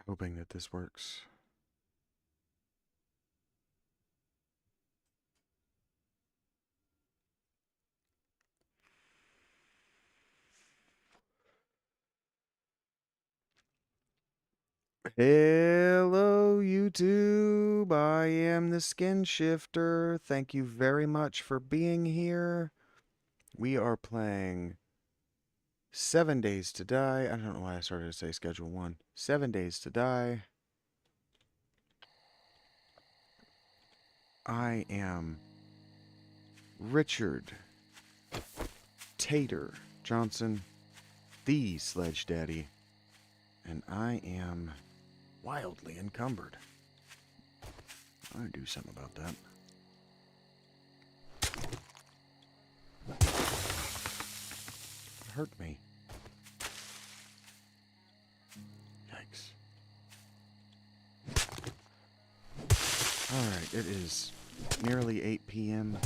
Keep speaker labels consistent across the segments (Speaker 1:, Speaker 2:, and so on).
Speaker 1: Hoping that this works. Hello, YouTube. I am the Skin Shifter. Thank you very much for being here. We are playing 7 Days to Die. I don't know why I started to say Schedule 1. 7 Days to Die. I am Richard Tater Johnson, the Sledge Daddy, and I am wildly encumbered. I'm gonna do something about that. It hurt me. Yikes. Alright, it is nearly 8 p.m.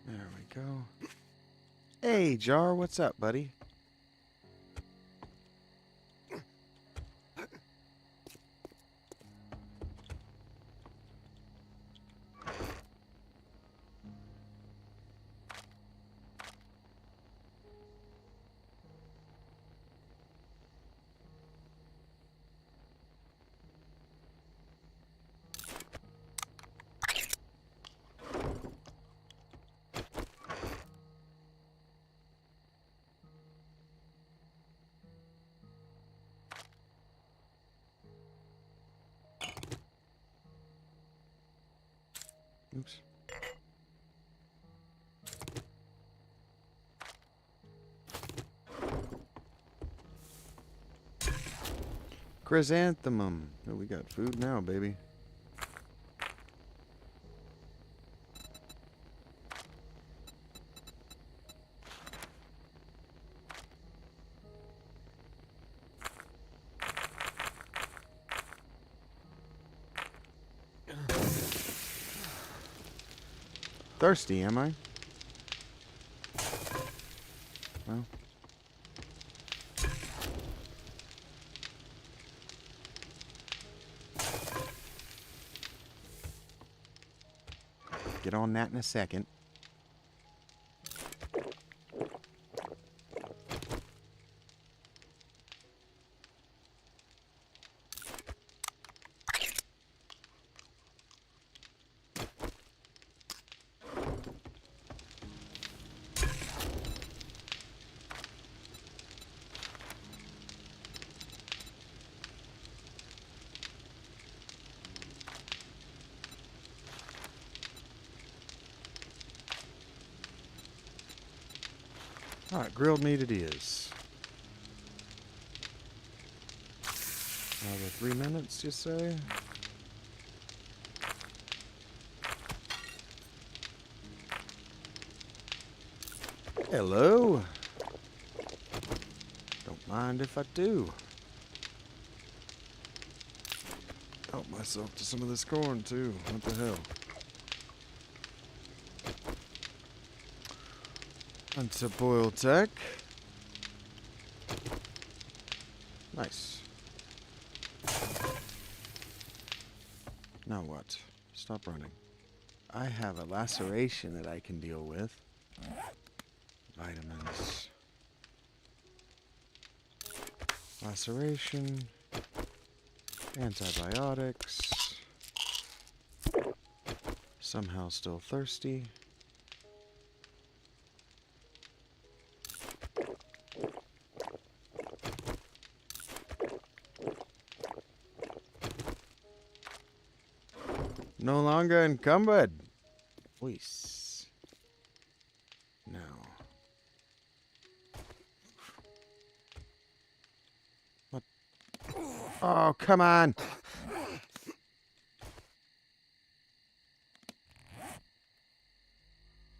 Speaker 1: There we go. Hey, Jar, what's up, buddy? Oops. Chrysanthemum. Oh, we got food now, baby. Thirsty, am I? Well. Get on that in a second. Alright, grilled meat it is. Another 3 minutes, you say? Hello. Don't mind if I do. Help myself to some of this corn, too. What the hell? Onto boil tech. Nice. Now what? Stop running. I have a laceration that I can deal with. Vitamins. Laceration. Antibiotics. Somehow still thirsty. No longer encumbered. Voice. No. What? Oh, come on.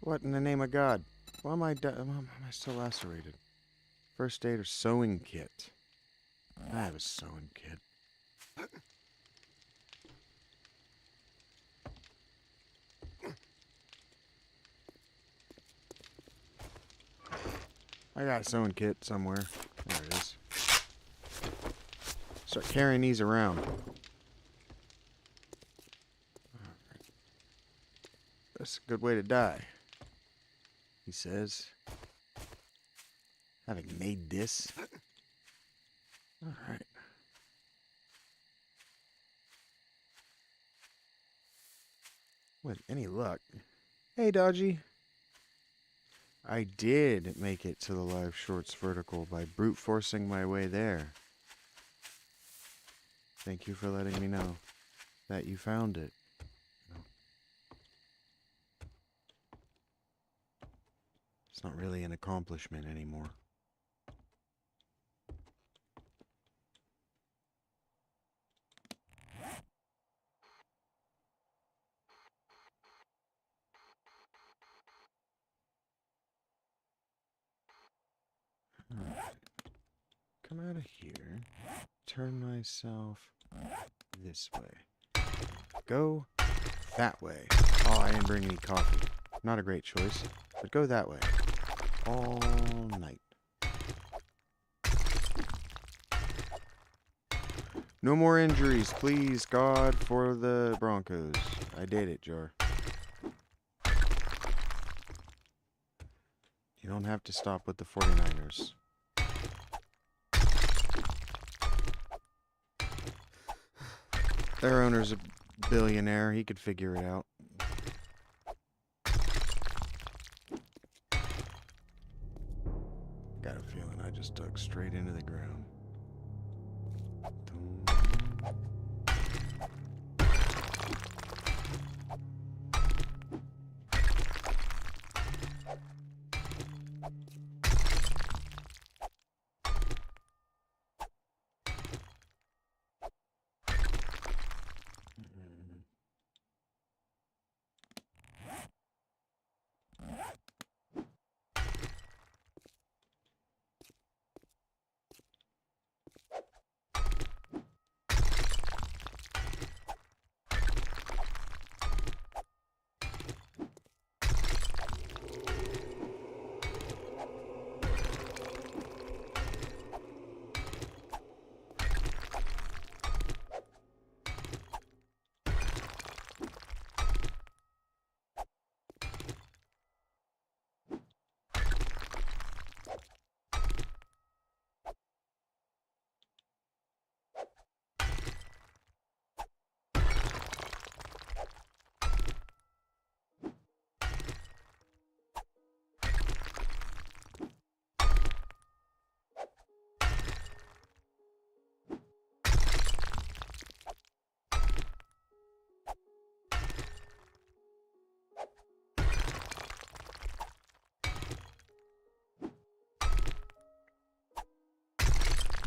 Speaker 1: What in the name of God? Why am I still lacerated? First aid or sewing kit. I have a sewing kit. I got a sewing kit somewhere. There it is. Start carrying these around. That's a good way to die, he says. Having made this. Alright. With any luck. Hey, Dodgy. I did make it to the live shorts vertical by brute forcing my way there. Thank you for letting me know that you found it. It's not really an accomplishment anymore. Alright. Come out of here. Turn myself this way. Go that way. Oh, I didn't bring any coffee. Not a great choice, but go that way. All night. No more injuries, please, God, for the Broncos. I did it, Jar. You don't have to stop with the 49ers. Their owner's a billionaire. He could figure it out. Got a feeling I just dug straight into the ground.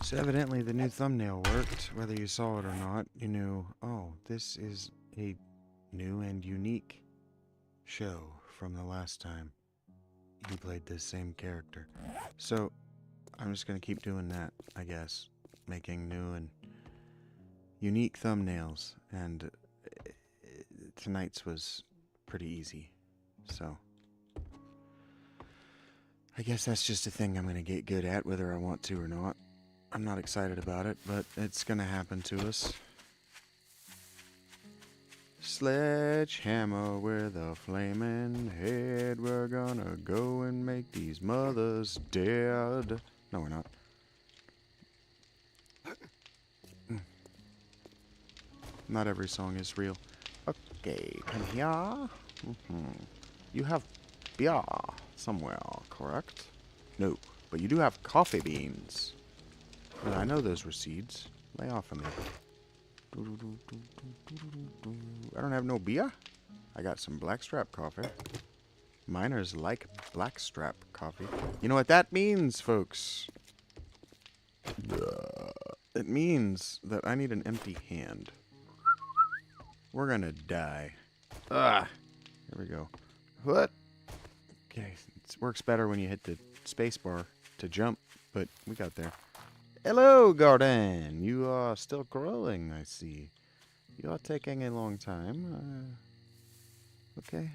Speaker 1: So evidently the new thumbnail worked. Whether you saw it or not, you knew, oh, this is a new and unique show from the last time he played this same character. So I'm just going to keep doing that, I guess. Making new and unique thumbnails. And tonight's was pretty easy. So I guess that's just a thing I'm going to get good at, whether I want to or not. I'm not excited about it, but it's gonna happen to us. Sledgehammer with a flaming head. We're gonna go and make these mothers dead. No, we're not. Not every song is real. Okay, come here. You have beer somewhere, correct? No, but you do have coffee beans. Well, I know those were seeds. Lay off of me. I don't have no beer. I got some blackstrap coffee. Miners like blackstrap coffee. You know what that means, folks? It means that I need an empty hand. We're gonna die. There we go. What? Okay, it works better when you hit the space bar to jump, but we got there. Hello, garden. You are still growing, I see. You are taking a long time. Okay.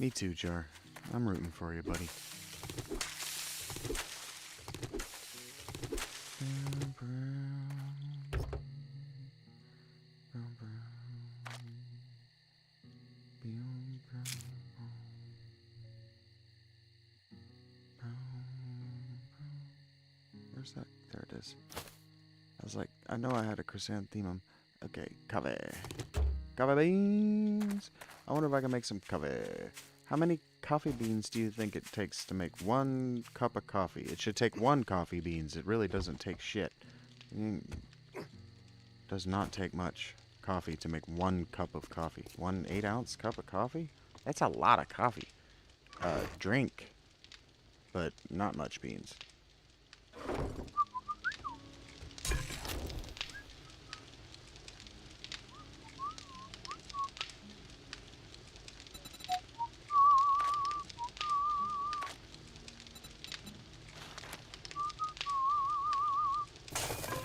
Speaker 1: Me too, Jar. I'm rooting for you, buddy. Where's that? There it is. I was like, I know I had a chrysanthemum. Okay, coffee. Coffee beans. I wonder if I can make some coffee. How many coffee beans do you think it takes to make 1 cup of coffee? It should take 1 coffee beans. It really doesn't take shit. Does not take much coffee to make 1 cup of coffee. 1 8-ounce cup of coffee? That's a lot of coffee. Drink, but not much beans.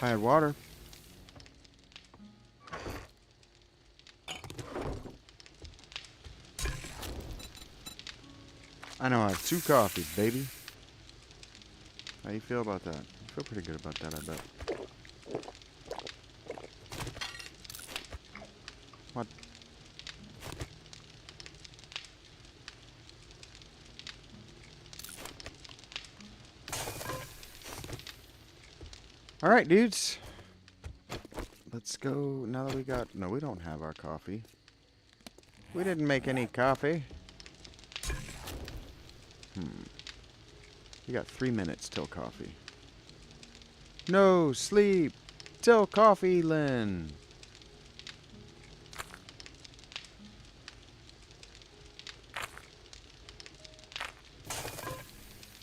Speaker 1: I had water. I know I have 2 coffees, baby. How you feel about that? I feel pretty good about that, I bet. What? Alright, dudes. Let's go. Now that we got... No, we don't have our coffee. We didn't make any coffee. We got 3 minutes till coffee. No sleep till coffee, Lynn.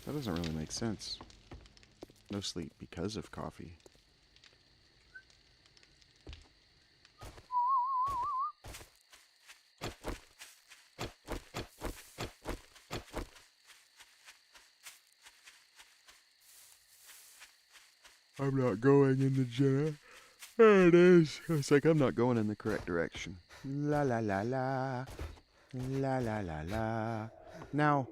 Speaker 1: That doesn't really make sense. No sleep because of coffee. I'm not going in the gym. There it is. It's like I'm not going in the correct direction. La la la la. La la la la. Now,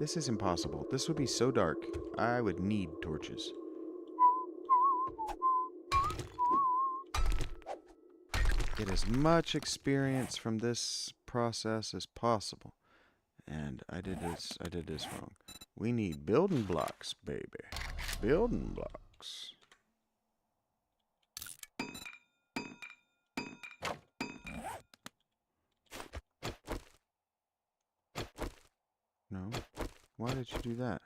Speaker 1: this is impossible. This would be so dark. I would need torches. Get as much experience from this process as possible. And I did this wrong. We need building blocks, baby. Building blocks. No? Why did you do that?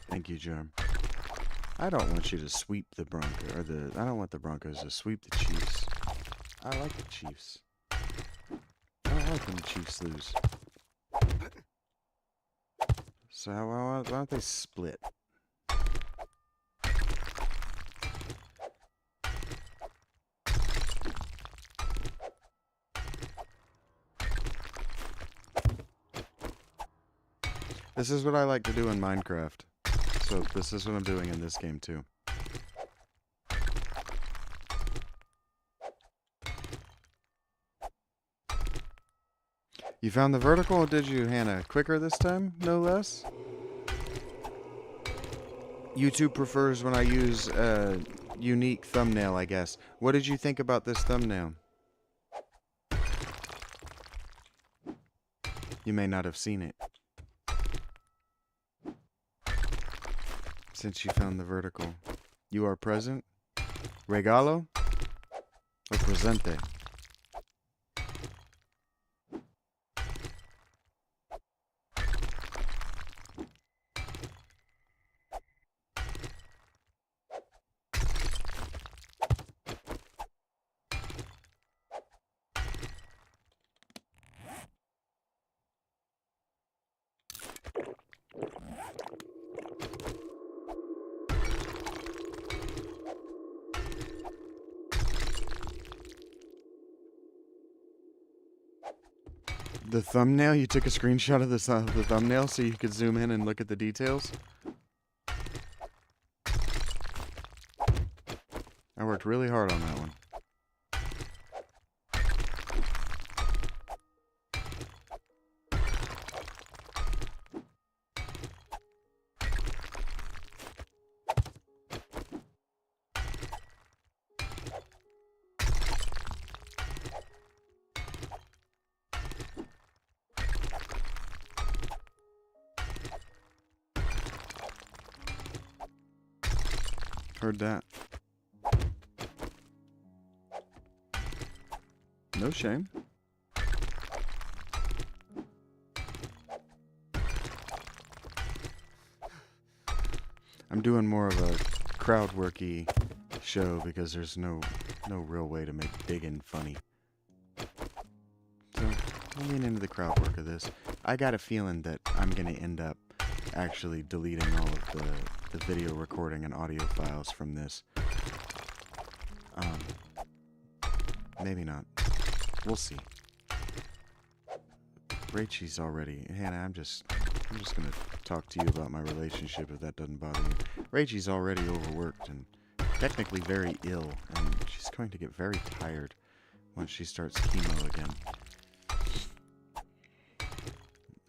Speaker 1: Thank you, Germ. I don't want you to sweep the Bronco, I don't want the Broncos to sweep the Chiefs. I like the Chiefs. I don't like when the Chiefs lose. So why don't they split? This is what I like to do in Minecraft. So this is what I'm doing in this game too. You found the vertical, or did you, Hannah? Quicker this time, no less? YouTube prefers when I use a unique thumbnail, I guess. What did you think about this thumbnail? You may not have seen it. Since you found the vertical. You are present? Regalo? Or presente? The thumbnail? You took a screenshot of the thumbnail so you could zoom in and look at the details? I worked really hard on that one. Heard that. No shame. I'm doing more of a crowd worky show because there's no real way to make digging funny. So I'll lean into the crowd work of this. I got a feeling that I'm gonna end up actually deleting all of the video recording and audio files from this. Maybe not. We'll see. Rachel's already... Hannah, I'm just gonna talk to you about my relationship if that doesn't bother you. Rachel's already overworked and technically very ill, and she's going to get very tired once she starts chemo again.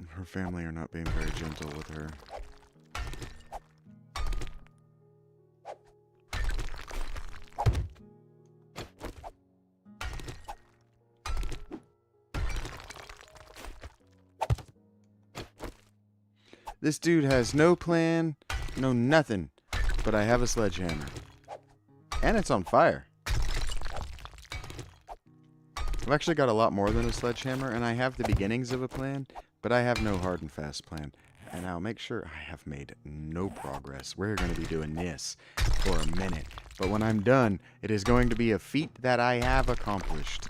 Speaker 1: Her family are not being very gentle with her. This dude has no plan, no nothing, but I have a sledgehammer. And it's on fire. I've actually got a lot more than a sledgehammer, and I have the beginnings of a plan, but I have no hard and fast plan. And I'll make sure I have made no progress. We're going to be doing this for a minute. But when I'm done, it is going to be a feat that I have accomplished.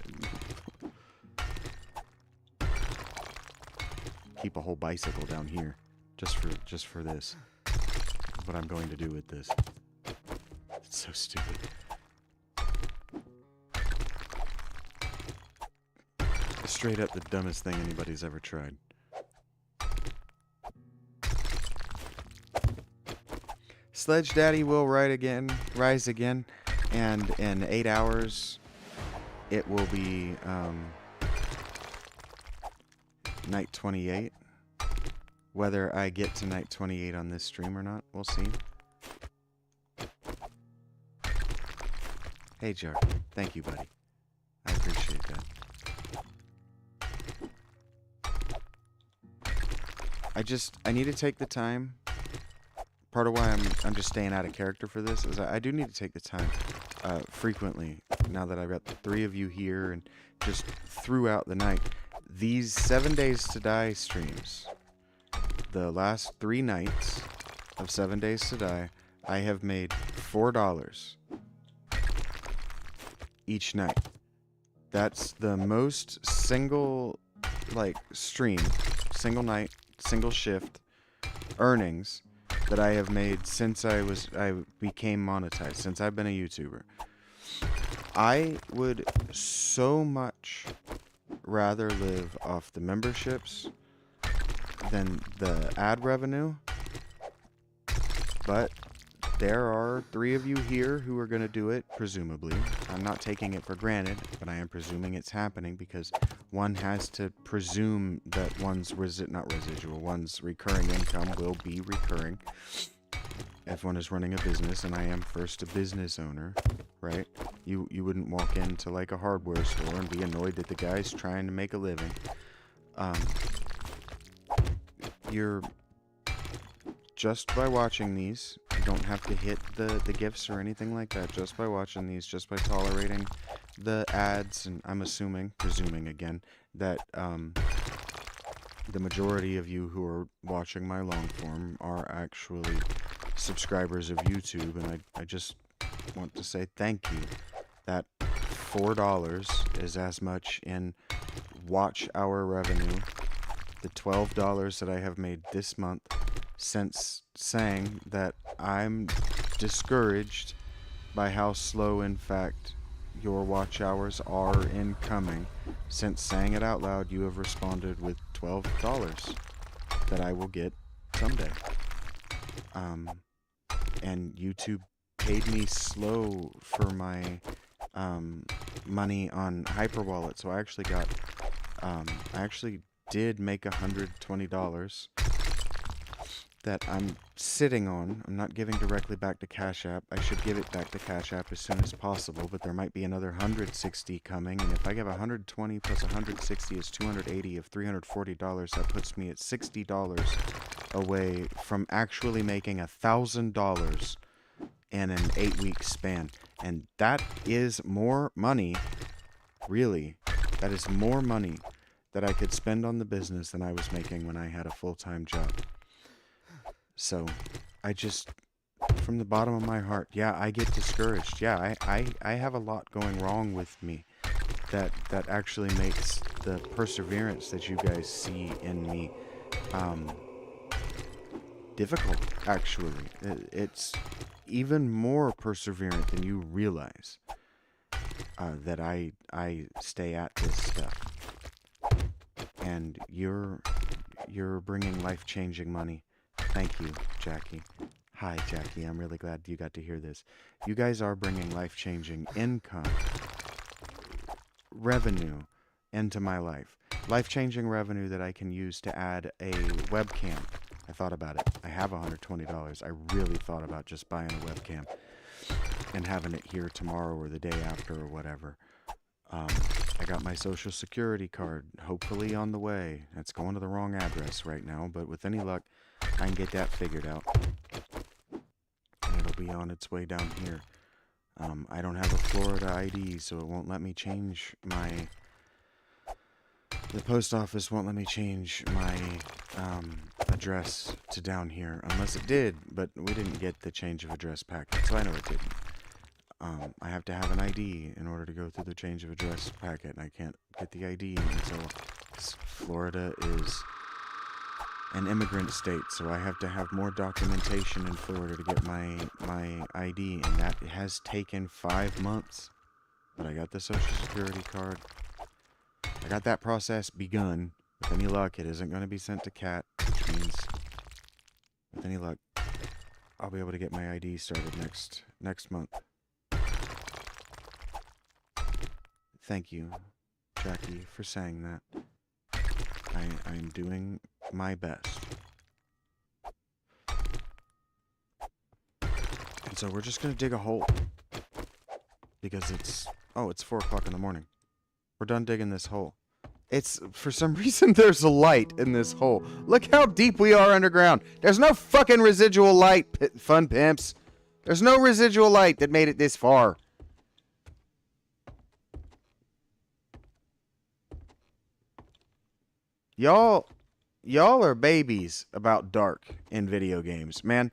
Speaker 1: Keep a whole bicycle down here. Just for this. What I'm going to do with this. It's so stupid. Straight up the dumbest thing anybody's ever tried. Sledge Daddy will rise again, and in 8 hours it will be night 28. Whether I get to night 28 on this stream or not, we'll see. Hey, Jar. Thank you, buddy. I appreciate that. I need to take the time. Part of why I'm just staying out of character for this is I do need to take the time frequently, now that I've got 3 of you here and just throughout the night. These 7 Days to Die streams, the last 3 nights of 7 Days to Die, I have made $4 each night. That's the most single, stream, single night, single shift earnings that I have made since I became monetized, since I've been a YouTuber. I would so much rather live off the memberships than the ad revenue, but there are 3 of you here who are going to do it, presumably. I'm not taking it for granted, but I am presuming it's happening because one has to presume that one's one's recurring income will be recurring if one is running a business, and I am first a business owner, right? You wouldn't walk into like a hardware store and be annoyed that the guy's trying to make a living. You're just by watching these, you don't have to hit the gifts or anything like that. Just by watching these, just by tolerating the ads, and I'm presuming again, that the majority of you who are watching my long form are actually subscribers of YouTube, and I just want to say thank you. That $4 is as much in watch hour revenue, the $12 that I have made this month since saying that I'm discouraged by how slow, in fact, Your watch hours are incoming. Since saying it out loud, you have responded with $12 that I will get someday. And YouTube paid me slow for my money on Hyperwallet, so I actually got I actually did make $120 that I'm sitting on. I'm not giving directly back to Cash App. I should give it back to Cash App as soon as possible, but there might be another 160 coming, and if I give 120 plus 160 is 280 of $340, that puts me at $60 away from actually making $1,000 in an 8-week span. And that is more money, really. That is more money that I could spend on the business than I was making when I had a full-time job. So, I just, from the bottom of my heart, yeah, I get discouraged. Yeah, I have a lot going wrong with me that actually makes the perseverance that you guys see in me difficult, actually. It's even more perseverant than you realize that I stay at this stuff. And you're bringing life-changing money. Thank you, Jackie. Hi, Jackie. I'm really glad you got to hear this. You guys are bringing life-changing income, revenue into my life. Life-changing revenue that I can use to add a webcam. I thought about it. I have $120. I really thought about just buying a webcam and having it here tomorrow or the day after or whatever. I got my social security card, hopefully on the way. It's going to the wrong address right now, but with any luck, I can get that figured out. And it'll be on its way down here. I don't have a Florida ID, so it won't let me change my... The post office won't let me change my address to down here, unless it did, but we didn't get the change of address packet, so I know it didn't. I have to have an ID in order to go through the change of address packet, and I can't get the ID until Florida is an immigrant state, so I have to have more documentation in Florida to get my ID, and that has taken 5 months. But I got the Social Security card. I got that process begun. With any luck, it isn't going to be sent to CAT, which means, with any luck, I'll be able to get my ID started next month. Thank you, Jackie, for saying that. I'm doing my best. And so we're just going to dig a hole. Because it's 4 o'clock in the morning. We're done digging this hole. It's, for some reason, there's a light in this hole. Look how deep we are underground. There's no fucking residual light, fun pimps. There's no residual light that made it this far. Y'all are babies about dark in video games, man.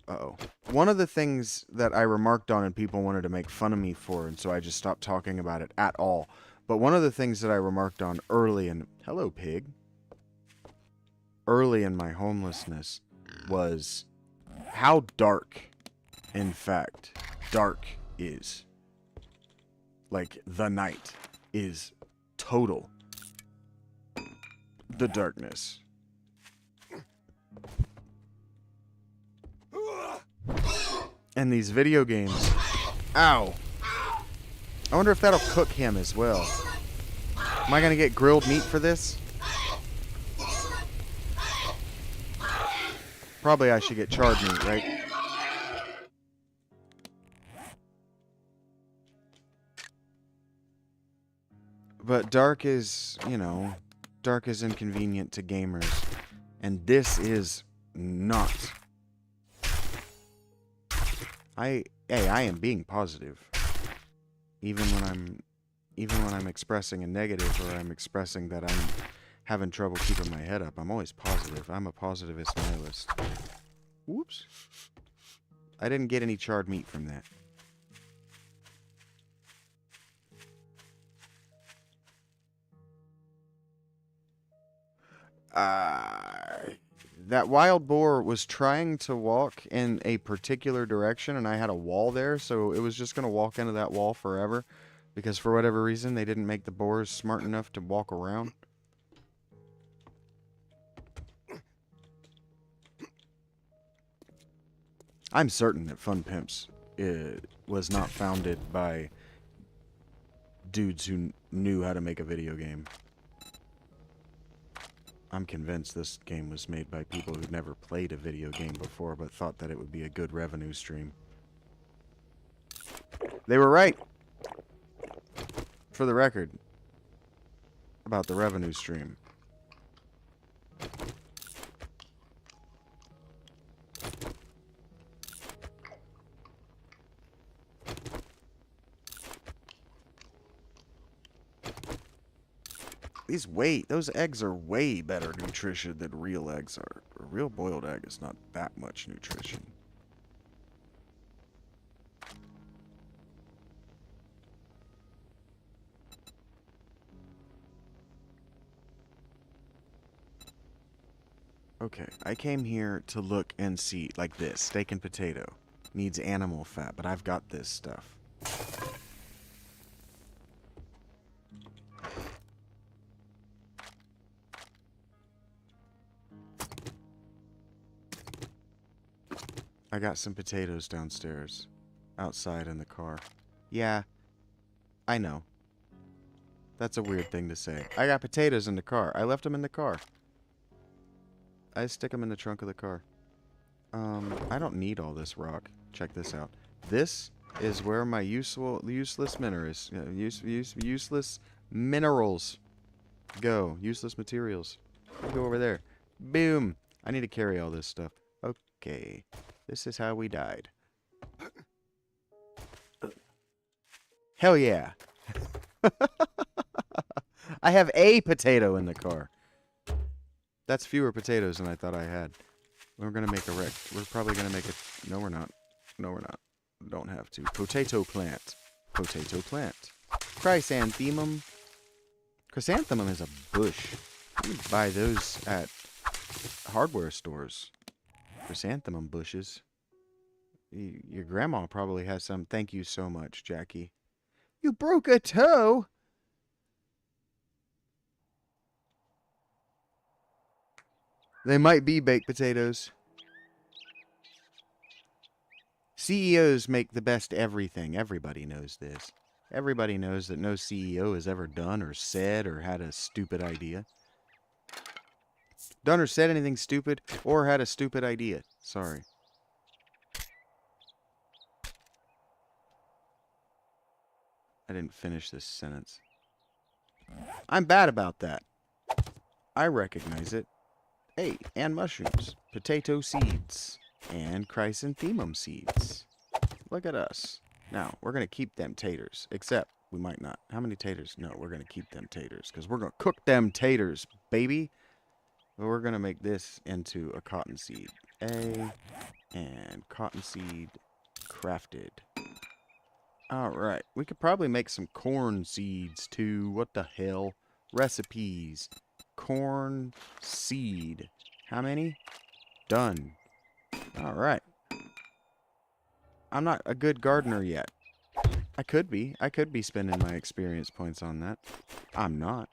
Speaker 1: Uh-oh. One of the things that I remarked on and people wanted to make fun of me for, and so I just stopped talking about it at all. But one of the things that I remarked on early in... Hello, pig. Early in my homelessness was how dark, in fact, dark is. Like, the night is total. The darkness. And these video games. Ow. I wonder if that'll cook him as well. Am I gonna get grilled meat for this? Probably I should get charred meat, right? But dark is, you know, dark is inconvenient to gamers. And this is not. I am being positive. Even when I'm expressing a negative or I'm expressing that I'm having trouble keeping my head up, I'm always positive. I'm a positivist nihilist. Whoops. I didn't get any charred meat from that. that wild boar was trying to walk in a particular direction, and I had a wall there, so it was just going to walk into that wall forever, because for whatever reason, they didn't make the boars smart enough to walk around. I'm certain that Fun Pimps was not founded by dudes who knew how to make a video game. I'm convinced this game was made by people who'd never played a video game before, but thought that it would be a good revenue stream. They were right, for the record, about the revenue stream. Those eggs are way better nutrition than real eggs are. A real boiled egg is not that much nutrition. Okay, I came here to look and see, like this, steak and potato. Needs animal fat, but I've got this stuff. I got some potatoes downstairs, outside in the car. Yeah, I know. That's a weird thing to say. I got potatoes in the car. I left them in the car. I stick them in the trunk of the car. I don't need all this rock. Check this out. This is where my useless minerals, useless minerals go. Useless materials. Go over there. Boom. I need to carry all this stuff. Okay. This is how we died. Hell yeah. I have a potato in the car. That's fewer potatoes than I thought I had. We're going to make a wreck. We're probably going to make a... No, we're not. No, we're not. Don't have to. Potato plant. Potato plant. Chrysanthemum. Chrysanthemum is a bush. You can buy those at hardware stores. Chrysanthemum bushes. Your grandma probably has some. Thank you so much, Jackie. You broke a toe? They might be baked potatoes. CEOs make the best everything. Everybody knows this. Everybody knows that no CEO has ever done or said or had a stupid idea. Done or said anything stupid or had a stupid idea. Sorry. I didn't finish this sentence. I'm bad about that. I recognize it. Hey, and mushrooms, potato seeds, and chrysanthemum seeds. Look at us. Now, we're going to keep them taters, except we might not. How many taters? No, we're going to keep them taters, because we're going to cook them taters, baby. But we're going to make this into a cottonseed. And cottonseed crafted. Alright, we could probably make some corn seeds, too. What the hell? Recipes. Corn seed. How many? Done. Alright. I'm not a good gardener yet. I could be. I could be spending my experience points on that. I'm not.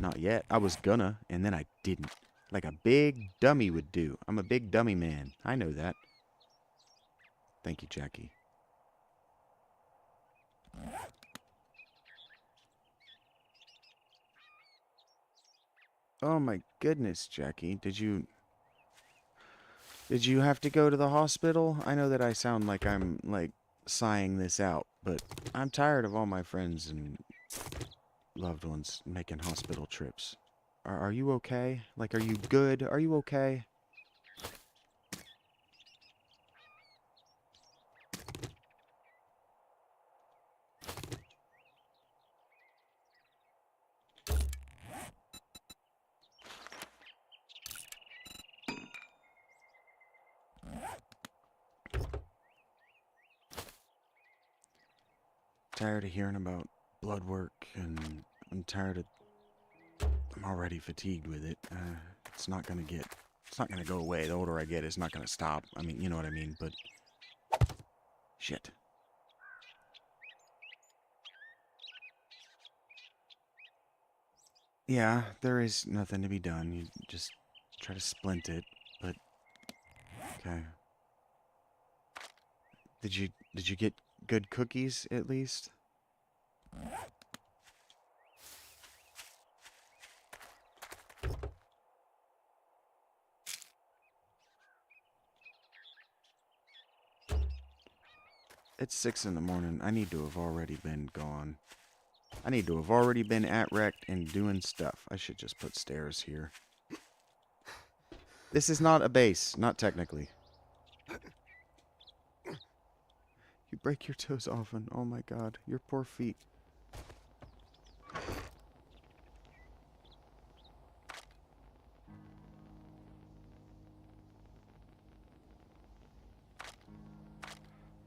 Speaker 1: Not yet. I was gonna, and then I didn't. Like a big dummy would do. I'm a big dummy man. I know that. Thank you, Jackie. Oh my goodness, Jackie. Did you have to go to the hospital? I know that I sound like I'm, like, sighing this out, but I'm tired of all my friends and loved ones making hospital trips. Are you okay? Like, are you good? Are you okay? Tired of hearing about blood work, and I'm already fatigued with it. It's not gonna get It's not going to go away. The older I get, it's not going to stop. I mean, you know what I mean, but... Shit. Yeah, there is nothing to be done. You just try to splint it, but... Okay. Did you get good cookies, at least? It's 6 in the morning. I need to have already been gone. I need to have already been at wrecked and doing stuff. I should just put stairs here. This is not a base, not technically. You break your toes often. Oh my god, your poor feet.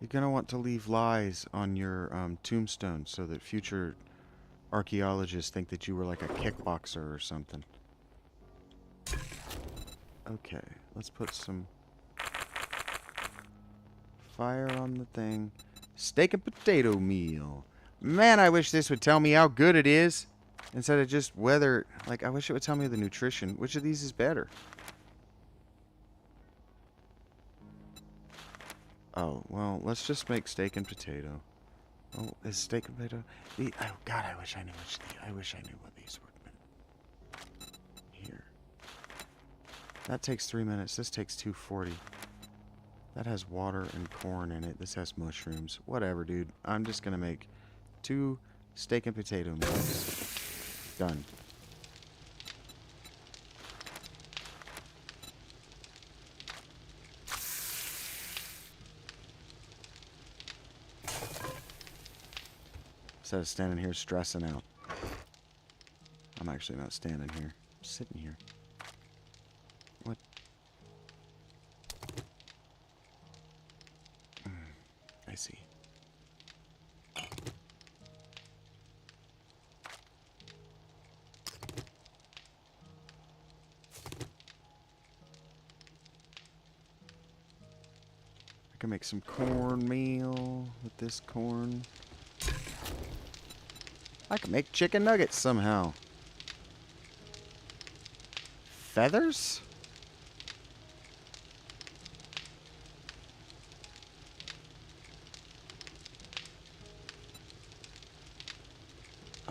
Speaker 1: You're gonna want to leave lies on your tombstone so that future archaeologists think that you were like a kickboxer or something. Okay, let's put some fire on the thing. Steak and potato meal. Man, I wish this would tell me how good it is. Instead of just whether... Like, I wish it would tell me the nutrition. Which of these is better? Oh, well, let's just make steak and potato. Oh, is steak and potato... Oh, God, I wish I knew I wish I knew what these were. Here. That takes 3 minutes. This takes 2:40. That has water and corn in it. This has mushrooms. Whatever, dude. I'm just gonna make 2 steak and potato meals. Done. Instead of standing here stressing out. I'm actually not standing here. I'm sitting here. What? I see. I can make some cornmeal with this corn. I can make chicken nuggets somehow. Feathers?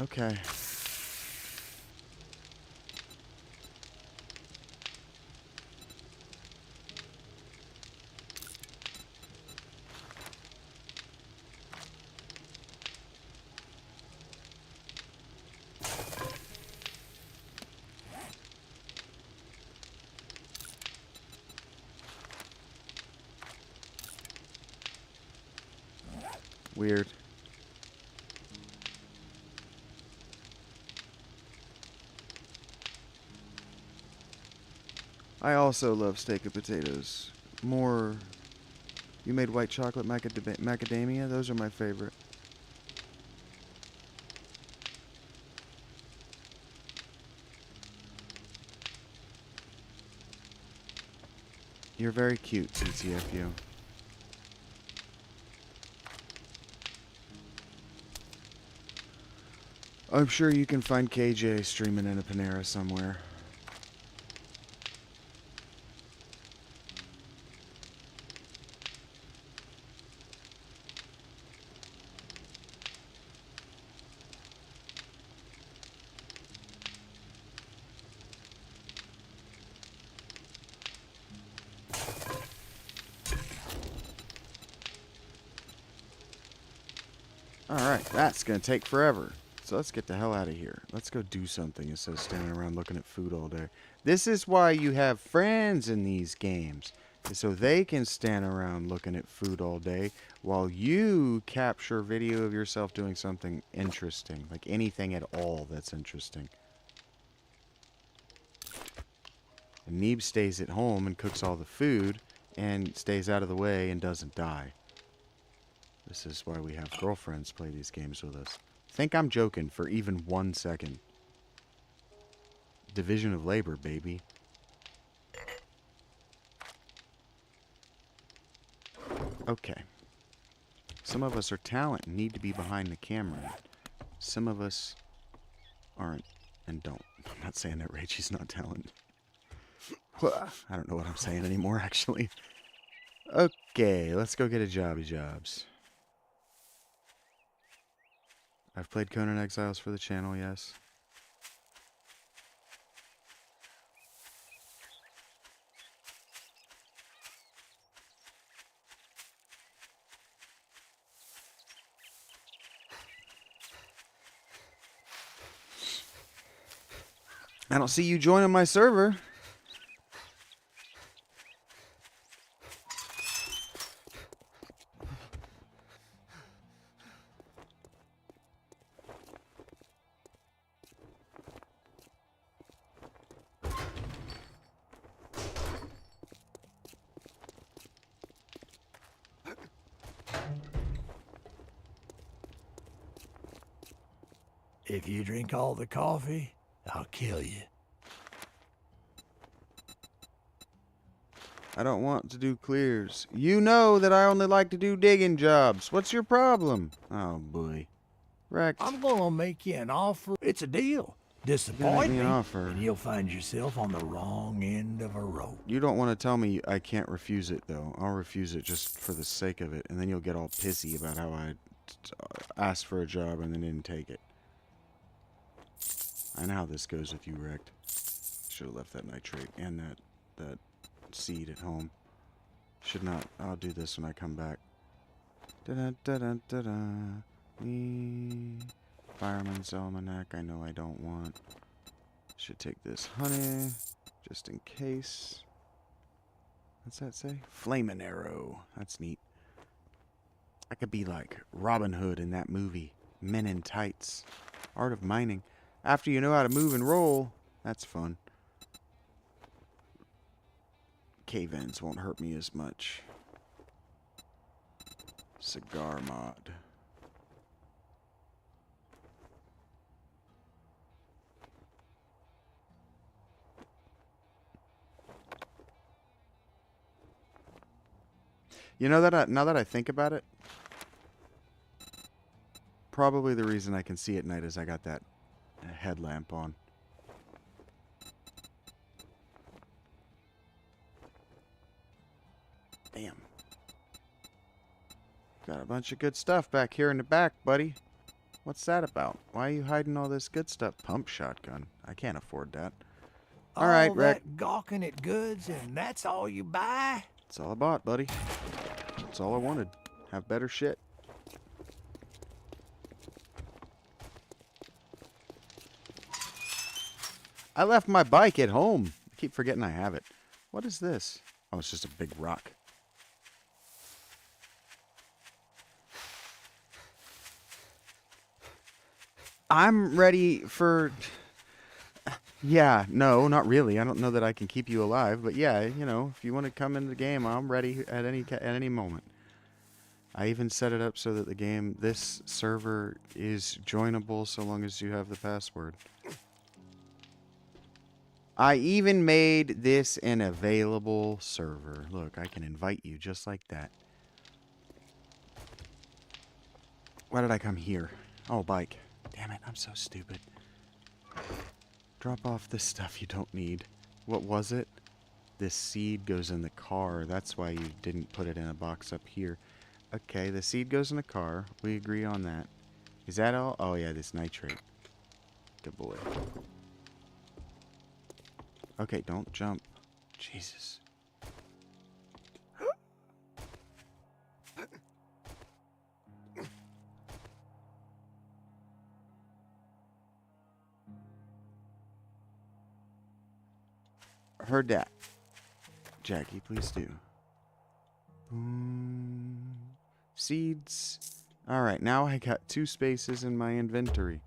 Speaker 1: Okay. Weird. I also love steak and potatoes. More... You made white chocolate macadamia? Those are my favorite. You're very cute, TTFU. I'm sure you can find KJ streaming in a Panera somewhere. Alright, that's gonna take forever. So let's get the hell out of here. Let's go do something instead of standing around looking at food all day. This is why you have friends in these games. So they can stand around looking at food all day while you capture video of yourself doing something interesting. Like anything at all that's interesting. And Neeb stays at home and cooks all the food and stays out of the way and doesn't die. This is why we have girlfriends play these games with us. Think I'm joking for even 1 second. Division of labor, baby. Okay. Some of us are talent and need to be behind the camera. Some of us aren't and don't. I'm not saying that Rachel's not talent. I don't know what I'm saying anymore, actually. Okay, let's go get a jobs. I've played Conan Exiles for the channel, yes. I don't see you joining my server.
Speaker 2: If you drink all the coffee, I'll kill you.
Speaker 1: I don't want to do clears. You know that I only like to do digging jobs. What's your problem? Oh, boy. Wrecked.
Speaker 2: I'm gonna make you an offer. It's a deal. Disappoint
Speaker 1: me
Speaker 2: me,
Speaker 1: an offer.
Speaker 2: and you'll find yourself on the wrong end of a rope.
Speaker 1: You don't want to tell me I can't refuse it, though. I'll refuse it just for the sake of it, and then you'll get all pissy about how I asked for a job and then didn't take it. I know how this goes with you, Wrecked. Should have left that nitrate and that seed at home. Should not. I'll do this when I come back. Da-da-da-da-da-da. Fireman's Almanac, I know I don't want. Should take this honey, just in case. What's that say? Flamin' arrow. That's neat. I could be like Robin Hood in that movie. Men in Tights. Art of mining. After you know how to move and roll, that's fun. Cave ends won't hurt me as much. Cigar mod. You know that now that I think about it, probably the reason I can see at night is I got that headlamp on. Damn. Got a bunch of good stuff back here in the back, buddy. What's that about? Why are you hiding all this good stuff? Pump shotgun. I can't afford that. All right, Rick.
Speaker 2: That gawking at goods, and that's all you buy?
Speaker 1: That's all I bought, buddy. That's all I wanted. Have better shit. I left my bike at home. I keep forgetting I have it. What is this? Oh, it's just a big rock. I'm ready for... Yeah, no, not really. I don't know that I can keep you alive, but yeah, you know, if you want to come into the game, I'm ready at any moment. I even set it up so that this server is joinable so long as you have the password. I even made this an available server. Look, I can invite you just like that. Why did I come here? Oh, bike. Damn it, I'm so stupid. Drop off this stuff you don't need. What was it? This seed goes in the car. That's why you didn't put it in a box up here. Okay, the seed goes in the car. We agree on that. Is that all? Oh, yeah, this nitrate. Good boy. Okay, don't jump. Jesus. Heard that. Jackie, please do. Seeds. Alright, now I got 2 spaces in my inventory.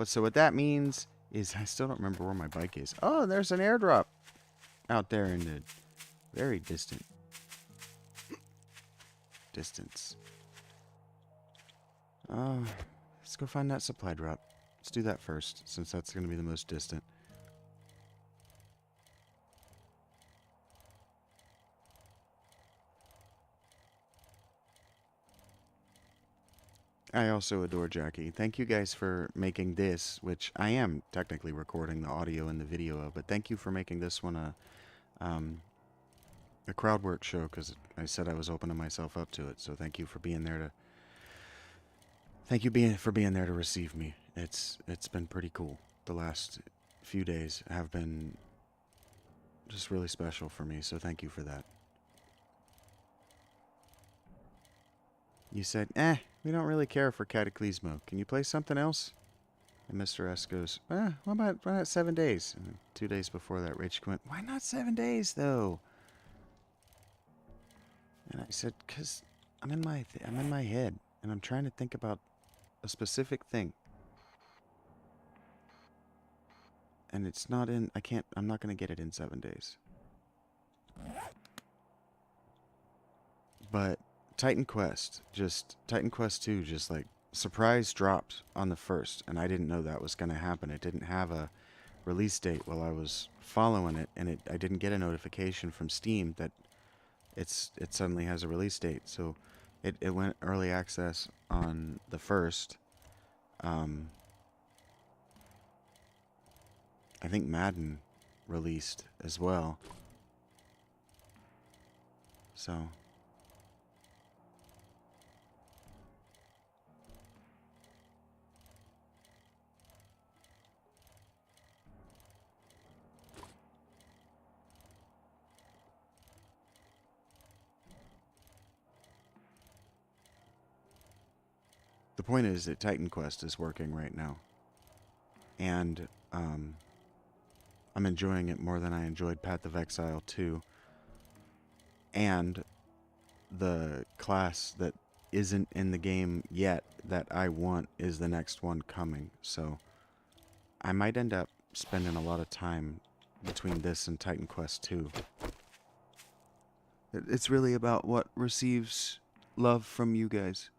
Speaker 1: So what that means is I still don't remember where my bike is. Oh, there's an airdrop out there in the very distant distance. Let's go find that supply drop. Let's do that first, since that's going to be the most distant. I also adore Jackie. Thank you guys for making this, which I am technically recording the audio and the video of, but thank you for making this one um, a crowd work show because I said I was opening myself up to it. So thank you for being there to for being there to receive me. It's been pretty cool. The last few days have been just really special for me. So thank you for that. You said, we don't really care for Cataclysmo. Can you play something else? And Mr. S goes, why not 7 days? And 2 days before that, Rach went, why not 7 days though? And I said, cause I'm in my head, and I'm trying to think about a specific thing, and it's not in. I'm not gonna get it in 7 days. But Titan Quest 2, just like surprise dropped on the first, and I didn't know that was gonna happen. It didn't have a release date while I was following it, and I didn't get a notification from Steam that it suddenly has a release date. So it went early access on the first. Um, I think Madden released as well. So the point is that Titan Quest is working right now, and I'm enjoying it more than I enjoyed Path of Exile 2. And the class that isn't in the game yet that I want is the next one coming. So I might end up spending a lot of time between this and Titan Quest 2. It's really about what receives love from you guys.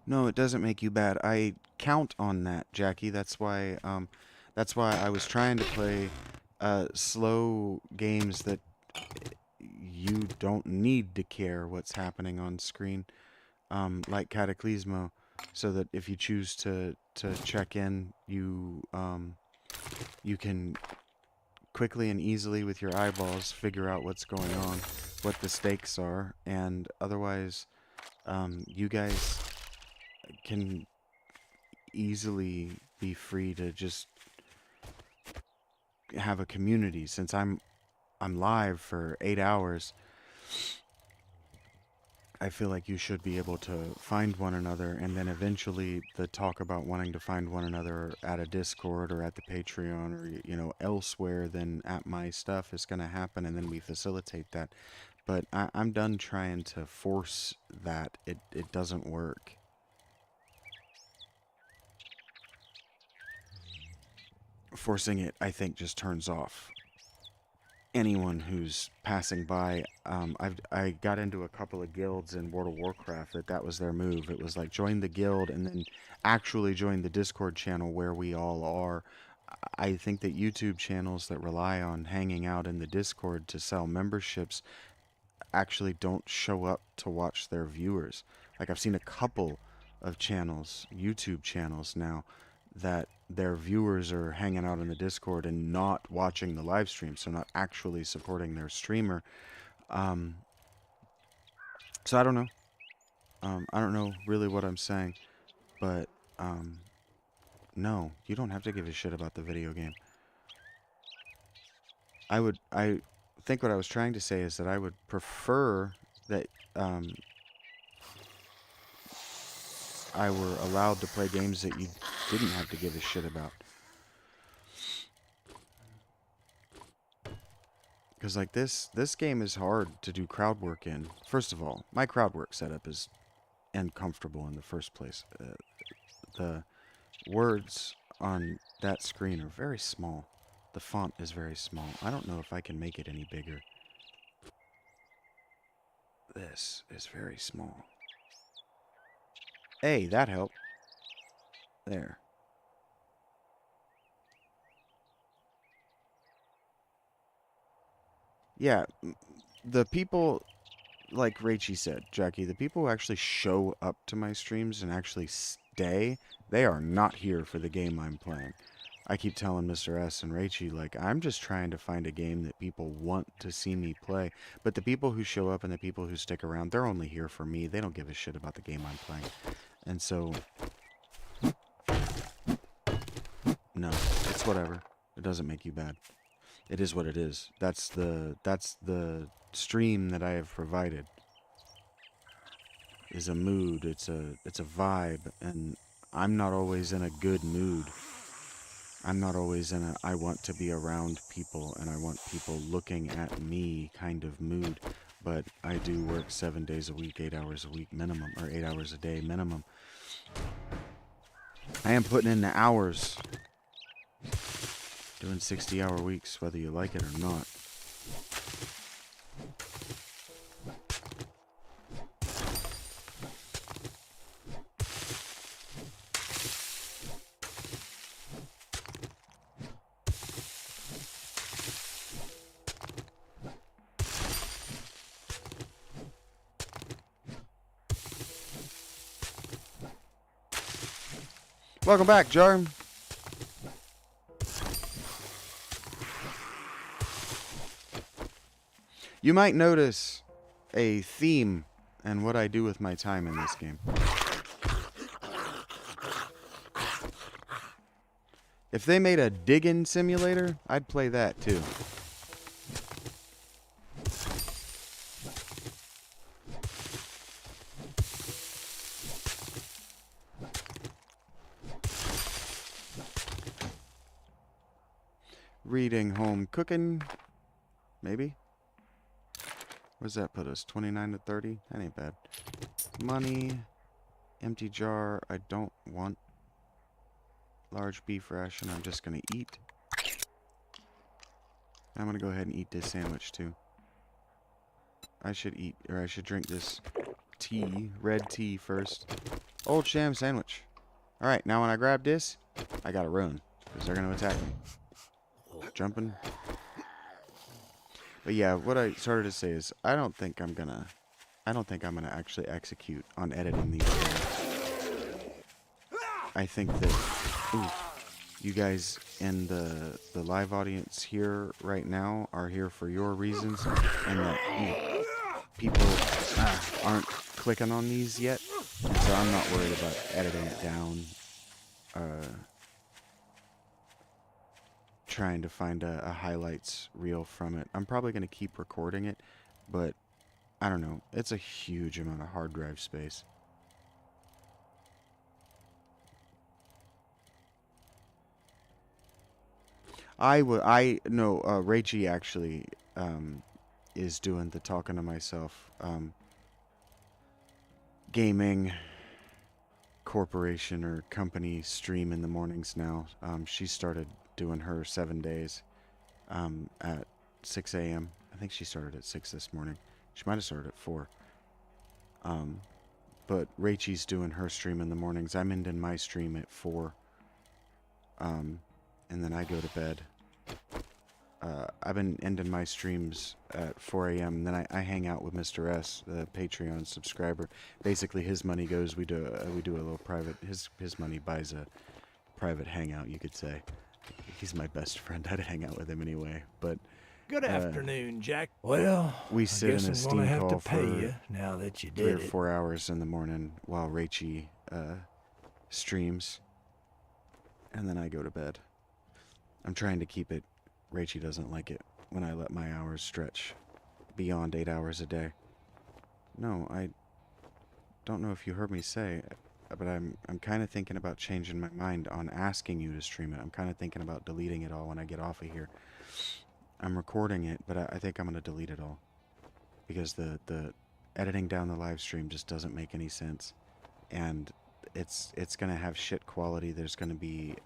Speaker 1: No, it doesn't make you bad. I count on that, Jackie. That's why I was trying to play slow games that you don't need to care what's happening on screen, like Cataclysmo, so that if you choose to check in, you can quickly and easily with your eyeballs figure out what's going on, what the stakes are, and otherwise, you guys can easily be free to just have a community. Since I'm live for 8 hours, I feel like you should be able to find one another, and then eventually the talk about wanting to find one another at a Discord or at the Patreon or elsewhere than at my stuff is going to happen, and then we facilitate that. But I'm done trying to force that. It doesn't work. Forcing it, I think, just turns off anyone who's passing by. I got into a couple of guilds in World of Warcraft that was their move. It was like join the guild and then actually join the Discord channel where we all are. I think that YouTube channels that rely on hanging out in the Discord to sell memberships actually don't show up to watch their viewers. Like I've seen a couple of channels, YouTube channels now, that their viewers are hanging out in the Discord and not watching the live stream, so not actually supporting their streamer. Um, so I don't know. I don't know really what I'm saying, but no, you don't have to give a shit about the video game. I think what I was trying to say is that I would prefer that I were allowed to play games that you didn't have to give a shit about. Because like this game is hard to do crowd work in. First of all, my crowd work setup is uncomfortable in the first place. The words on that screen are very small. The font is very small. I don't know if I can make it any bigger. This is very small. Hey, that helped. There. Yeah, the people like Rachie said, Jackie, the people who actually show up to my streams and actually stay, they are not here for the game I'm playing. I keep telling Mr. S and Rachie, like, I'm just trying to find a game that people want to see me play. But the people who show up and the people who stick around, they're only here for me. They don't give a shit about the game I'm playing. And so, no, it's whatever. It doesn't make you bad. It is what it is. That's the stream that I have provided. Is a mood. It's a vibe, and I'm not always in a good mood. I'm not always in a I want to be around people and I want people looking at me kind of mood. But I do work 7 days a week, 8 hours a week minimum, or 8 hours a day minimum. I am putting in the hours. Doing 60-hour weeks, whether you like it or not. Welcome back, Jar. You might notice a theme in what I do with my time in this game. If they made a digging simulator, I'd play that too. Reading, home, cooking, maybe. What does that put us? 29 to 30? That ain't bad. Money, empty jar. I don't want large beef ration. I'm just gonna eat. I'm gonna go ahead and eat this sandwich too. I should eat, or I should drink this tea, red tea first. Old sham sandwich. Alright, now when I grab this, I gotta run, because they're gonna attack me. Jumping. But yeah, what I started to say is, I don't think I'm gonna actually execute on editing these things. I think that, you guys in the live audience here right now are here for your reasons, and that people aren't clicking on these yet, and so I'm not worried about editing it down, trying to find a highlights reel from it. I'm probably going to keep recording it, but I don't know. It's a huge amount of hard drive space. Rachie actually is doing the talking to myself. Gaming corporation or company stream in the mornings now. She started doing her 7 days at 6 a.m. I think she started at 6 this morning. She might have started at 4. But Rachie's doing her stream in the mornings. I'm ending my stream at 4. And then I go to bed. I've been ending my streams at 4 a.m. Then I hang out with Mr. S, the Patreon subscriber. Basically, his money goes. We do a little private. His money buys a private hangout, you could say. He's my best friend. I'd hang out with him anyway. But
Speaker 2: good afternoon, Jack. Well,
Speaker 1: we sit in a Steam call for
Speaker 2: you now that you
Speaker 1: 3 or 4 hours in the morning while Rachie streams, and then I go to bed. I'm trying to keep it. Rachie doesn't like it when I let my hours stretch beyond 8 hours a day. No, I don't know if you heard me say, but I'm kind of thinking about changing my mind on asking you to stream it. I'm kind of thinking about deleting it all when I get off of here. I'm recording it, but I think I'm going to delete it all. Because the editing down the live stream just doesn't make any sense. And it's going to have shit quality. There's going to be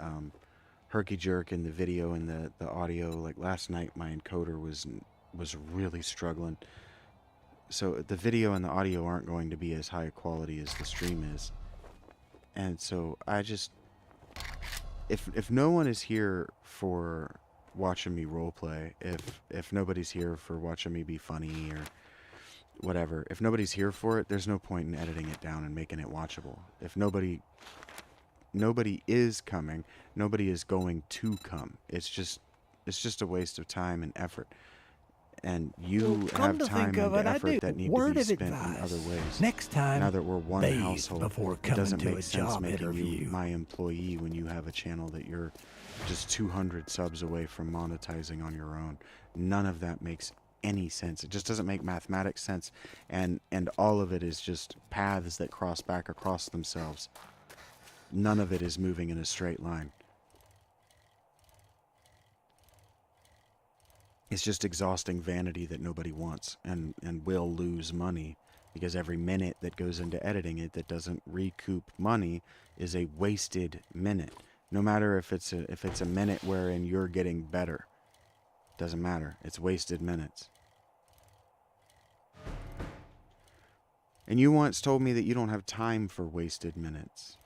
Speaker 1: herky-jerk in the video and the audio. Like last night, my encoder was really struggling. So the video and the audio aren't going to be as high quality as the stream is. And so I just, if no one is here for watching me roleplay, if nobody's here for watching me be funny or whatever. If nobody's here for it, there's no point in editing it down and making it watchable. If nobody is coming, nobody is going to come. It's just a waste of time and effort. And you
Speaker 2: Come
Speaker 1: have
Speaker 2: to think
Speaker 1: time
Speaker 2: of
Speaker 1: and
Speaker 2: it, I do.
Speaker 1: effort that need to
Speaker 2: Word
Speaker 1: be
Speaker 2: of
Speaker 1: spent in other
Speaker 2: advice.
Speaker 1: ways.
Speaker 2: Next time,
Speaker 1: Now that we're one
Speaker 2: bathe
Speaker 1: household,
Speaker 2: before
Speaker 1: it
Speaker 2: coming
Speaker 1: doesn't
Speaker 2: to
Speaker 1: make
Speaker 2: a
Speaker 1: sense
Speaker 2: job
Speaker 1: making you
Speaker 2: interview.
Speaker 1: my employee when you have a channel that you're just 200 subs away from monetizing on your own. None of that makes any sense. It just doesn't make mathematics sense, and all of it is just paths that cross back across themselves. None of it is moving in a straight line. It's just exhausting vanity that nobody wants and will lose money, because every minute that goes into editing it that doesn't recoup money is a wasted minute. No matter if it's a minute wherein you're getting better. Doesn't matter. It's wasted minutes. And you once told me that you don't have time for wasted minutes.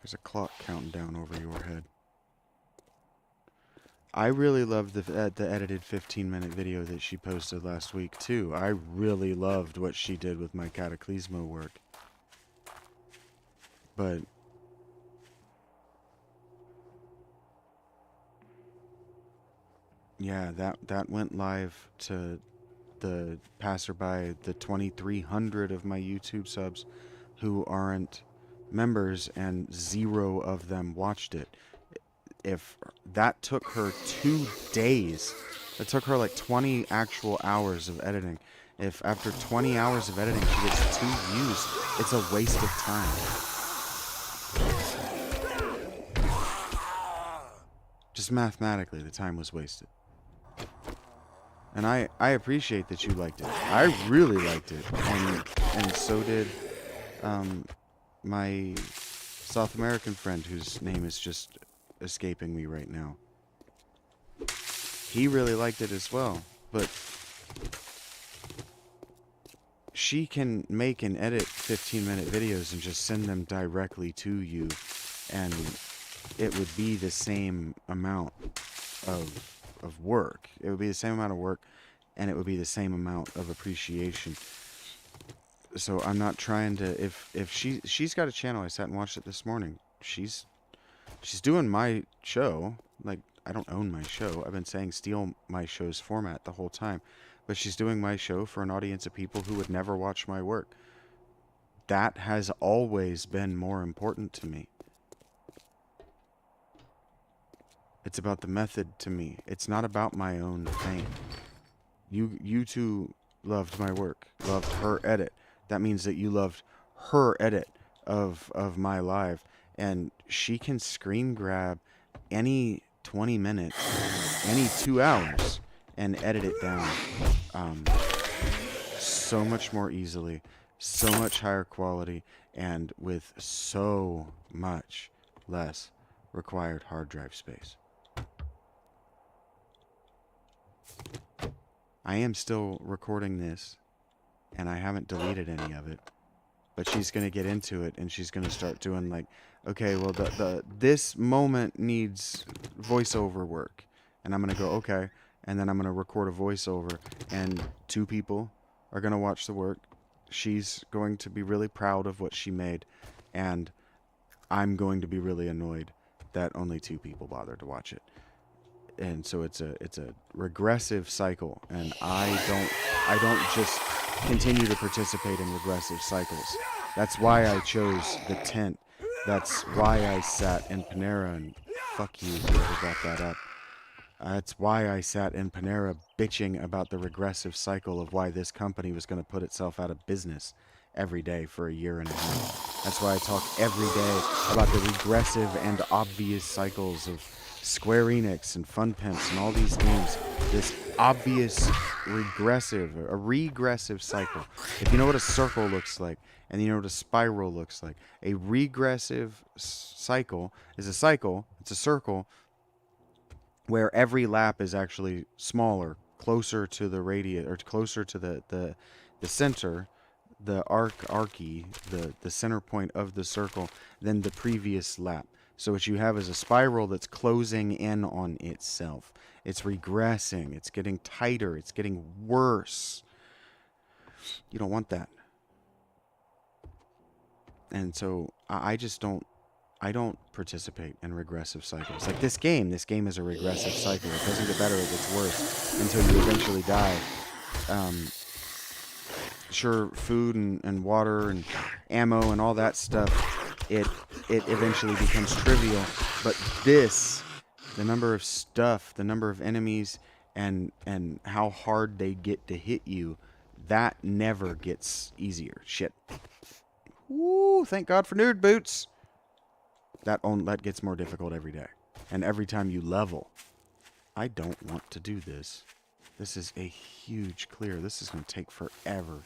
Speaker 1: There's a clock counting down over your head. I really loved the edited 15-minute video that she posted last week, too. I really loved what she did with my Cataclysmo work. But yeah, that went live to the passerby, the 2,300 of my YouTube subs who aren't members, and 0 of them watched it. If that took her 2 days, it took her like 20 actual hours of editing. If after 20 hours of editing she gets 2 views, it's a waste of time. Just mathematically, the time was wasted. And I appreciate that you liked it. I really liked it, and so did my South American friend, whose name is just escaping me right now. He really liked it as well, but she can make and edit 15-minute videos and just send them directly to you, and it would be the same amount of work. It would be the same amount of work, and it would be the same amount of appreciation. So I'm not trying to, if she's got a channel. I sat and watched it this morning. She's doing my show. Like, I don't own my show. I've been saying steal my show's format the whole time. But she's doing my show for an audience of people who would never watch my work. That has always been more important to me. It's about the method to me. It's not about my own fame. You two loved my work, loved her edit. That means that you loved her edit of my live. And she can screen grab any 20 minutes, any 2 hours, and edit it down so much more easily, so much higher quality, and with so much less required hard drive space. I am still recording this, and I haven't deleted any of it. But she's gonna get into it, and she's gonna start doing like, okay, well this moment needs voiceover work, and I'm gonna go, okay, and then I'm gonna record a voiceover, and 2 people are gonna watch the work. She's going to be really proud of what she made, and I'm going to be really annoyed that only 2 people bothered to watch it. And so it's a regressive cycle, and I don't just continue to participate in regressive cycles. That's why I chose the tent. That's why I sat in Panera, and fuck you, whoever brought that up. That's why I sat in Panera bitching about the regressive cycle of why this company was going to put itself out of business every day for a year and a half. That's why I talk every day about the regressive and obvious cycles of Square Enix and Fun Pimps and all these games. This obvious a regressive cycle. If you know what a circle looks like, and you know what a spiral looks like, a regressive cycle is a cycle, it's a circle, where every lap is actually smaller, closer to the radius, or closer to the center, the the center point of the circle than the previous lap. So what you have is a spiral that's closing in on itself. It's regressing. It's getting tighter. It's getting worse. You don't want that. And so I just don't. I don't participate in regressive cycles. Like this game is a regressive cycle. It doesn't get better, it gets worse until you eventually die. Sure, food and water and ammo and all that stuff, it eventually becomes trivial. But this, the number of stuff, the number of enemies, and how hard they get to hit you, that never gets easier. Shit. Woo! Thank God for nerd boots. That gets more difficult every day, and every time you level. I don't want to do this. This is a huge clear. This is going to take forever.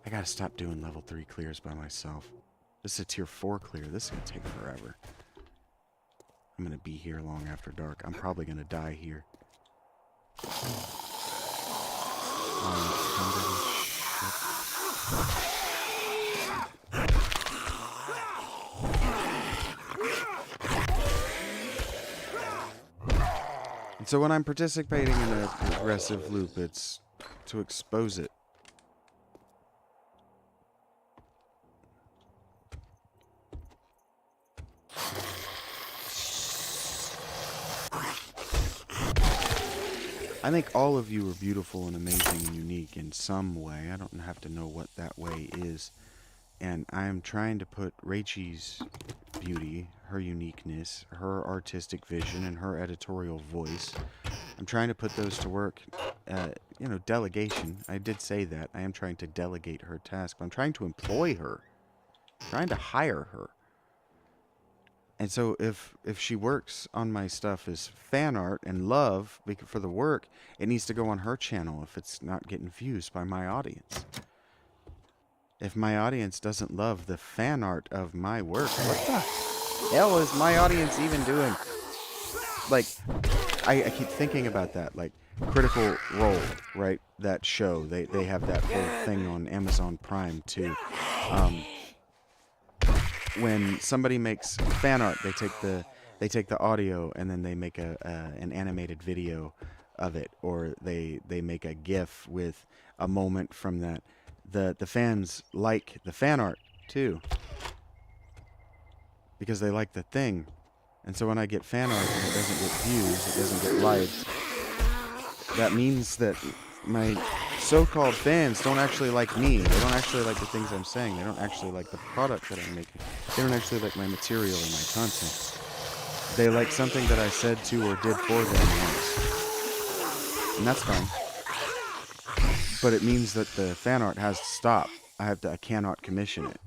Speaker 1: I gotta stop doing level 3 clears by myself. This is a tier 4 clear. This is going to take forever. I'm going to be here long after dark. I'm probably going to die here. And so when I'm participating in a progressive loop, it's to expose it. I think all of you are beautiful and amazing and unique in some way. I don't have to know what that way is. And I'm trying to put Rachel's beauty, her uniqueness, her artistic vision, and her editorial voice. I'm trying to put those to work. You know, delegation. I did say that. I am trying to delegate her task. But I'm trying to employ her. I'm trying to hire her. And so if she works on my stuff as fan art and love for the work, it needs to go on her channel if it's not getting views by my audience. If my audience doesn't love the fan art of my work, what the hell is my audience even doing? Like, I keep thinking about that. Like, Critical Role, right? That show. They have that whole thing on Amazon Prime, too. When somebody makes fan art, they take the audio and then they make an animated video of it, or they make a GIF with a moment from that. The fans like the fan art too, because they like the thing. And so when I get fan art and it doesn't get views, it doesn't get liked, that means that my so-called fans don't actually like me. They don't actually like the things I'm saying. They don't actually like the product that I'm making. They don't actually like my material or my content. They like something that I said to or did for them once. And that's fine. But it means that the fan art has to stop. I cannot commission it.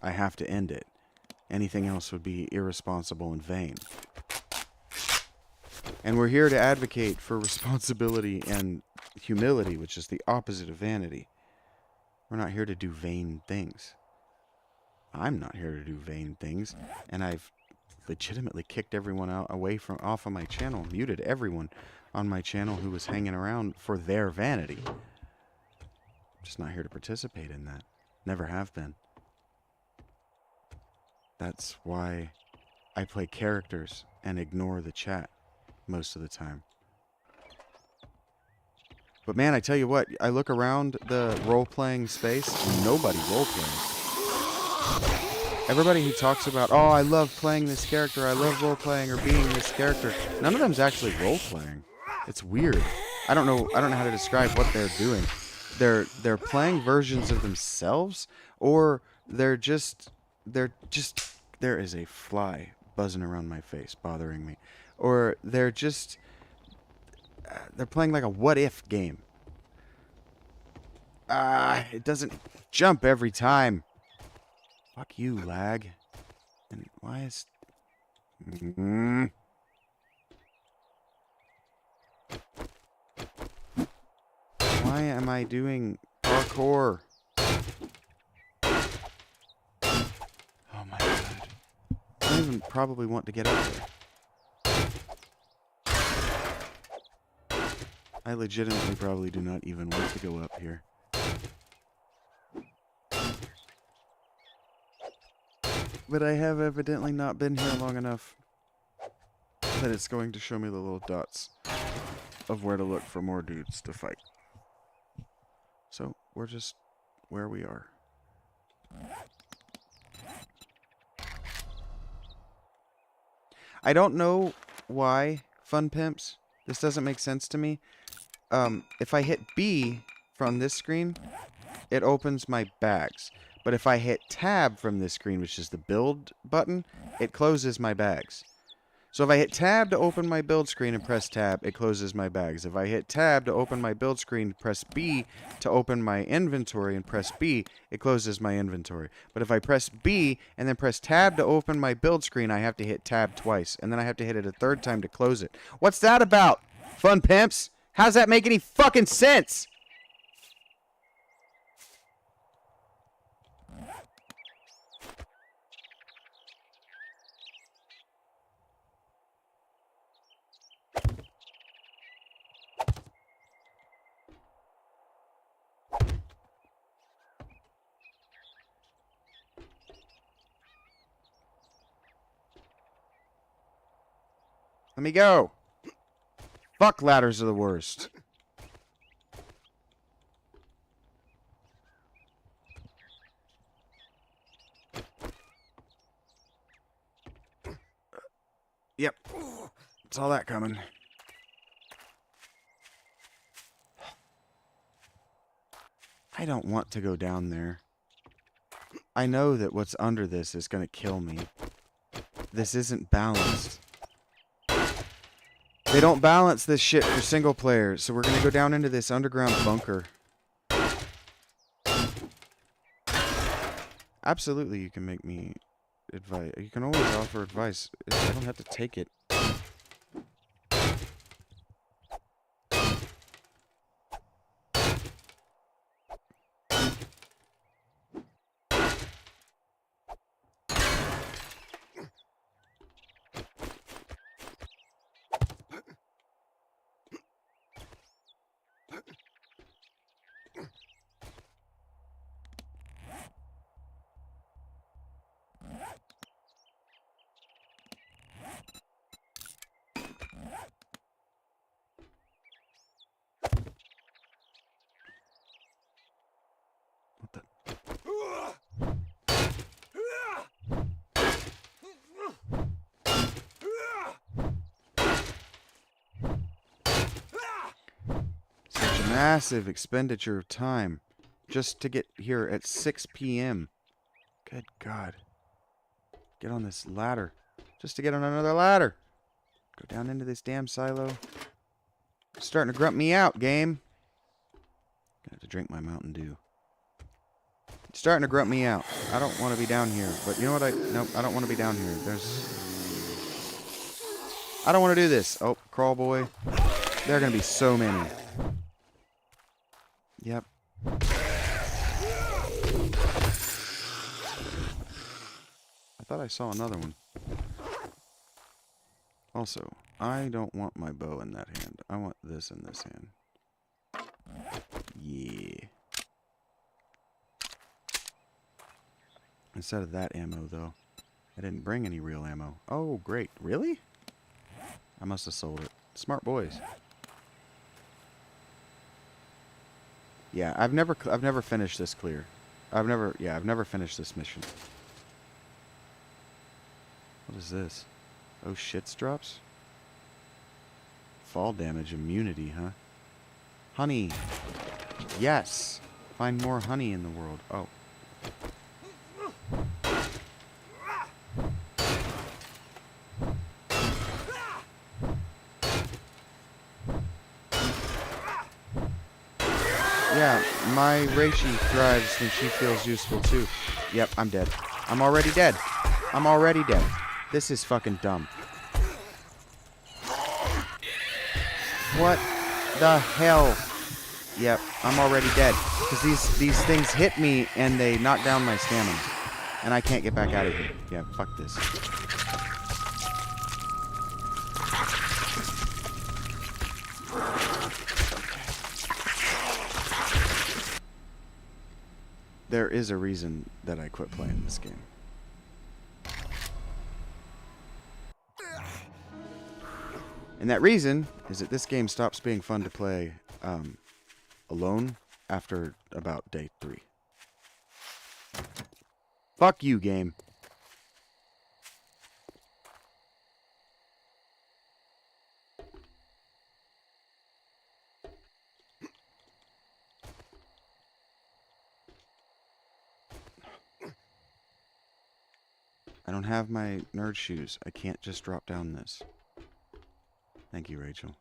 Speaker 1: I have to end it. Anything else would be irresponsible and vain. And we're here to advocate for responsibility and humility, which is the opposite of vanity. We're not here to do vain things. I'm not here to do vain things, and I've legitimately kicked everyone off of my channel, muted everyone on my channel who was hanging around for their vanity. I'm just not here to participate in that. Never have been. That's why I play characters and ignore the chat most of the time. But man, I tell you what, I look around the role-playing space, and nobody role-plays. Everybody who talks about, oh, I love playing this character, I love role-playing or being this character, none of them's actually role-playing. It's weird. I don't know how to describe what they're doing. They're playing versions of themselves, or there is a fly buzzing around my face, bothering me. Or they're playing like a what-if game. It doesn't jump every time. Fuck you, lag. And why is... Why am I doing parkour? Oh my god. I don't even probably want to get up there. I legitimately probably do not even want to go up here. But I have evidently not been here long enough that it's going to show me the little dots of where to look for more dudes to fight. So we're just where we are. I don't know why, Fun Pimps. This doesn't make sense to me. If I hit B from this screen, it opens my bags. But if I hit Tab from this screen, which is the build button, it closes my bags. So if I hit Tab to open my build screen and press Tab, it closes my bags. If I hit Tab to open my build screen, press B to open my inventory and press B, it closes my inventory. But if I press B and then press Tab to open my build screen, I have to hit Tab twice. And then I have to hit it a third time to close it. What's that about, Fun Pimps? How's that make any fucking sense? Let me go. Fuck, ladders are the worst. Yep. Saw that coming. I don't want to go down there. I know that what's under this is going to kill me. This isn't balanced. They don't balance this shit for single players, so we're going to go down into this underground bunker. Absolutely, you can make me advice. You can always offer advice. I don't have to take it. What the? Such a massive expenditure of time just to get here at 6 p.m. Good God. Get on this ladder. Just to get on another ladder. Go down into this damn silo. It's starting to grump me out, game. Gonna have to drink my Mountain Dew. It's starting to grump me out. I don't want to be down here. But you know what? Nope, I don't want to be down here. I don't want to do this. Oh, crawl boy. There are going to be so many. Yep. I thought I saw another one. Also, I don't want my bow in that hand. I want this in this hand. Yeah. Instead of that ammo, though. I didn't bring any real ammo. Oh, great. Really? I must have sold it. Smart boys. Yeah, I've never finished this clear. I've never finished this mission. What is this? Oh, shits drops? Fall damage immunity, huh? Honey. Yes. Find more honey in the world. Oh. Yeah, my Reishi thrives when she feels useful too. Yep, I'm dead. I'm already dead. I'm already dead. This is fucking dumb. What the hell? Yep, I'm already dead. Because these things hit me and they knock down my stamina. And I can't get back out of here. Yeah, fuck this. There is a reason that I quit playing this game. And that reason is that this game stops being fun to play alone after about day 3. Fuck you, game. I don't have my nerd shoes. I can't just drop down this. Thank you, Rachel.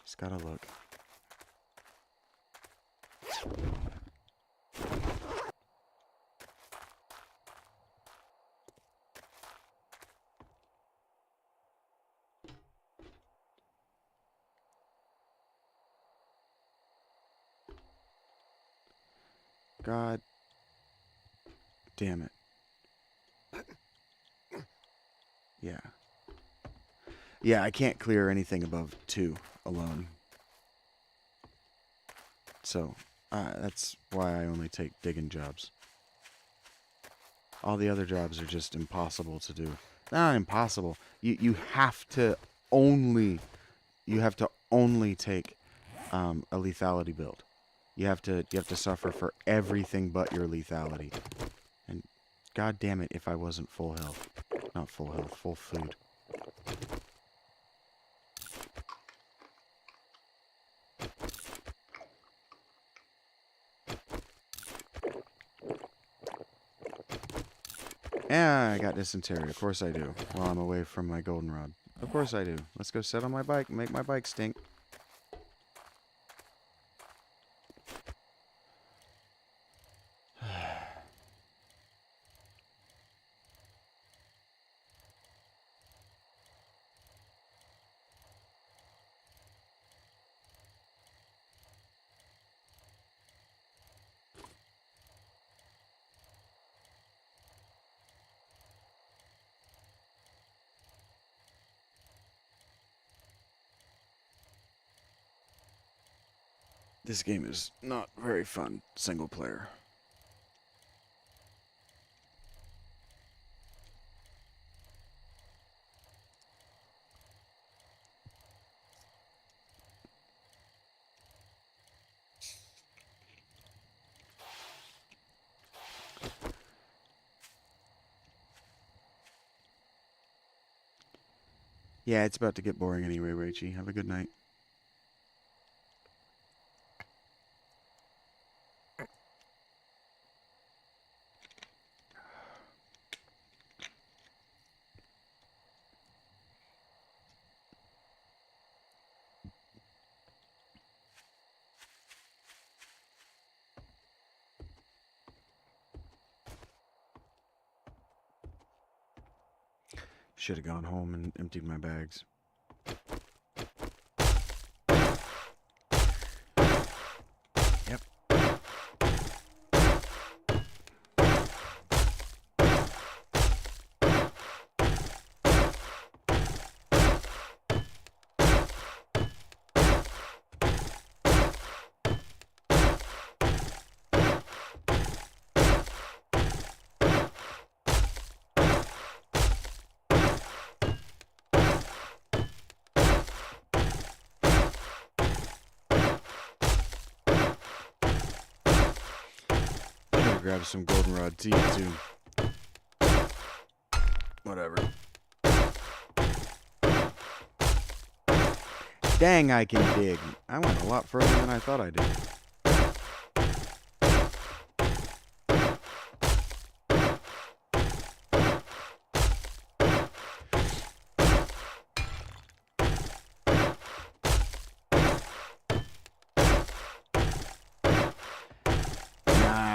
Speaker 1: Just gotta look. God damn it. Yeah. Yeah, I can't clear anything above 2 alone. So, that's why I only take digging jobs. All the other jobs are just impossible to do. They're not impossible. You have to only take a lethality build. You have to suffer for everything but your lethality. And god damn it if I wasn't full health. Not full health, full food. Yeah, I got dysentery. Of course I do. While I'm away from my goldenrod. Of course I do. Let's go sit on my bike and make my bike stink. This game is not very fun, single player. Yeah, it's about to get boring anyway, Rachie. Have a good night. Should have gone home and emptied my bags. Yep. Grab some goldenrod tea too. Whatever. Dang, I can dig. I went a lot further than I thought I did.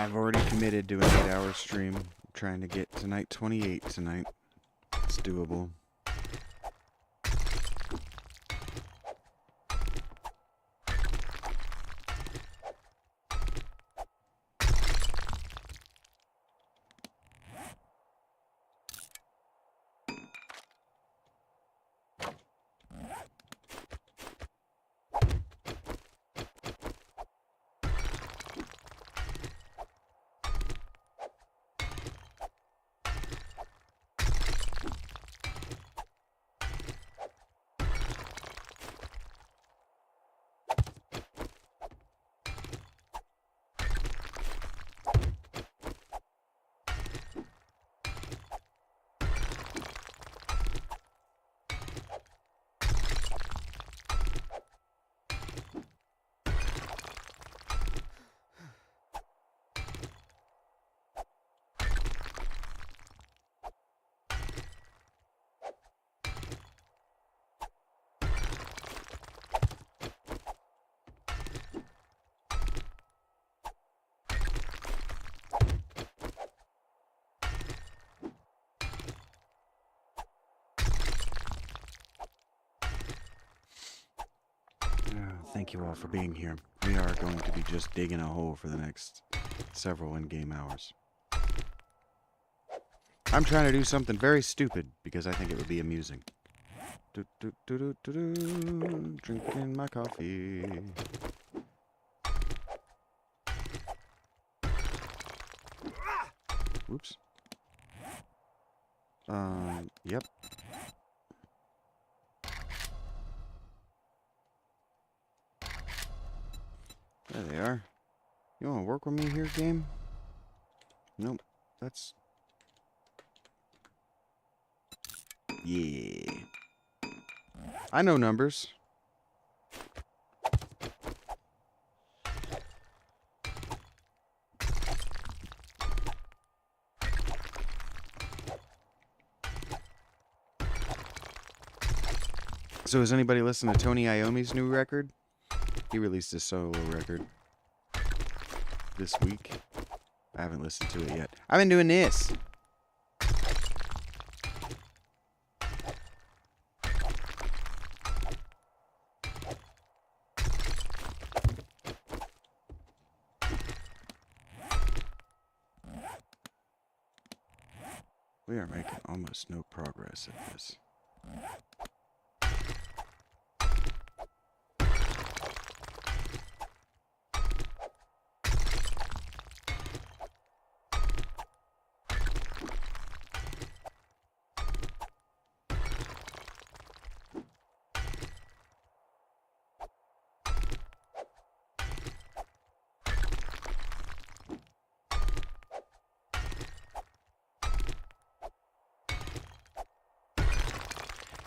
Speaker 1: I've already committed to an 8-hour stream. I'm trying to get to night 28 tonight. It's doable. thank you all for being here. We are going to be just digging a hole for the next several in-game hours. I'm trying to do something very stupid because I think it would be amusing. Drinking my coffee. Whoops. Yep. There they are. You want to work with me here, game? Nope. That's... Yeah. I know numbers. So has anybody listened to Tony Iommi's new record? He released a solo record this week. I haven't listened to it yet. I've been doing this. We are making almost no progress at this.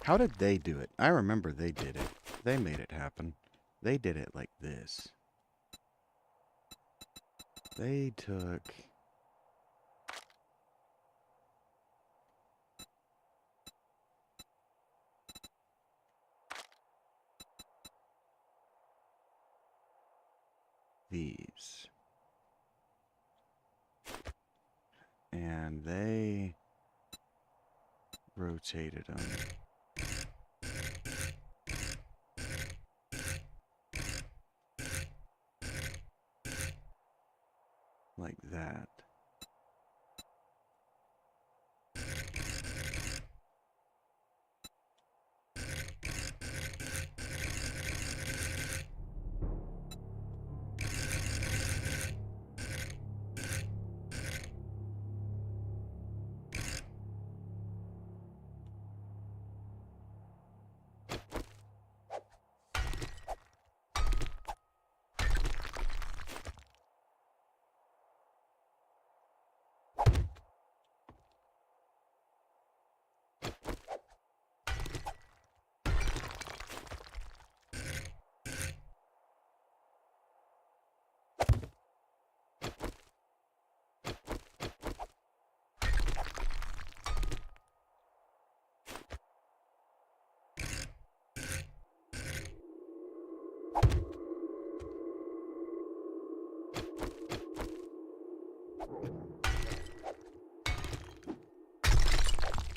Speaker 1: How did they do it? I remember they did it. They made it happen. They did it like this. They took... these. And they rotated them. Like that.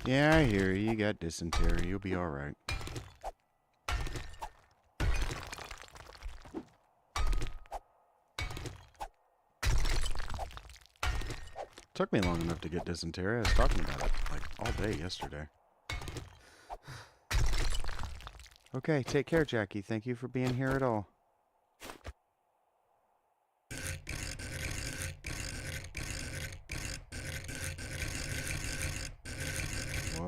Speaker 1: Yeah, I hear you. You got dysentery. You'll be alright. Took me long enough to get dysentery. I was talking about it like all day yesterday. Okay, take care, Jackie. Thank you for being here at all.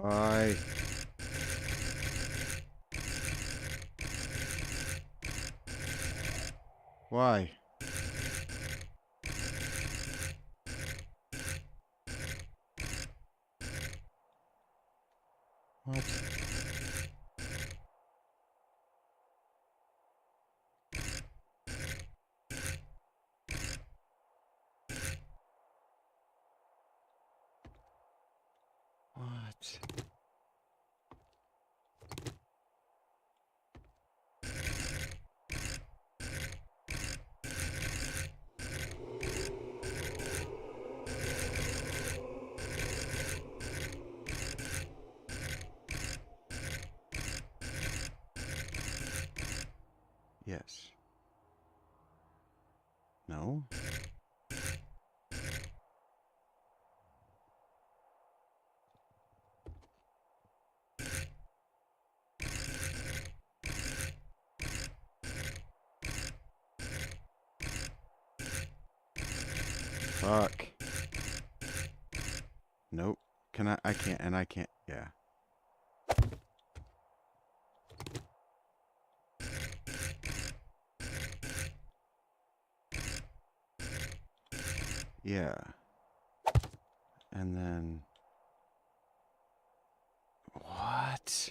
Speaker 1: Why? Why? What? What? Yes. No? Fuck. Nope. Can I can't, and I can't, yeah. Yeah. And then... What?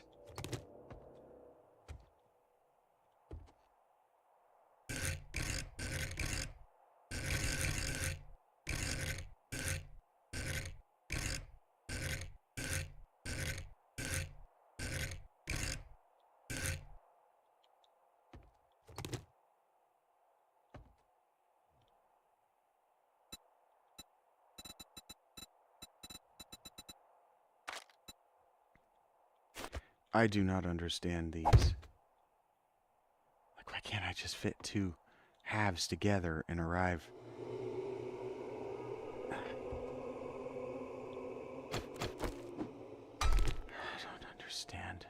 Speaker 1: I do not understand these. Like, why can't I just fit two halves together and arrive? I don't understand.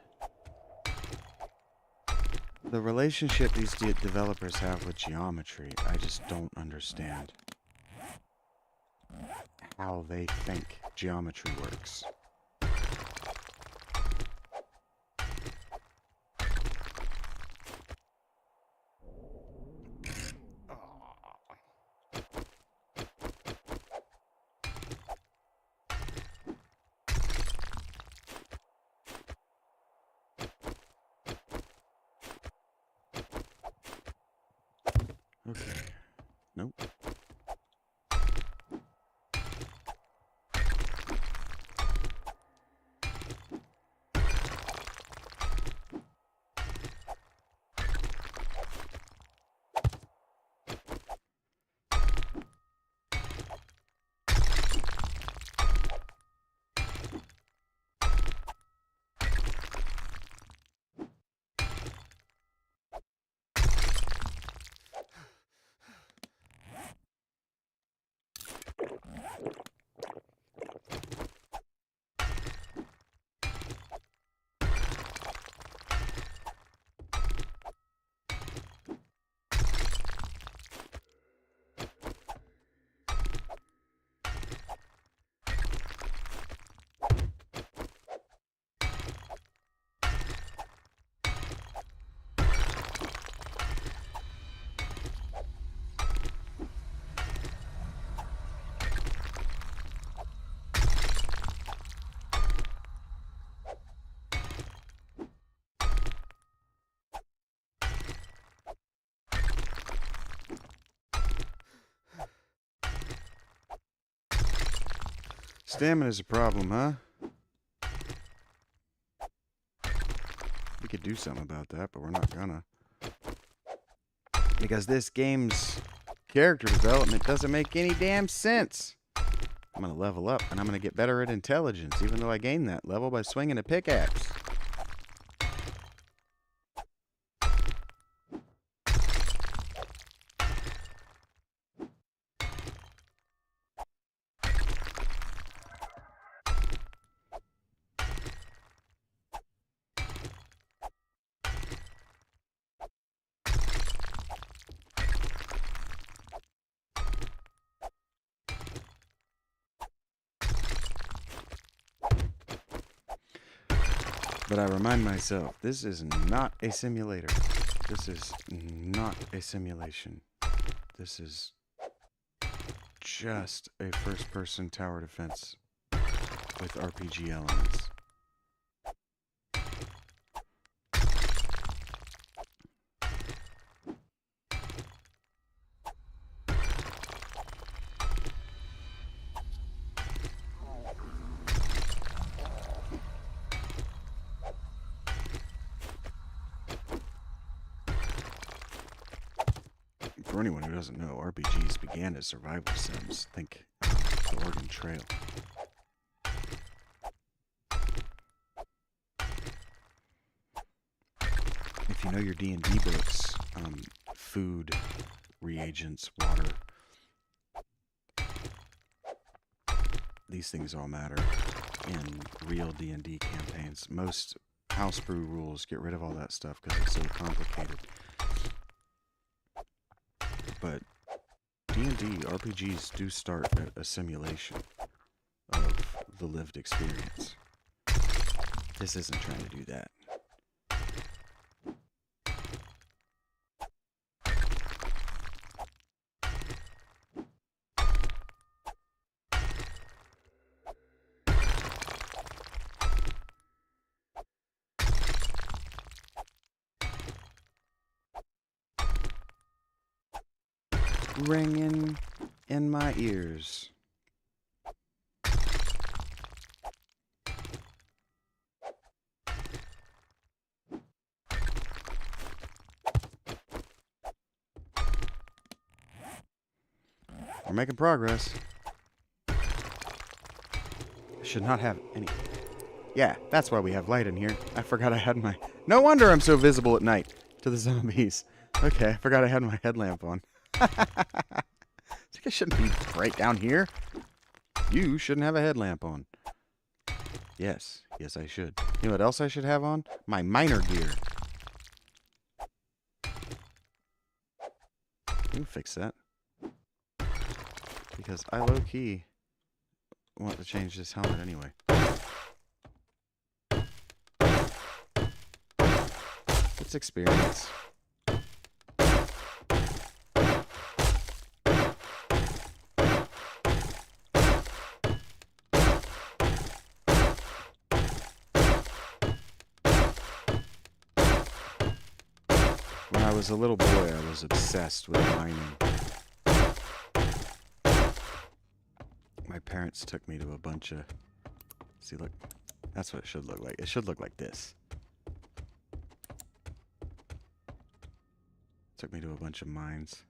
Speaker 1: The relationship these developers have with geometry, I just don't understand how they think geometry works. Okay. Nope. Stamina's a problem, huh? We could do something about that, but we're not gonna. Because this game's character development doesn't make any damn sense. I'm gonna level up, and I'm gonna get better at intelligence, even though I gained that level by swinging a pickaxe. But I remind myself, this is not a simulator. This is not a simulation. This is just a first-person tower defense with RPG elements. For anyone who doesn't know, RPGs began as survival sims. Think the Oregon Trail. If you know your D&D books, food, reagents, water, these things all matter in real D&D campaigns. Most house brew rules get rid of all that stuff because it's so complicated. But D&D RPGs do start at a simulation of the lived experience. This isn't trying to do that. Ringing in my ears. We're making progress. Should not have any... Yeah, that's why we have light in here. I forgot I had my... No wonder I'm so visible at night to the zombies. Okay, I forgot I had my headlamp on. It shouldn't be bright down here. You shouldn't have a headlamp on. Yes, yes I should. You know what else I should have on? My miner gear. You can fix that. Because I low-key want to change this helmet anyway. It's experience. When I was a little boy, I was obsessed with mining. My parents took me to a bunch of... See, look. That's what it should look like. It should look like this. Took me to a bunch of mines.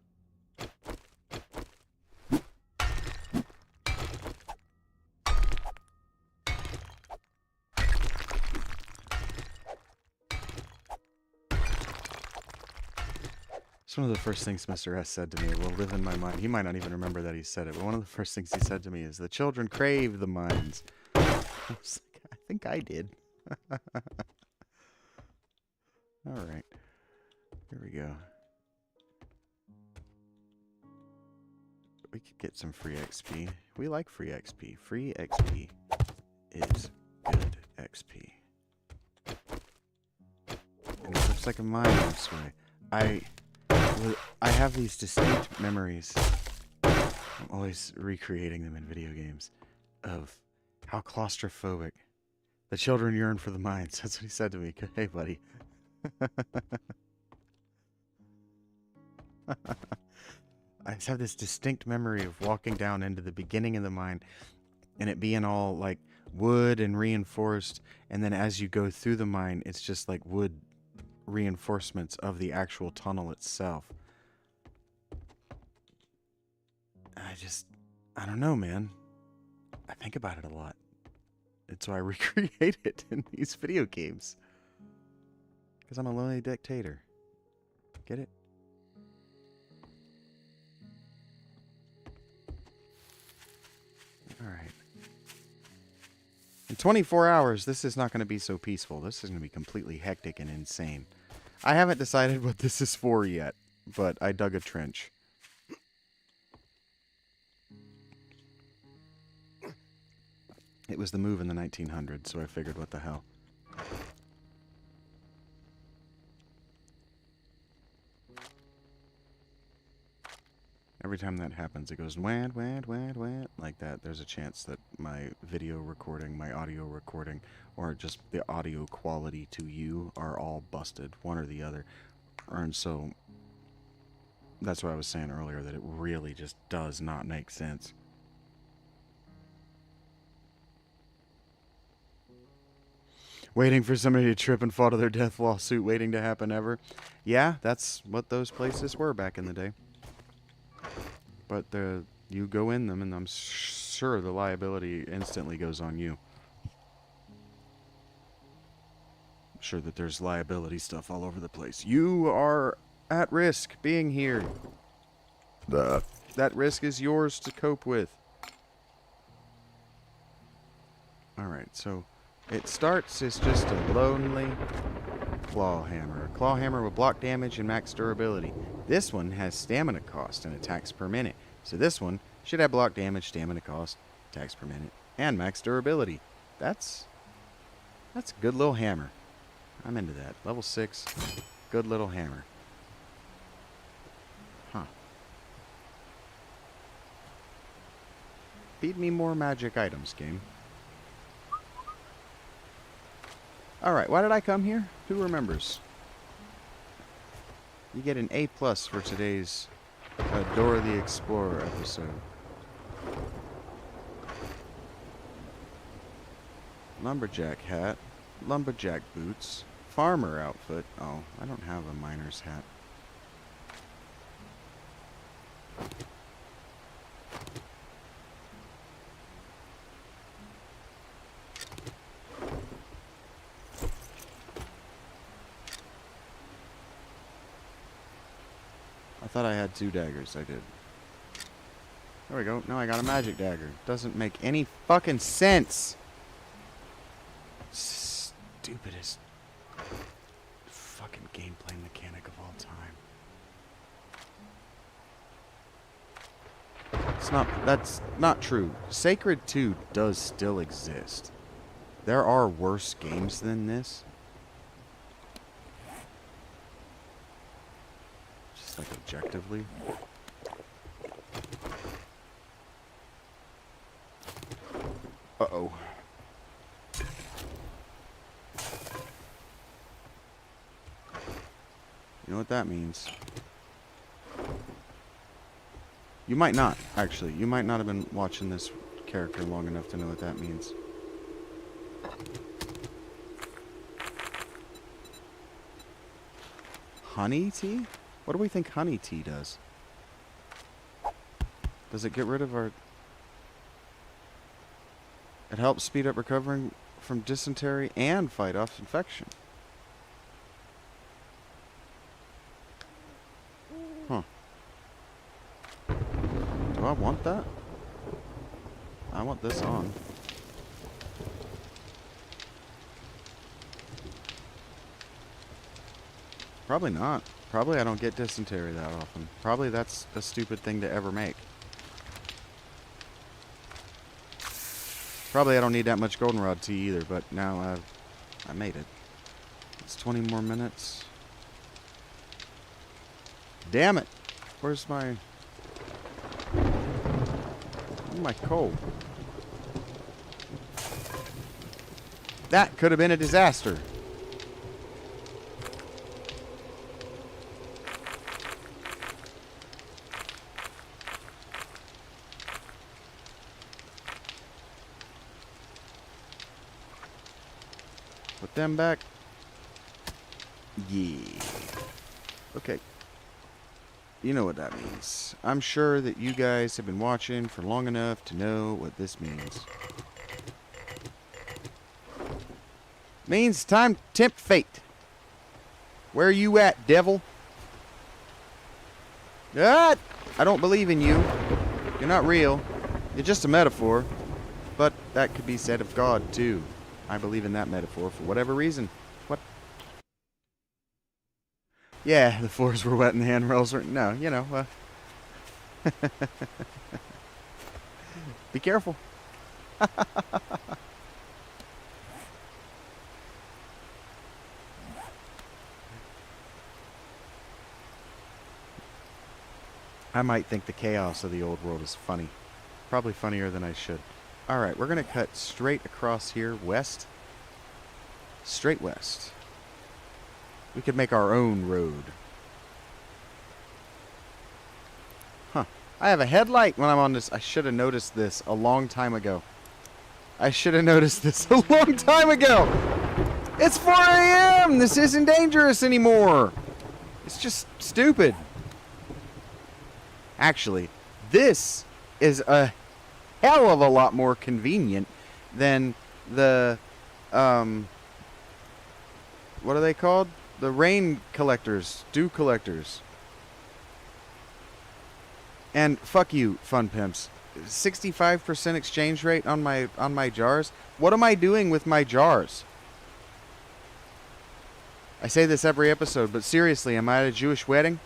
Speaker 1: It's one of the first things Mr. S said to me. It will live in my mind. He might not even remember that he said it, but one of the first things he said to me is, the children crave the mines. I was like, I think I did. Alright. Here we go. We could get some free XP. We like free XP. Free XP is good XP. And it looks like a mine this way. I have these distinct memories. I'm always recreating them in video games of how claustrophobic the children yearn for the mines. That's what he said to me. Hey, buddy. I just have this distinct memory of walking down into the beginning of the mine and it being all like wood and reinforced, and then as you go through the mine, it's just like wood reinforcements of the actual tunnel itself. I don't know, man. I think about it a lot. It's why I recreate it in these video games. Because I'm a lonely dictator. Get it? Alright. In 24 hours, this is not going to be so peaceful. This is going to be completely hectic and insane. I haven't decided what this is for yet, but I dug a trench. It was the move in the 1900s, so I figured, what the hell. Every time that happens, it goes whant, whant, whant, whant, like that. There's a chance that my video recording, my audio recording, or just the audio quality to you are all busted, one or the other. And so, that's why I was saying earlier that it really just does not make sense. Waiting for somebody to trip and fall to their death, lawsuit waiting to happen ever. Yeah, that's what those places were back in the day. But you go in them, and I'm sure the liability instantly goes on you. I'm sure that there's liability stuff all over the place. You are at risk being here. That risk is yours to cope with. Alright, so it starts as just a lonely claw hammer. A claw hammer with block damage and max durability. This one has stamina cost and attacks per minute. So this one should have block damage, stamina cost, attacks per minute, and max durability. That's a good little hammer. I'm into that. Level 6, good little hammer. Huh. Feed me more magic items, game. Alright, why did I come here? Who remembers? You get an A+ for today's Dora the Explorer episode. Lumberjack hat, lumberjack boots, farmer outfit. Oh, I don't have a miner's hat. I thought I had 2 daggers. I did. There we go. Now I got a magic dagger. Doesn't make any fucking sense. Stupidest fucking gameplay mechanic of all time. That's not true. Sacred 2 does still exist. There are worse games than this. Just like objectively. Uh-oh. You know what that means? You might not, actually. You might not have been watching this character long enough to know what that means. Honey tea? What do we think honey tea does? Does it get rid of our... It helps speed up recovering from dysentery and fight off infection. Huh. Do I want that? I want this on. Probably not. Probably I don't get dysentery that often. Probably that's a stupid thing to ever make. Probably I don't need that much goldenrod tea either, but now I made it. It's 20 more minutes. Damn it! Where's my coal? That could have been a disaster. Put them back. Yeah. Okay. You know what that means. I'm sure that you guys have been watching for long enough to know what this means. Means time to tempt fate. Where are you at, devil? Ah! I don't believe in you. You're not real. You're just a metaphor. But that could be said of God, too. I believe in that metaphor for whatever reason. What? Yeah, the floors were wet and the handrails were... No, you know, be careful. I might think the chaos of the old world is funny. Probably funnier than I should. Alright, we're going to cut straight across here, west. Straight west. We could make our own road. Huh. I have a headlight when I'm on this. I should have noticed this a long time ago. I should have noticed this a long time ago! It's 4 a.m.! This isn't dangerous anymore! It's just stupid. Actually, this is a hell of a lot more convenient than the what are they called? The rain collectors, dew collectors. And fuck you, fun pimps. 65% exchange rate on my jars. What am I doing with my jars? I say this every episode, but seriously, am I at a Jewish wedding?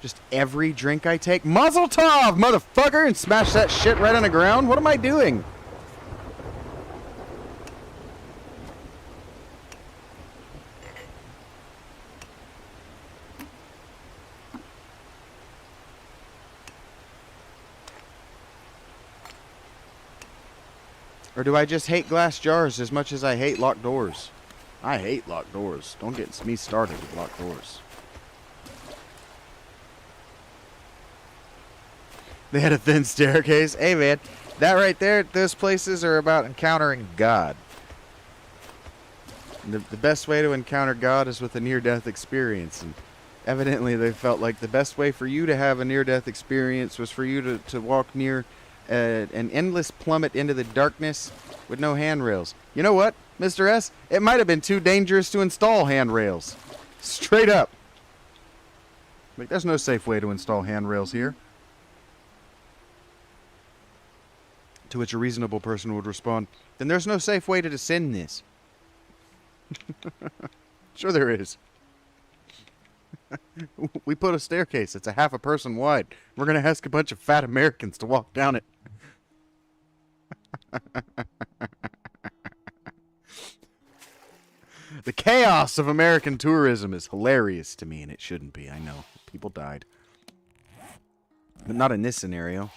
Speaker 1: Just every drink I take, Mazel Tov, motherfucker, and smash that shit right on the ground? What am I doing? Or do I just hate glass jars as much as I hate locked doors? I hate locked doors. Don't get me started with locked doors. They had a thin staircase. Hey, man, that right there, those places are about encountering God. The best way to encounter God is with a near-death experience. And evidently, they felt like the best way for you to have a near-death experience was for you to walk near an endless plummet into the darkness with no handrails. You know what, Mr. S? It might have been too dangerous to install handrails. Straight up. Like, there's no safe way to install handrails here. To which a reasonable person would respond, then there's no safe way to descend this. Sure there is. We put a staircase. It's a half a person wide. We're going to ask a bunch of fat Americans to walk down it. The chaos of American tourism is hilarious to me, and it shouldn't be. I know. People died. But not in this scenario.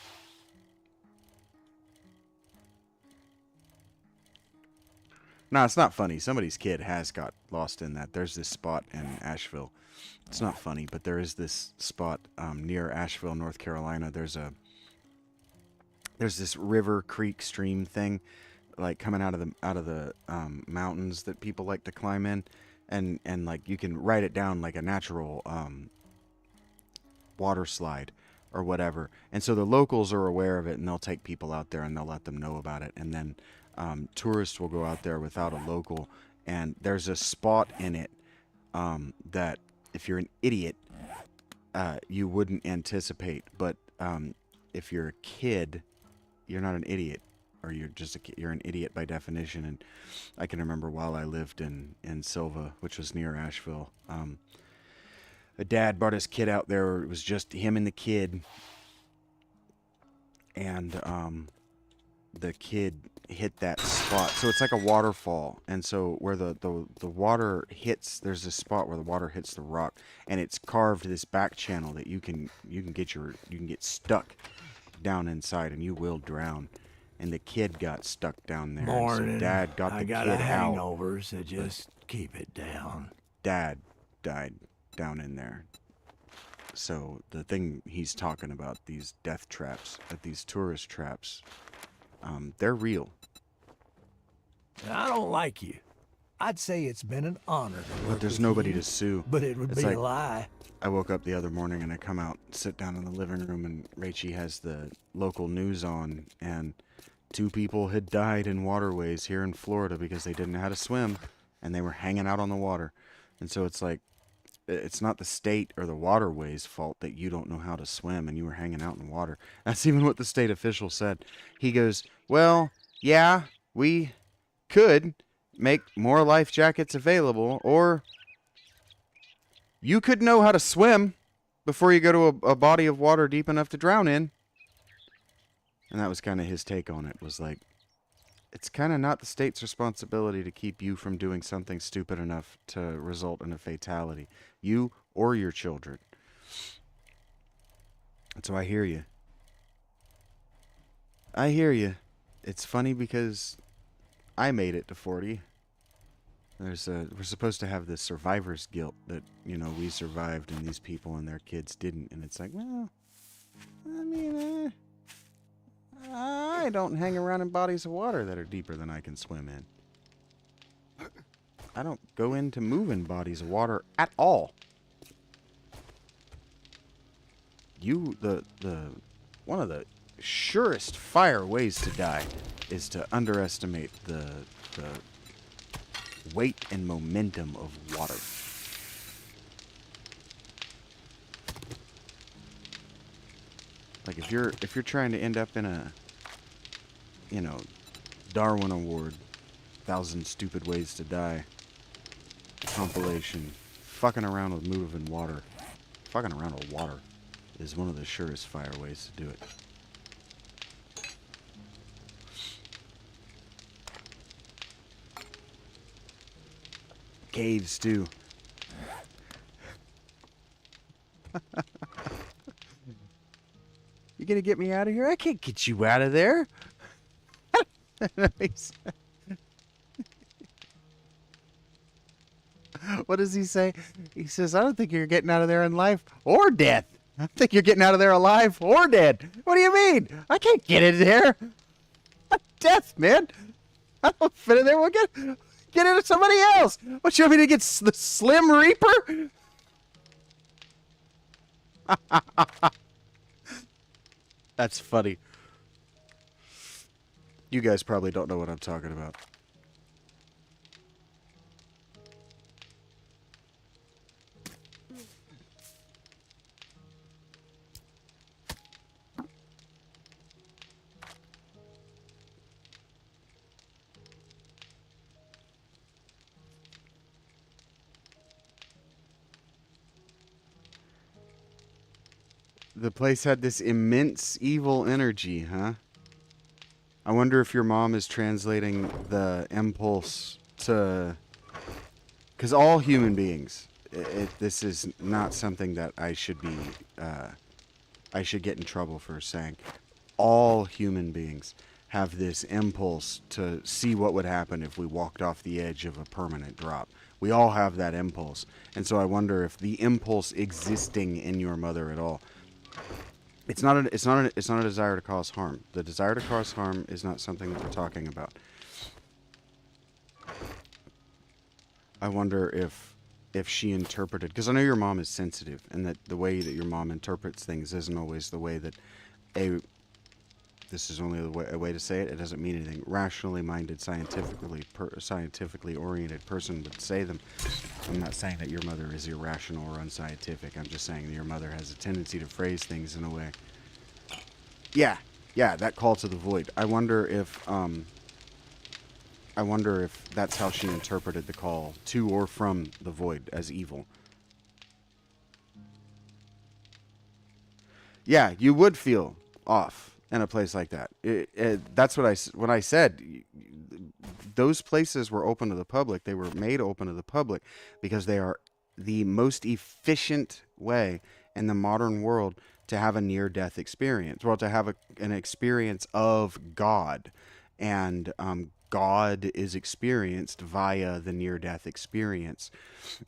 Speaker 1: No, it's not funny. Somebody's kid has got lost in that. There's this spot in Asheville. It's not funny, but there is this spot near Asheville, North Carolina. There's this river, creek, stream thing, like coming out of the mountains that people like to climb in, and like you can write it down like a natural water slide or whatever. And so the locals are aware of it, and they'll take people out there and they'll let them know about it, and then tourists will go out there without a local, and there's a spot in it that if you're an idiot, you wouldn't anticipate. But if you're a kid, you're not an idiot, or you're just you're an idiot by definition. And I can remember while I lived in Silva, which was near Asheville, a dad brought his kid out there. It was just him and the kid, and the kid hit that spot. So it's like a waterfall, and so where the water hits, there's this spot where the water hits the rock, and it's carved this back channel that you can get stuck down inside, and you will drown. And the kid got stuck down there.
Speaker 2: Morning.
Speaker 1: So Dad got the
Speaker 2: I got
Speaker 1: kid
Speaker 2: a
Speaker 1: out.
Speaker 2: hangover, so just keep it down.
Speaker 1: Dad died down in there. So the thing he's talking about, these death traps, these tourist traps, they're real.
Speaker 2: I don't like you. I'd say it's been an honor to work
Speaker 1: But there's
Speaker 2: with
Speaker 1: nobody
Speaker 2: you,
Speaker 1: to sue.
Speaker 2: but it would
Speaker 1: It's
Speaker 2: be
Speaker 1: like,
Speaker 2: a lie.
Speaker 1: I woke up the other morning and I come out, sit down in the living room, and Rachie has the local news on, and 2 people had died in waterways here in Florida because they didn't know how to swim, and they were hanging out on the water. And so it's like, it's not the state or the waterways' fault that you don't know how to swim and you were hanging out in the water. That's even what the state official said. He goes, well, yeah, we could make more life jackets available, or you could know how to swim before you go to a body of water deep enough to drown in. And that was kind of his take on it, was like, it's kind of not the state's responsibility to keep you from doing something stupid enough to result in a fatality. You or your children. And so I hear you. I hear you. It's funny because I made it to 40. We're supposed to have this survivor's guilt that, you know, we survived and these people and their kids didn't. And it's like, well, I mean, I don't hang around in bodies of water that are deeper than I can swim in. I don't go into moving bodies of water at all. One of the surest fire ways to die is to underestimate the weight and momentum of water. Like if you're trying to end up in a, you know, Darwin Award, 1,000 Stupid Ways to Die compilation, fucking around with moving water, fucking around with water is one of the surest fire ways to do it. Caves too. You gonna get me out of here? I can't get you out of there. What does he say? He says, I don't think you're getting out of there in life or death. I think you're getting out of there alive or dead. What do you mean? I can't get in there. Death, man. I don't fit in there. We'll get into somebody else. What, you want me to get the Slim Reaper? That's funny. You guys probably don't know what I'm talking about. The place had this immense evil energy, huh? I wonder if your mom is translating the impulse to... Because all human beings, this is not something that I should be... I should get in trouble for saying. All human beings have this impulse to see what would happen if we walked off the edge of a permanent drop. We all have that impulse. And so I wonder if the impulse existing in your mother at all... It's not a desire to cause harm. The desire to cause harm is not something that we're talking about. I wonder if she interpreted, because I know your mom is sensitive, and that the way that your mom interprets things isn't always the way that this is only a way to say it. It doesn't mean anything. Rationally minded, scientifically oriented person would say them. I'm not saying that your mother is irrational or unscientific. I'm just saying that your mother has a tendency to phrase things in a way. Yeah, that call to the void. I wonder if that's how she interpreted the call to or from the void as evil. Yeah, you would feel off in a place like that. That's when I said those places were open to the public. They were made open to the public because they are the most efficient way in the modern world to have a near-death experience. Well, to have an experience of God. And God is experienced via the near-death experience.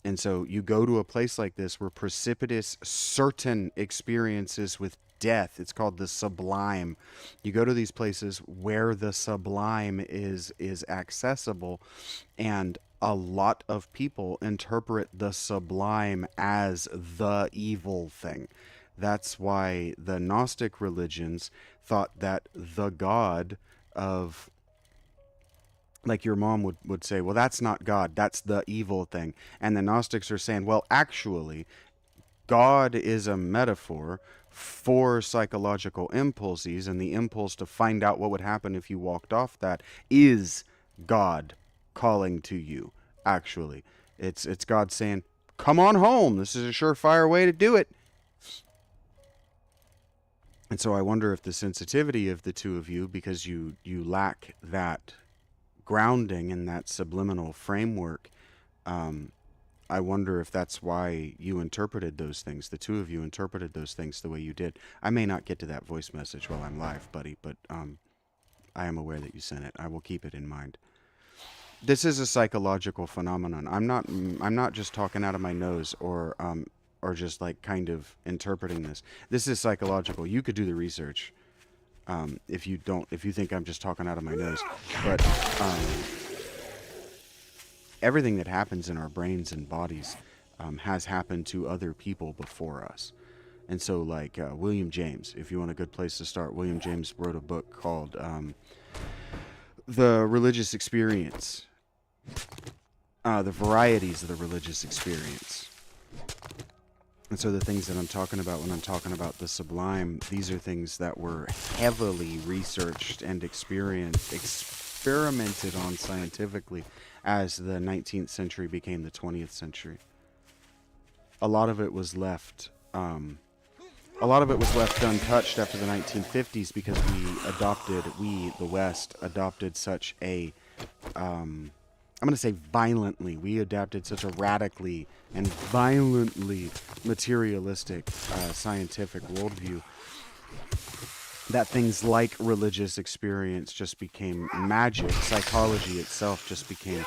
Speaker 1: And so you go to a place like this where precipitous, certain experiences with death, it's called the sublime. You go to these places where the sublime is accessible, and a lot of people interpret the sublime as the evil thing. That's why the Gnostic religions thought that the God of, like your mom would say, well, that's not God, that's the evil thing. And the Gnostics are saying, well, actually, God is a metaphor for psychological impulses, and the impulse to find out what would happen if you walked off that is God calling to you, actually. It's God saying, come on home, this is a surefire way to do it. And so I wonder if the sensitivity of the two of you, because you lack that grounding and that subliminal framework, I wonder if that's why you interpreted those things. The two of you interpreted those things the way you did. I may not get to that voice message while I'm live, buddy, but I am aware that you sent it. I will keep it in mind. This is a psychological phenomenon. I'm not just talking out of my nose or just like kind of interpreting this. This is psychological. You could do the research if you think I'm just talking out of my nose. But everything that happens in our brains and bodies has happened to other people before us. And so, like William James, if you want a good place to start, William James wrote a book called The Religious Experience. the varieties of the religious experience. And so the things that I'm talking about when I'm talking about the sublime, these are things that were heavily researched and experimented on scientifically as the 19th century became the 20th century. A lot of it was left untouched after the 1950s because the West, adopted such a I'm going to say violently. We adapted such a radically and violently materialistic scientific worldview that things like religious experience just became magic. Psychology itself just became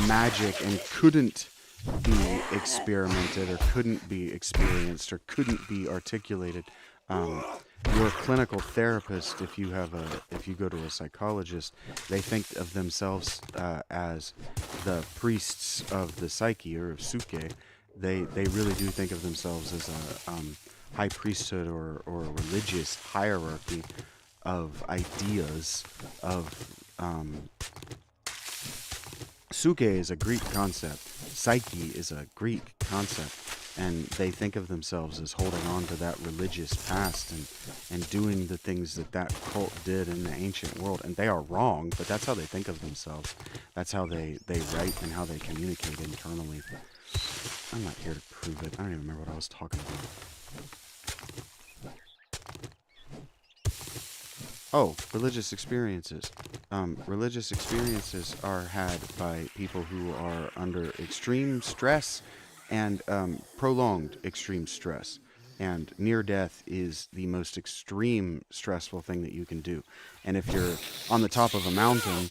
Speaker 1: magic and couldn't be experimented or couldn't be experienced or couldn't be articulated. Your clinical therapist, if you go to a psychologist, they think of themselves as the priests of the psyche or of suke. They really do think of themselves as a high priesthood or a religious hierarchy of ideas of suke is a Greek concept, psyche is a Greek concept, and they think of themselves as holding on to that religious past and doing the things that that cult did in the ancient world. And they are wrong, but that's how they think of themselves. That's how they write and how they communicate internally. I'm not here to prove it. I don't even remember what I was talking about. Oh, religious experiences. Religious experiences are had by people who are under extreme stress and prolonged extreme stress. And near death is the most extreme stressful thing that you can do. And if you're on the top of a mountain,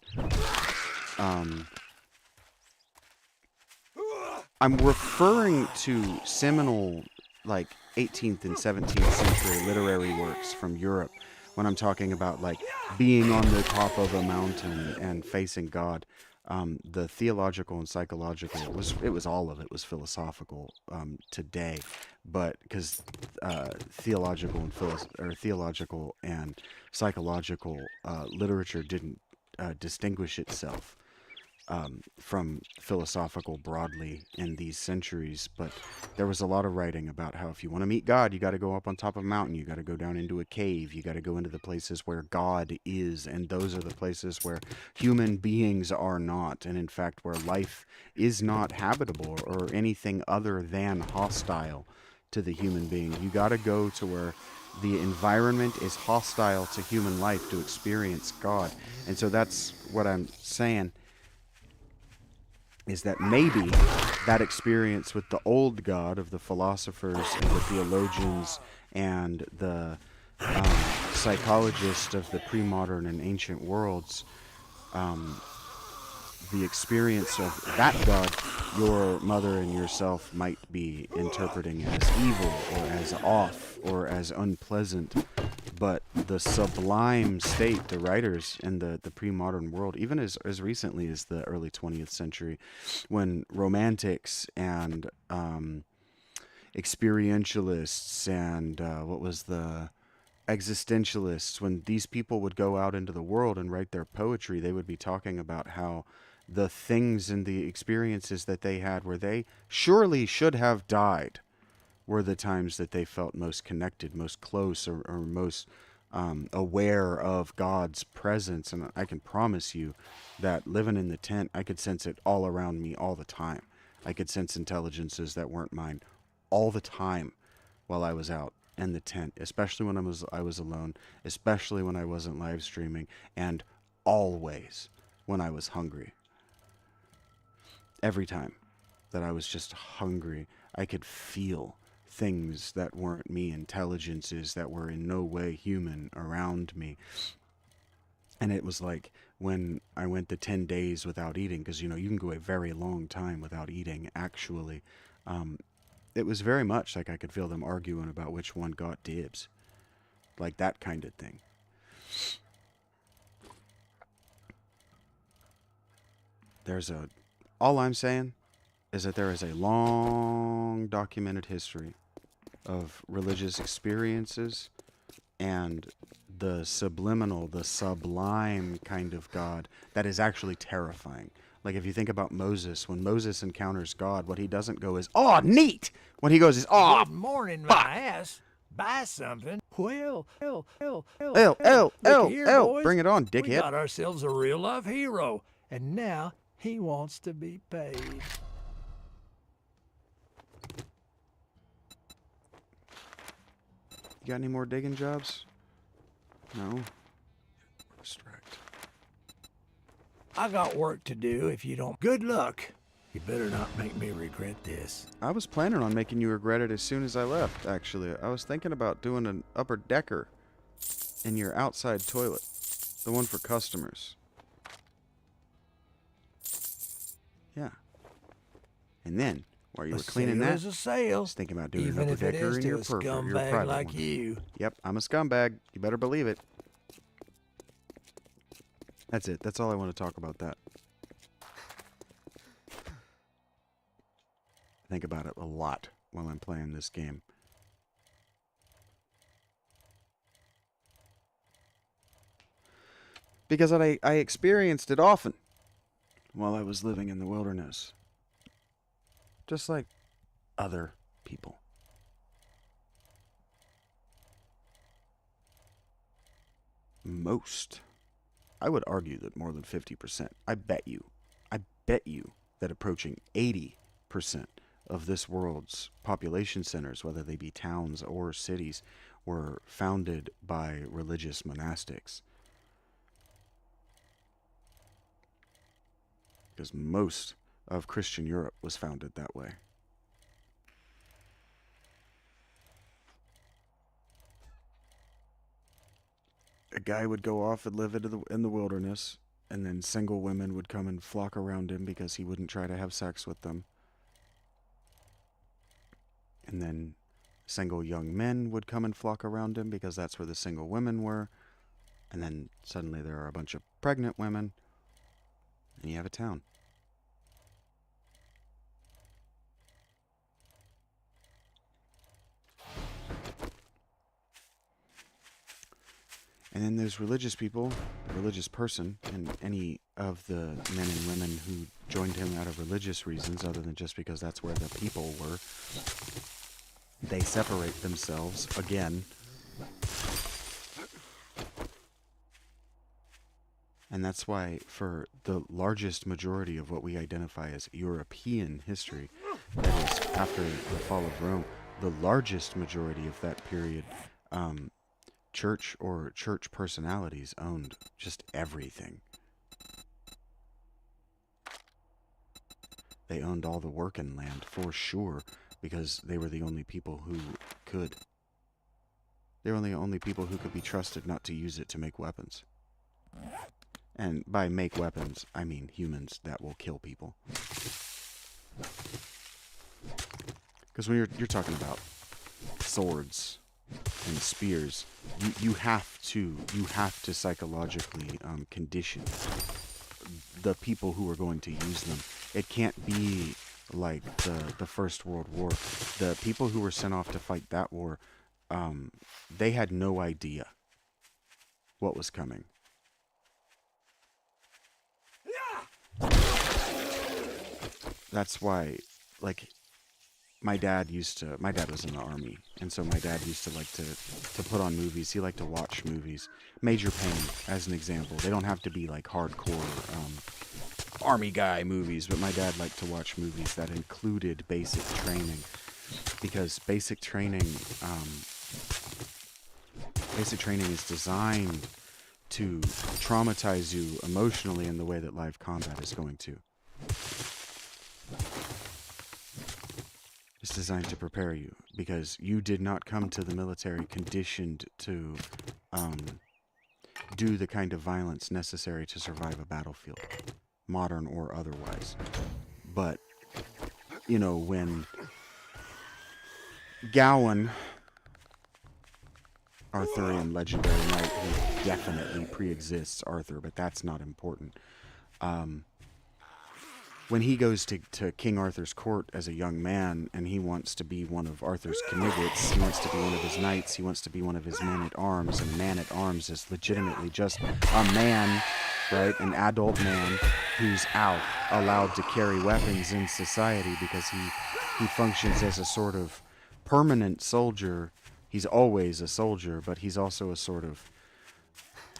Speaker 1: I'm referring to seminal, like 18th and 17th century literary works from Europe when I'm talking about like being on the top of a mountain and facing God. The theological and psychological it was all of it was philosophical today, but because theological and psychological literature didn't distinguish itself from philosophical broadly in these centuries, but there was a lot of writing about how if you want to meet God, you got to go up on top of a mountain, you got to go down into a cave, you got to go into the places where God is, and those are the places where human beings are not, and in fact where life is not habitable or anything other than hostile to the human being. You got to go to where the environment is hostile to human life to experience God. And so that's what I'm saying, is that maybe that experience with the old God of the philosophers and the theologians and the psychologists of the pre-modern and ancient worlds, the experience of that God, your mother and yourself might be interpreting as evil or as off or as unpleasant. But the sublime state, the writers in the pre-modern world, even as recently as the early 20th century, when romantics and experientialists and what was the existentialists, when these people would go out into the world and write their poetry, they would be talking about how the things and the experiences that they had where they surely should have died were the times that they felt most connected, most close, or most aware of God's presence. And I can promise you that living in the tent, I could sense it all around me all the time. I could sense intelligences that weren't mine all the time while I was out in the tent, especially when I was alone, especially when I wasn't live streaming, and always when I was hungry. Every time that I was just hungry, I could feel things that weren't me, intelligences that were in no way human around me. And it was like when I went the 10 days without eating, because you can go a very long time without eating, actually. It was very much like I could feel them arguing about which one got dibs. Like that kind of thing. All I'm saying is that there is a long documented history of religious experiences and the subliminal, the sublime kind of God that is actually terrifying. Like if you think about Moses, when Moses encounters God, what he doesn't go is, "Oh, neat." What he goes is, "Oh,
Speaker 2: Good morning, my
Speaker 1: fuck."
Speaker 2: ass. Buy something. Well,
Speaker 1: L,
Speaker 2: look here, boys.
Speaker 1: bring it on,
Speaker 2: We
Speaker 1: dickhead.
Speaker 2: got ourselves a real life hero, and now he wants to be paid.
Speaker 1: You got any more digging jobs? No. Distract.
Speaker 2: I got work to do if you don't. Good luck. You better not make me regret this.
Speaker 1: I was planning on making you regret it as soon as I left, actually. I was thinking about doing an upper decker in your outside toilet. The one for customers. Yeah. And then, while you were cleaning that,
Speaker 2: is a sale.
Speaker 1: just thinking about doing
Speaker 2: Even
Speaker 1: an
Speaker 2: if
Speaker 1: upper
Speaker 2: it
Speaker 1: decker
Speaker 2: is
Speaker 1: in
Speaker 2: to
Speaker 1: your
Speaker 2: a
Speaker 1: your
Speaker 2: scumbag
Speaker 1: private
Speaker 2: like
Speaker 1: one.
Speaker 2: you.
Speaker 1: Yep, I'm a scumbag. You better believe it. That's it. That's all I want to talk about that. I think about it a lot while I'm playing this game. Because I experienced it often while I was living in the wilderness. Just like other people. Most. I would argue that more than 50%. I bet you that approaching 80% of this world's population centers, whether they be towns or cities, were founded by religious monastics. Because most of Christian Europe was founded that way. A guy would go off and live in the wilderness, and then single women would come and flock around him because he wouldn't try to have sex with them. And then single young men would come and flock around him because that's where the single women were. And then suddenly there are a bunch of pregnant women, and you have a town. And then there's religious people, the religious person, and any of the men and women who joined him out of religious reasons other than just because that's where the people were. They separate themselves again. And that's why for the largest majority of what we identify as European history, that is after the fall of Rome, the largest majority of that period, church or church personalities owned just everything. They owned all the working land for sure because they were the only people who could. They were the only people who could be trusted not to use it to make weapons. And by make weapons, I mean humans that will kill people. Because when you're talking about swords and spears, you have to psychologically condition the people who are going to use them. It can't be like the First World War. The people who were sent off to fight that war, they had no idea what was coming. That's why, like, my dad was in the army, and so my dad used to like to put on movies. He liked to watch movies. Major Payne, as an example. They don't have to be like hardcore army guy movies, but my dad liked to watch movies that included basic training, because basic training is designed to traumatize you emotionally in the way that live combat is going to. It's designed to prepare you, because you did not come to the military conditioned to do the kind of violence necessary to survive a battlefield, modern or otherwise. But, you know, when Gawain, Arthurian legendary knight, who definitely pre-exists Arthur, but that's not important. when he goes to King Arthur's court as a young man, and he wants to be one of Arthur's knights, he wants to be one of his knights, he wants to be one of his men-at-arms, and man-at-arms is legitimately just a man, right, an adult man who's allowed to carry weapons in society because he functions as a sort of permanent soldier. He's always a soldier, but he's also a sort of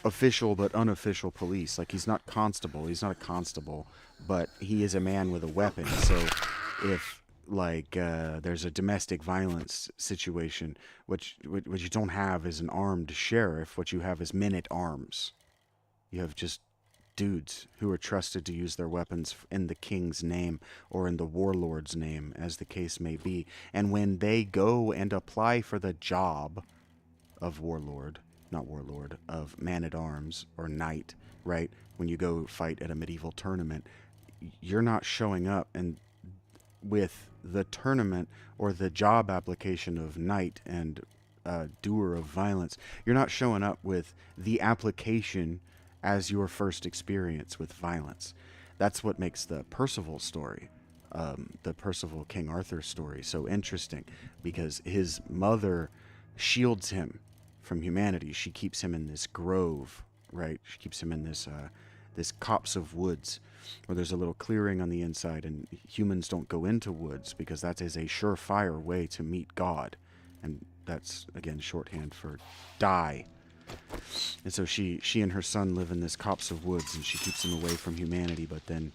Speaker 1: official but unofficial police. Like, he's not a constable, but he is a man with a weapon. So if there's a domestic violence situation, what you don't have is an armed sheriff. What you have is men at arms. You have just dudes who are trusted to use their weapons in the king's name or in the warlord's name, as the case may be. And when they go and apply for the job of of man-at-arms or knight, right? When you go fight at a medieval tournament, you're not showing up and with the tournament or the job application of knight and doer of violence. You're not showing up with the application as your first experience with violence. That's what makes the Percival story, the Percival King Arthur story, so interesting, because his mother shields him from humanity. She keeps him in this grove, right? She keeps him in this copse of woods where there's a little clearing on the inside, and humans don't go into woods because that is a surefire way to meet God. And that's, again, shorthand for die. And so she and her son live in this copse of woods, and she keeps him away from humanity, but then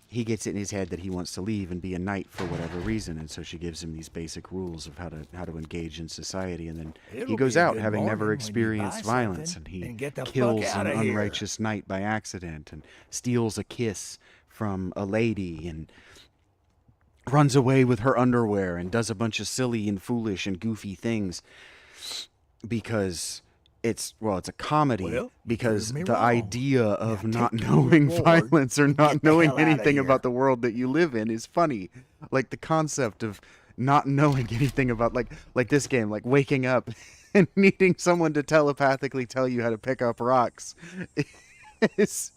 Speaker 1: he gets it in his head that he wants to leave and be a knight for whatever reason, and so she gives him these basic rules of how to engage in society, and then he goes out having never experienced violence, and he kills an unrighteous knight by accident, and steals a kiss from a lady, and runs away with her underwear, and does a bunch of silly and foolish and goofy things because it's a comedy, because the idea of not knowing violence or not knowing anything about the world that you live in is funny. Like, the concept of not knowing anything about, like this game, like waking up and needing someone to telepathically tell you how to pick up rocks. It's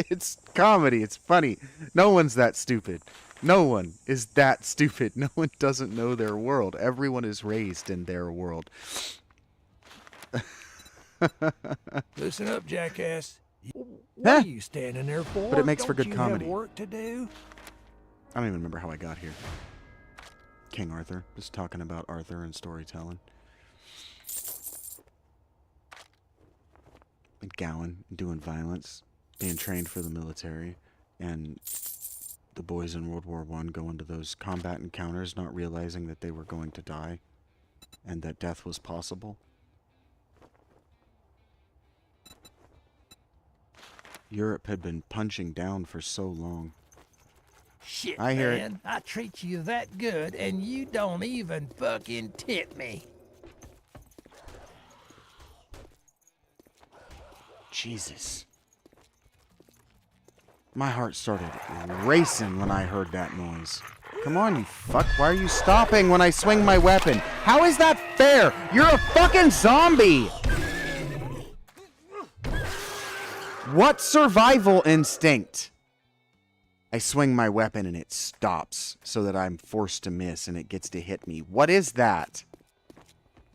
Speaker 1: comedy. It's funny. No one's that stupid. No one is that stupid. No one doesn't know their world. Everyone is raised in their world.
Speaker 2: Listen up, jackass. What are you standing there for?
Speaker 1: But it makes for good comedy.
Speaker 2: Have work to do?
Speaker 1: I don't even remember how I got here. King Arthur. Just talking about Arthur and storytelling. And Gowan doing violence, being trained for the military, and the boys in World War I going to those combat encounters not realizing that they were going to die and that death was possible. Europe had been punching down for so long.
Speaker 2: Shit,
Speaker 1: I hear
Speaker 2: man. I treat you that good, and you don't even fucking tip me.
Speaker 1: Jesus. My heart started racing when I heard that noise. Come on, you fuck. Why are you stopping when I swing my weapon? How is that fair? You're a fucking zombie! What survival instinct? I swing my weapon and it stops so that I'm forced to miss and it gets to hit me. What is that?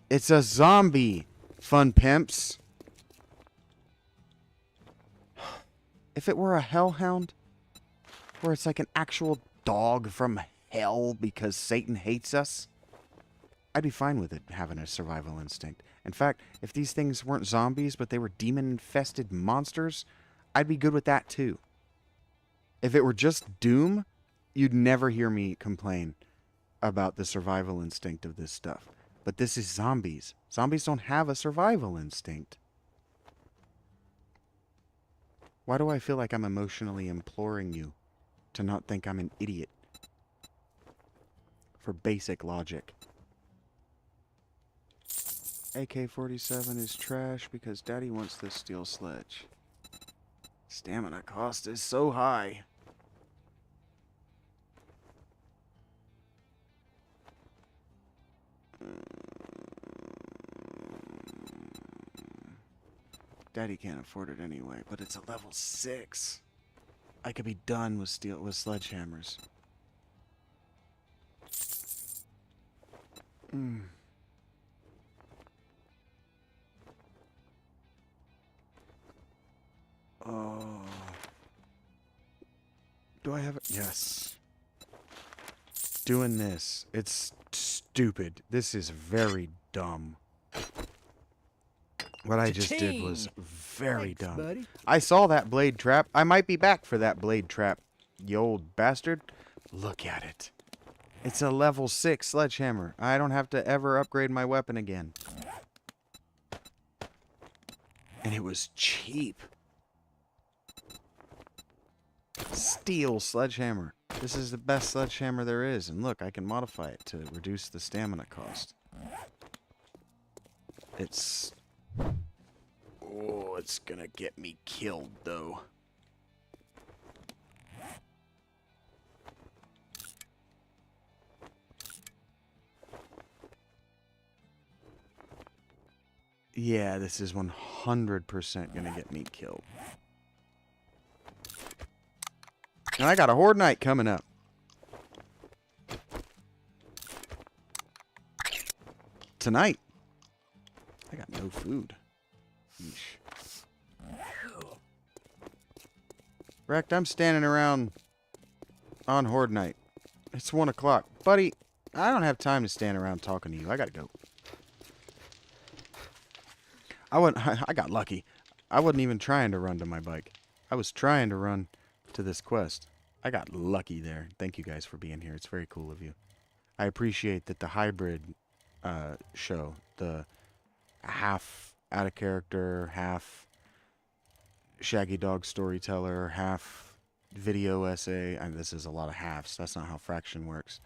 Speaker 1: It's a zombie, fun pimps. If it were a hellhound, where it's like an actual dog from hell because Satan hates us, I'd be fine with it having a survival instinct. In fact, if these things weren't zombies, but they were demon-infested monsters, I'd be good with that too. If it were just Doom, you'd never hear me complain about the survival instinct of this stuff. But this is zombies. Zombies don't have a survival instinct. Why do I feel like I'm emotionally imploring you to not think I'm an idiot? For basic logic. AK-47 is trash because Daddy wants this steel sledge. Stamina cost is so high. Daddy can't afford it anyway, but it's a level 6. I could be done with sledgehammers. Mm. Oh. Do I have it? Yes. Doing this. It's stupid. This is very dumb. What I just did was very dumb.
Speaker 2: Buddy.
Speaker 1: I saw that blade trap. I might be back for that blade trap, you old bastard. Look at it. It's a level 6 sledgehammer. I don't have to ever upgrade my weapon again. And it was cheap. Steel sledgehammer. This is the best sledgehammer there is. And look, I can modify it to reduce the stamina cost. It's... Oh, it's gonna get me killed, though. Yeah, this is 100% gonna get me killed. And I got a Horde Night coming up. Tonight. I got no food. Yeesh. Wrecked, I'm standing around on Horde Night. It's 1 o'clock. Buddy, I don't have time to stand around talking to you. I gotta go. I got lucky. I wasn't even trying to run to my bike. I was trying to run to this quest. I got lucky there. Thank you guys for being here. It's very cool of you. I appreciate that the hybrid show, the half out of character, half Shaggy Dog storyteller, half video essay. I mean, this is a lot of halves. That's not how Fraction works.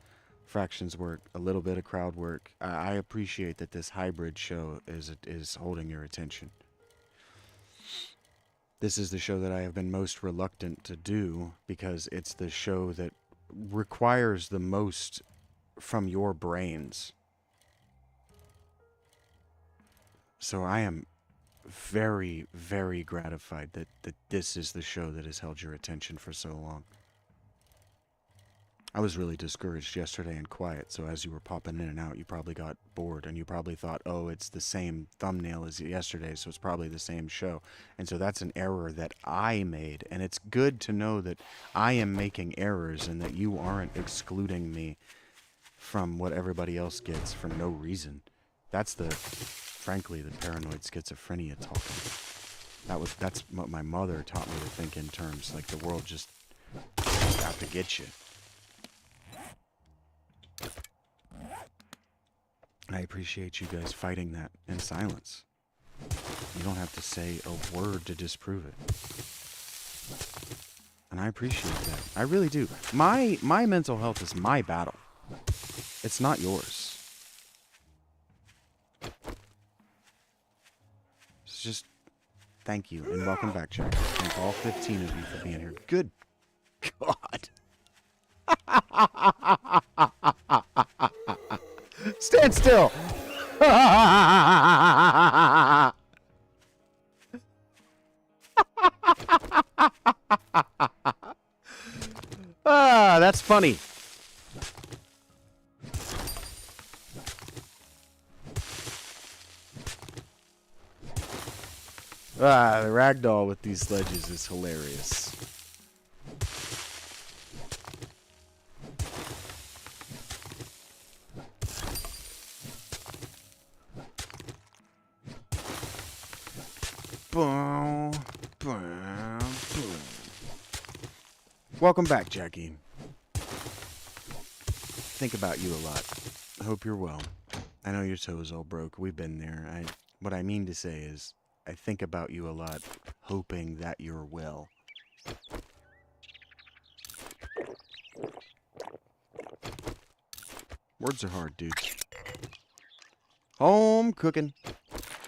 Speaker 1: Fractions work, a little bit of crowd work. I appreciate that this hybrid show is holding your attention. This is the show that I have been most reluctant to do because it's the show that requires the most from your brains. So I am very, very gratified that this is the show that has held your attention for so long. I was really discouraged yesterday and quiet, so as you were popping in and out, you probably got bored, and you probably thought, oh, it's the same thumbnail as yesterday, so it's probably the same show. And so that's an error that I made, and it's good to know that I am making errors and that you aren't excluding me from what everybody else gets for no reason. That's frankly, the paranoid schizophrenia talking. That's what my mother taught me to think in terms, like the world just out to get you. I appreciate you guys fighting that in silence. You don't have to say a word to disprove it. And I appreciate that. I really do. My mental health is my battle. It's not yours. It's just thank you and welcome back, Jack. Thank all 15 of you for being here. Good God. Stand still. That's funny. The ragdoll with these sledges is hilarious. Boom, boom, boom. Welcome back, Jackie. Think about you a lot. I hope you're well. I know your toe's all broke. We've been there. What I mean to say is, I think about you a lot, hoping that you're well. Words are hard, dude. Home cooking.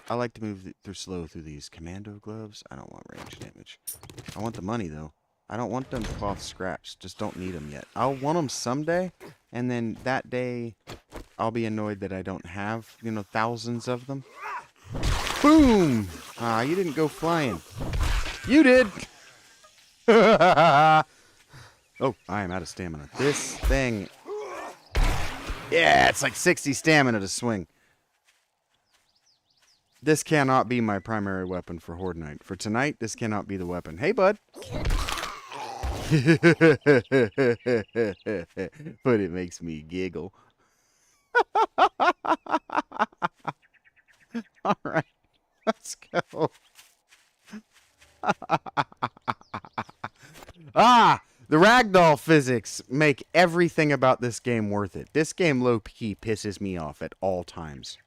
Speaker 1: I like to move slow through these commando gloves. I don't want range damage. I want the money, though. I don't want them cloth scraps. Just don't need them yet. I'll want them someday, and then that day, I'll be annoyed that I don't have, thousands of them. Boom! Ah, you didn't go flying. You did! Oh, I am out of stamina. This thing... Yeah, it's like 60 stamina to swing. This cannot be my primary weapon for Horde Night. For tonight, this cannot be the weapon. Hey, bud. But it makes me giggle. All right, let's go. The ragdoll physics make everything about this game worth it. This game low-key pisses me off at all times.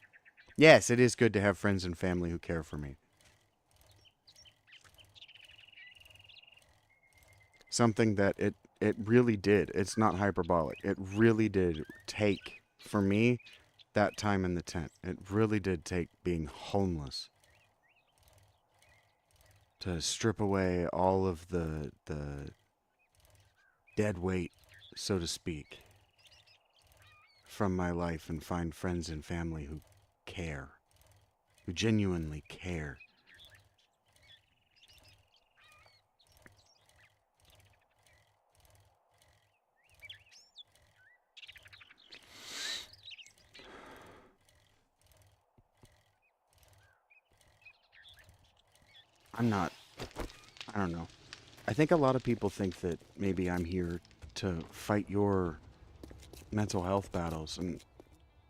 Speaker 1: Yes, it is good to have friends and family who care for me. Something that it really did. It's not hyperbolic. It really did take, for me, that time in the tent. It really did take being homeless to strip away all of the dead weight, so to speak, from my life and find friends and family who care, who genuinely care. I don't know. I think a lot of people think that maybe I'm here to fight your mental health battles, and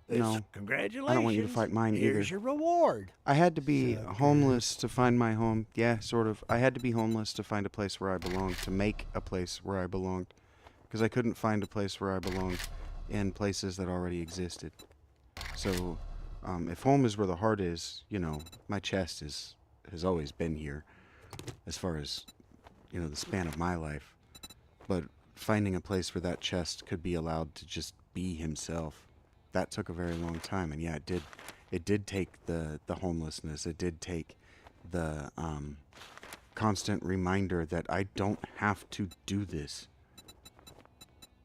Speaker 1: no,
Speaker 2: Congratulations.
Speaker 1: I don't want you to fight mine either.
Speaker 2: Here's your reward.
Speaker 1: I had to be homeless to find my home. Yeah, sort of. I had to be homeless to find a place where I belonged, to make a place where I belonged, because I couldn't find a place where I belonged in places that already existed. So, if home is where the heart is, you know, my chest has always been here, as far as, you know, the span of my life. But finding a place where that chest could be allowed to just be himself, that took a very long time. And yeah, it did take the homelessness. It did take the constant reminder that I don't have to do this.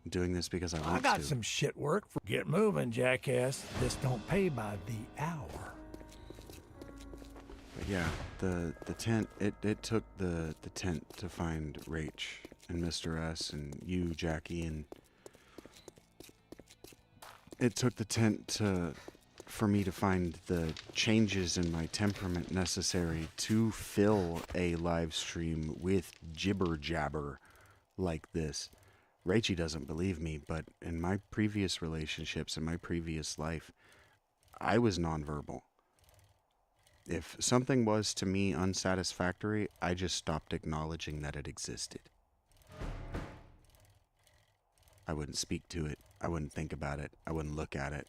Speaker 1: I'm doing this because I want to.
Speaker 2: I got some shit work for. Get moving, jackass. This don't pay by the hour.
Speaker 1: But yeah, the tent, it took the tent to find Rach and Mr. S and you, Jackie, and it took the tent for me to find the changes in my temperament necessary to fill a live stream with jibber jabber like this. Rachie doesn't believe me, but in my previous relationships, in my previous life, I was nonverbal. If something was to me unsatisfactory, I just stopped acknowledging that it existed. I wouldn't speak to it. I wouldn't think about it. I wouldn't look at it.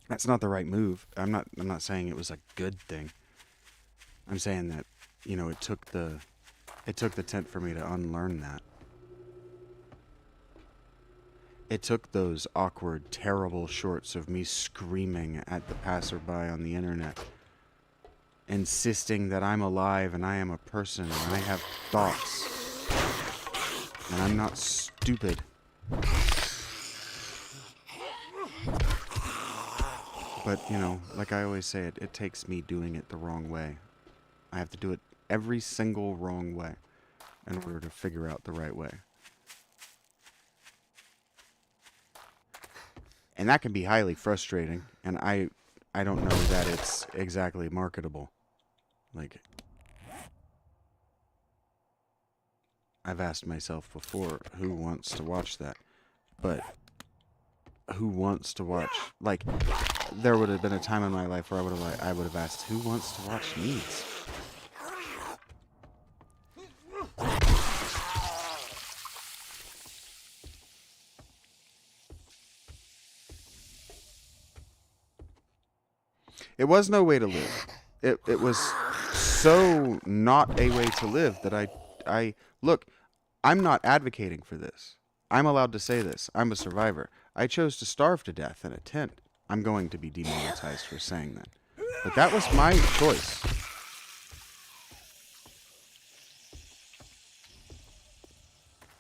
Speaker 1: That's not the right move. I'm not saying it was a good thing. I'm saying that, you know, it took the tent for me to unlearn that. It took those awkward, terrible shorts of me screaming at the passerby on the internet, insisting that I'm alive and I am a person and I have thoughts and I'm not stupid. But, you know, like I always say, it takes me doing it the wrong way. I have to do it every single wrong way in order to figure out the right way. And that can be highly frustrating, and I don't know that it's exactly marketable. Like, I've asked myself before, who wants to watch that? But who wants to watch? Like, there would have been a time in my life where I would have asked, who wants to watch Needs? It was no way to live. It was so not a way to live that I look, I'm not advocating for this. I'm allowed to say this. I'm a survivor. I chose to starve to death in a tent. I'm going to be demonetized for saying that. But that was my choice.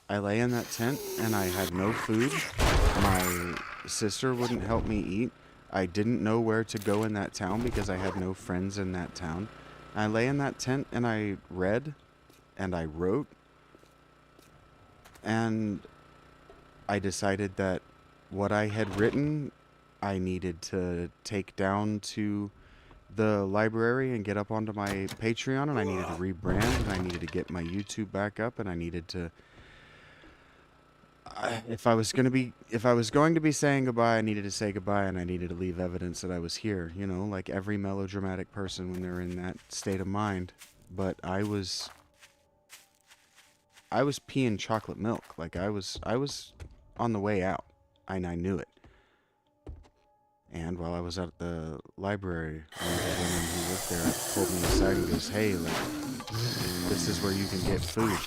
Speaker 1: I lay in that tent and I had no food. My sister wouldn't help me eat. I didn't know where to go in that town because I had no friends in that town. I lay in that tent and I read and I wrote, and I decided that what I had written, I needed to take down to the library and get up onto my Patreon, and I needed to rebrand, and I needed to get my YouTube back up, and I needed to if I was going to be saying goodbye, I needed to say goodbye, and I needed to leave evidence that I was here, you know, like every melodramatic person when they're in that state of mind. But I was peeing chocolate milk. Like I was on the way out, and I knew it. And while I was at the library, one of the women who worked there pulled me aside and goes, "Hey, like, this is where you can get food."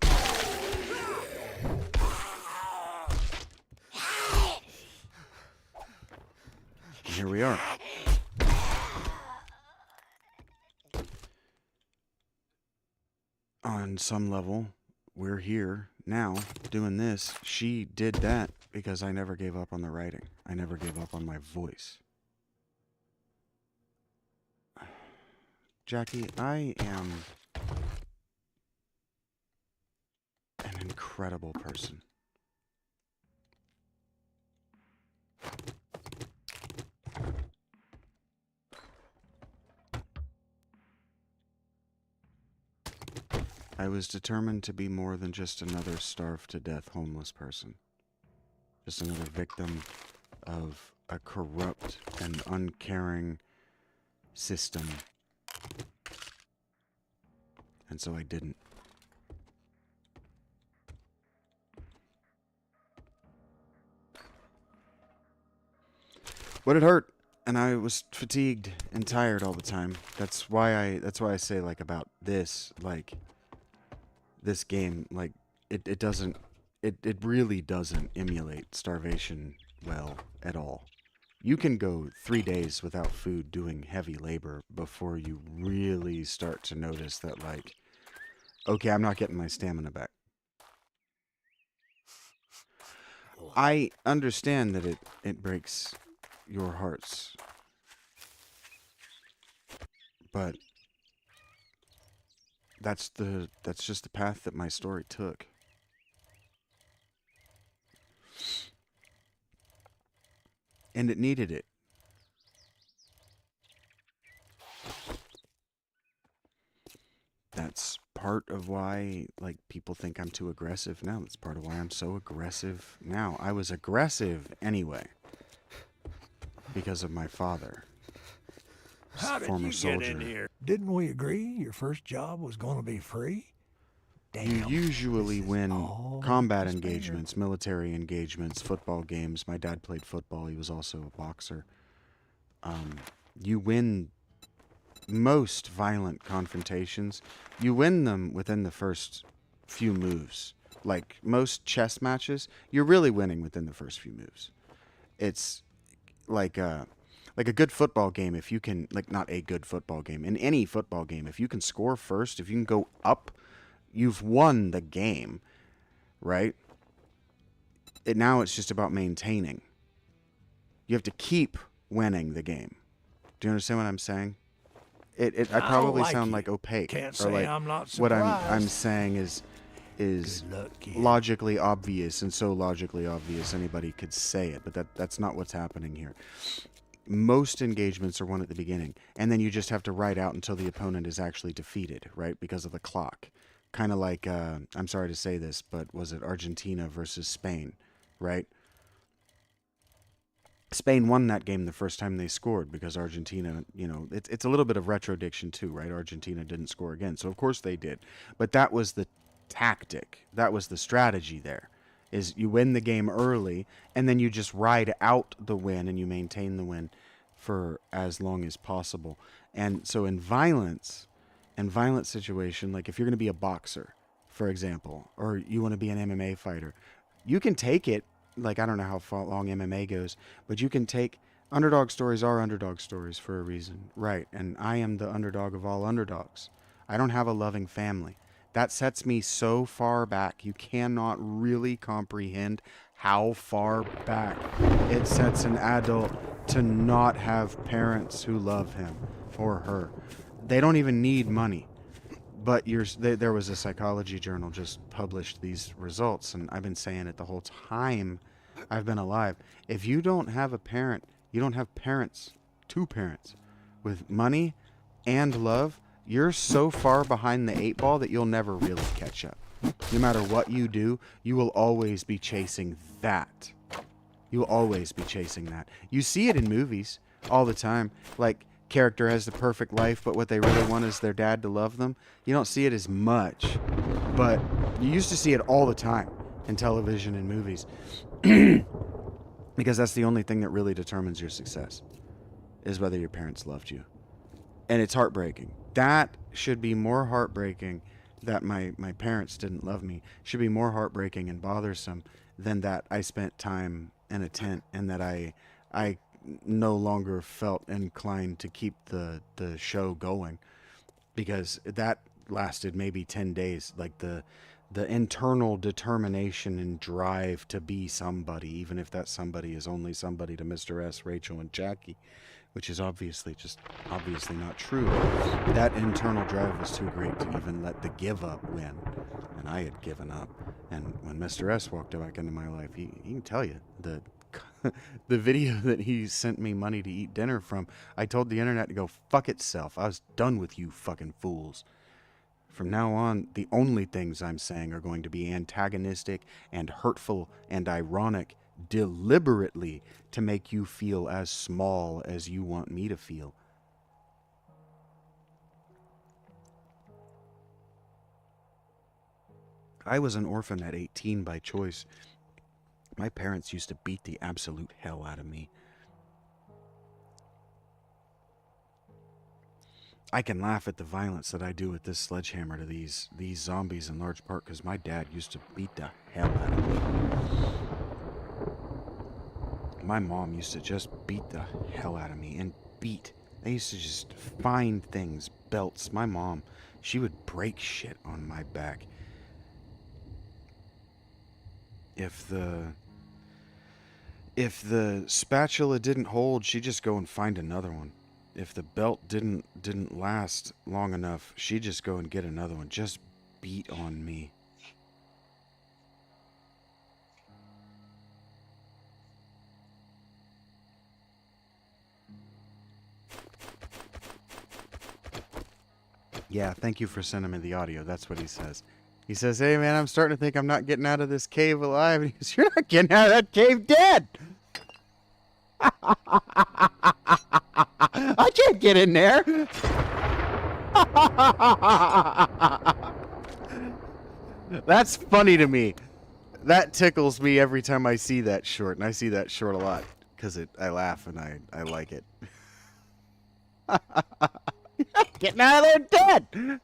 Speaker 1: And here we are. On some level, we're here now doing this. She did that because I never gave up on the writing. I never gave up on my voice. Jackie, I am an incredible person. I was determined to be more than just another starved-to-death homeless person. Just another victim of a corrupt and uncaring system. And so I didn't. But it hurt, and I was fatigued and tired all the time. That's why I say, like, about this, like, this game, like, it doesn't, it really doesn't emulate starvation well at all. You can go 3 days without food doing heavy labor before you really start to notice that, like, okay, I'm not getting my stamina back. I understand that it breaks your hearts, but that's just the path that my story took. And it needed it. That's part of why, like, people think I'm too aggressive now. That's part of why I'm so aggressive now. I was aggressive anyway because of my father.
Speaker 2: How did
Speaker 1: Former
Speaker 2: you
Speaker 1: soldier.
Speaker 2: get in here? Didn't we agree your first job was going to be free?
Speaker 1: You
Speaker 2: Damn,
Speaker 1: usually
Speaker 2: this is
Speaker 1: win
Speaker 2: all
Speaker 1: combat
Speaker 2: I can spare.
Speaker 1: engagements, military engagements, football games. My dad played football. He was also a boxer. You win most violent confrontations. You win them within the first few moves. Like most chess matches, you're really winning within the first few moves. It's like a good football game. If you can, like, not a good football game, in any football game, if you can score first, if you can go up, you've won the game, right? Now it's just about maintaining. You have to keep winning the game. Do you understand what I'm saying? I probably sound like opaque.
Speaker 2: Can't
Speaker 1: or
Speaker 2: say
Speaker 1: like
Speaker 2: I'm not
Speaker 1: what
Speaker 2: surprised.
Speaker 1: I'm saying is
Speaker 2: Good luck, kid.
Speaker 1: logically obvious, and so logically obvious anybody could say it, but that's not what's happening here. Most engagements are won at the beginning, and then you just have to ride out until the opponent is actually defeated, right? Because of the clock. Kind of like, I'm sorry to say this, but was it Argentina versus Spain, right? Spain won that game the first time they scored because Argentina, you know, it's a little bit of retrodiction too, right? Argentina didn't score again, so of course they did. But that was the tactic. That was the strategy there. Is you win the game early, and then you just ride out the win and you maintain the win for as long as possible. And so in violent situation, like if you're going to be a boxer, for example, or you want to be an MMA fighter, you can take it. Like, I don't know how long MMA goes, but you can take underdog stories are underdog stories for a reason, right? And I am the underdog of all underdogs. I don't have a loving family. That sets me so far back. You cannot really comprehend how far back it sets an adult to not have parents who love him or her. They don't even need money. But there was a psychology journal just published these results, and I've been saying it the whole time I've been alive. If you don't have a parent, you don't have parents, two parents, with money and love, you're so far behind the 8 ball that you'll never really catch up. No matter what you do, you will always be chasing that. You will always be chasing that. You see it in movies all the time. Like, character has the perfect life, but what they really want is their dad to love them. You don't see it as much, but you used to see it all the time in television and movies. Because that's the only thing that really determines your success, is whether your parents loved you. And it's heartbreaking. That should be more heartbreaking, that my parents didn't love me. Should be more heartbreaking and bothersome than that I spent time in a tent and that I no longer felt inclined to keep the show going, because that lasted maybe 10 days. Like the internal determination and drive to be somebody, even if that somebody is only somebody to Mr. S, Rachel, and Jackie, which is obviously not true. That internal drive was too great to even let the give up win. And I had given up. And when Mr. S walked back into my life, he can tell you the the video that he sent me money to eat dinner from, I told the internet to go fuck itself. I was done with you fucking fools. From now on, the only things I'm saying are going to be antagonistic and hurtful and ironic, deliberately to make you feel as small as you want me to feel. I was an orphan at 18 by choice. My parents used to beat the absolute hell out of me. I can laugh at the violence that I do with this sledgehammer to these zombies in large part because my dad used to beat the hell out of me. My mom used to just beat the hell out of me and beat. They used to just find things, belts. My mom, she would break shit on my back. If the spatula didn't hold, she'd just go and find another one. If the belt didn't last long enough, she'd just go and get another one. Just beat on me. Yeah, thank you for sending me the audio. That's what he says. He says, hey man, I'm starting to think I'm not getting out of this cave alive. And he goes, you're not getting out of that cave dead. I can't get in there. That's funny to me. That tickles me every time I see that short, and I see that short a lot because I laugh and I like it. Getting out of there dead. Do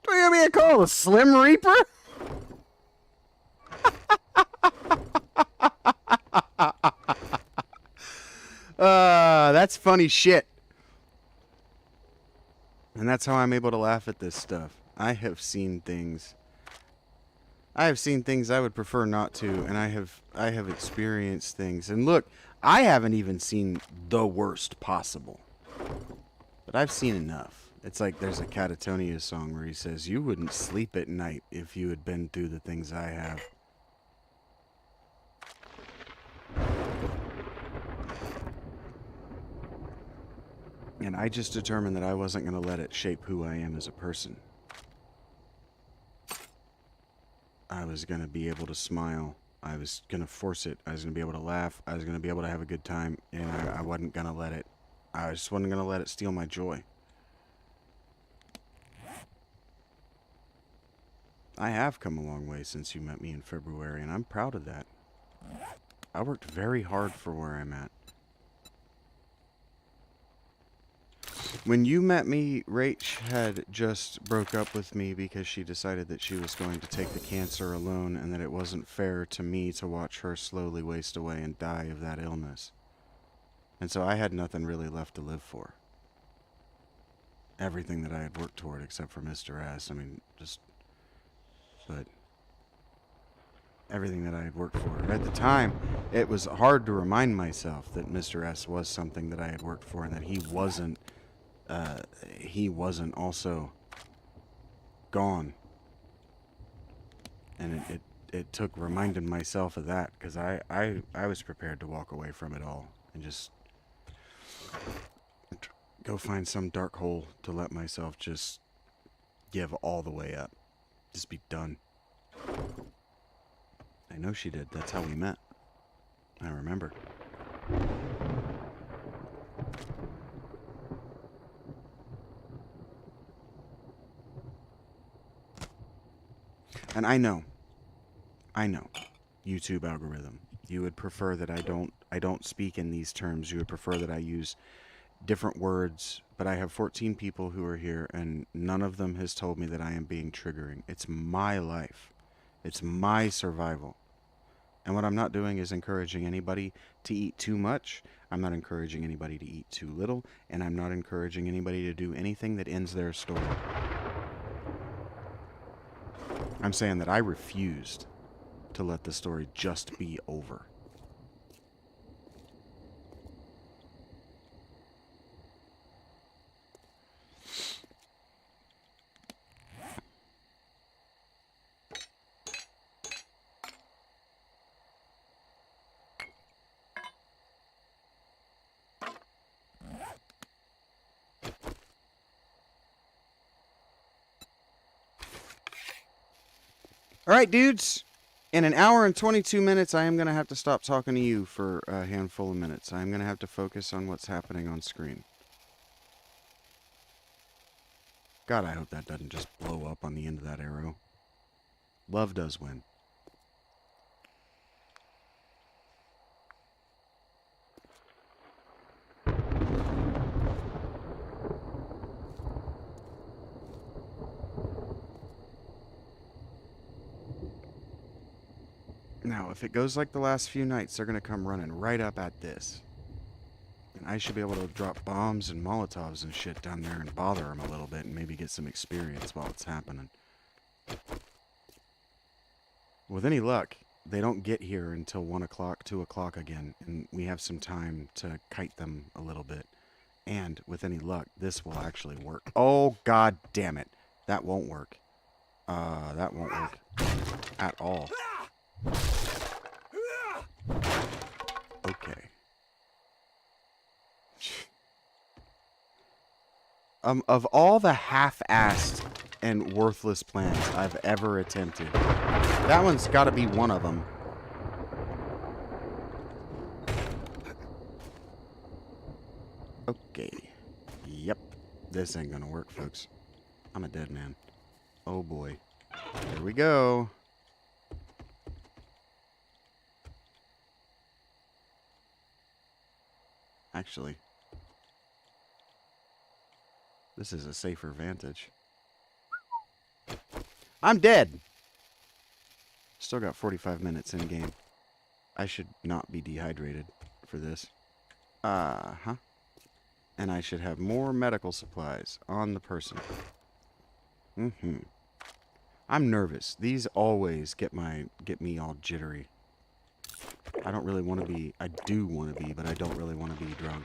Speaker 1: you give me a call, the Slim Reaper? That's funny shit. And that's how I'm able to laugh at this stuff. I have seen things I would prefer not to, and I have experienced things. And look, I haven't even seen the worst possible. But I've seen enough. It's like there's a Catatonia song where he says, you wouldn't sleep at night if you had been through the things I have. And I just determined that I wasn't going to let it shape who I am as a person. I was going to be able to smile. I was going to force it. I was going to be able to laugh. I was going to be able to have a good time. And I wasn't going to let it. I just wasn't going to let it steal my joy. I have come a long way since you met me in February, and I'm proud of that. I worked very hard for where I'm at. When you met me, Rach had just broke up with me because she decided that she was going to take the cancer alone and that it wasn't fair to me to watch her slowly waste away and die of that illness. And so I had nothing really left to live for. Everything that I had worked toward except for Mr. S. I mean, but everything that I had worked for. At the time, it was hard to remind myself that Mr. S was something that I had worked for and that he wasn't also gone. And it took reminding myself of that, because I was prepared to walk away from it all and just go find some dark hole to let myself just give all the way up. Just be done. I know she did. That's how we met. I remember. And I know, YouTube algorithm. You would prefer that I don't speak in these terms. You would prefer that I use different words, but I have 14 people who are here, and none of them has told me that I am being triggering. It's my life. It's my survival. And what I'm not doing is encouraging anybody to eat too much. I'm not encouraging anybody to eat too little, and I'm not encouraging anybody to do anything that ends their story. I'm saying that I refused to let the story just be over. All right, dudes. In an hour and 22 minutes, I am going to have to stop talking to you for a handful of minutes. I'm going to have to focus on what's happening on screen. God, I hope that doesn't just blow up on the end of that arrow. Love does win. Now, if it goes like the last few nights, they're going to come running right up at this. And I should be able to drop bombs and Molotovs and shit down there and bother them a little bit and maybe get some experience while it's happening. With any luck, they don't get here until 1 o'clock, 2 o'clock again, and we have some time to kite them a little bit. And with any luck, this will actually work. Oh, god damn it. That won't work. That won't work at all. Okay. Of all the half-assed and worthless plans I've ever attempted, that one's got to be one of them. Okay. Yep. This ain't gonna work, folks. I'm a dead man. Oh boy. Here we go. Actually, this is a safer vantage. I'm dead! Still got 45 minutes in game. I should not be dehydrated for this. Uh-huh. And I should have more medical supplies on the person. Mm-hmm. I'm nervous. These always get me all jittery. I don't really want to be... I do want to be, but I don't really want to be drunk.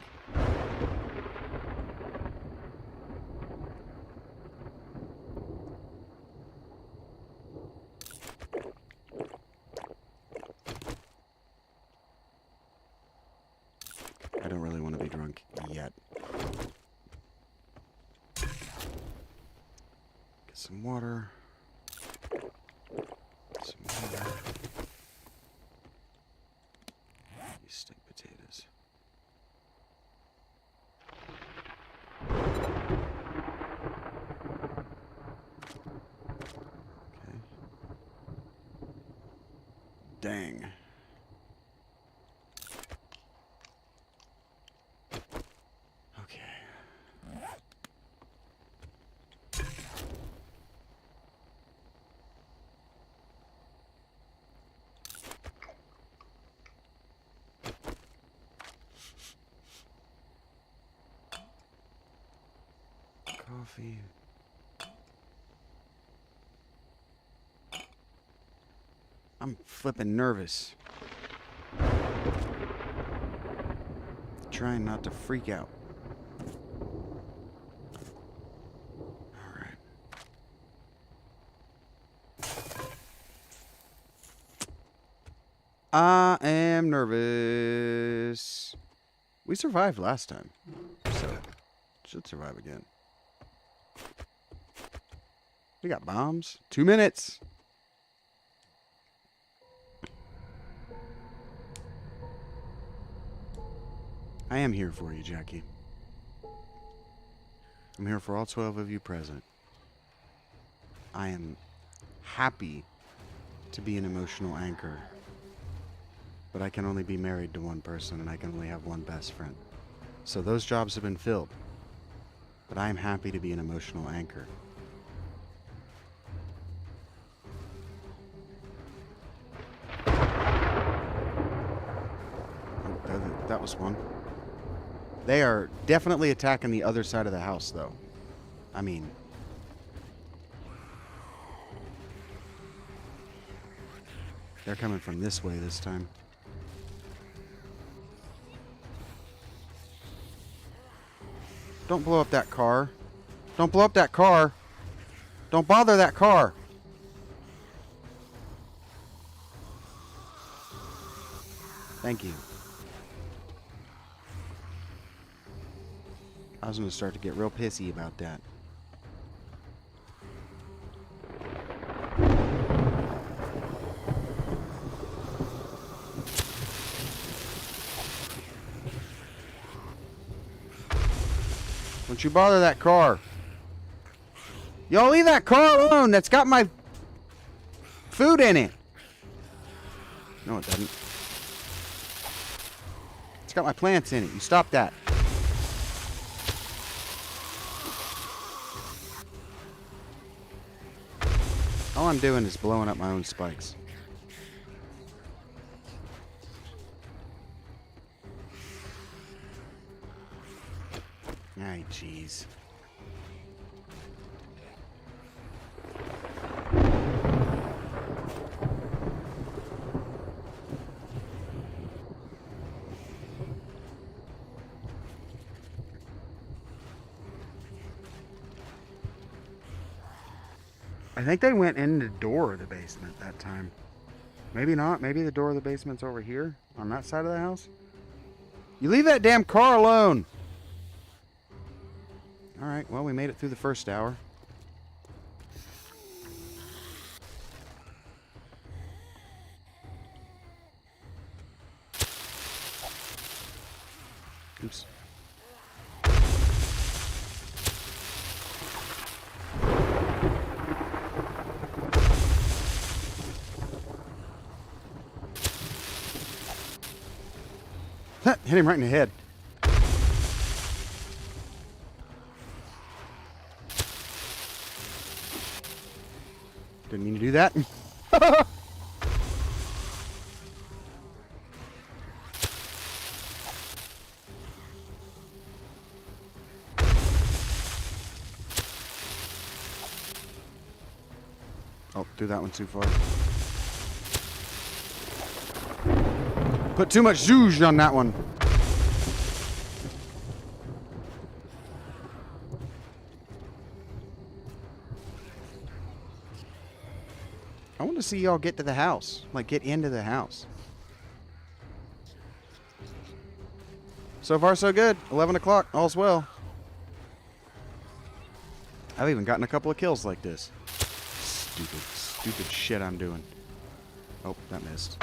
Speaker 1: I don't really want to be drunk yet. Get some water. Some water. These steak potatoes. Okay. Dang. Okay. Coffee. I'm flipping nervous. Trying not to freak out. Alright. I am nervous. We survived last time, so should survive again. We got bombs. 2 minutes. I am here for you, Jackie. I'm here for all 12 of you present. I am happy to be an emotional anchor. But I can only be married to one person, and I can only have one best friend. So those jobs have been filled. But I am happy to be an emotional anchor. Oh, that was one. They are definitely attacking the other side of the house, though. I mean... they're coming from this way this time. Don't blow up that car. Don't blow up that car. Don't bother that car. Thank you. I was going to start to get real pissy about that. Don't you bother that car. Y'all leave that car alone. That's got my food in it. No, it doesn't. It's got my plants in it. You stop that. All I'm doing is blowing up my own spikes. Ay, jeez. I think they went in the door of the basement that time. Maybe not. Maybe the door of the basement's over here on that side of the house. You leave that damn car alone. All right, well, we made it through the first hour. Oops. Hit him right in the head. Didn't mean to do that. Oh, threw that one too far. Put too much zhuzh on that one. I want to see y'all get to the house. Like, get into the house. So far, so good. 11 o'clock. All's well. I've even gotten a couple of kills like this. Stupid shit I'm doing. Oh, that missed.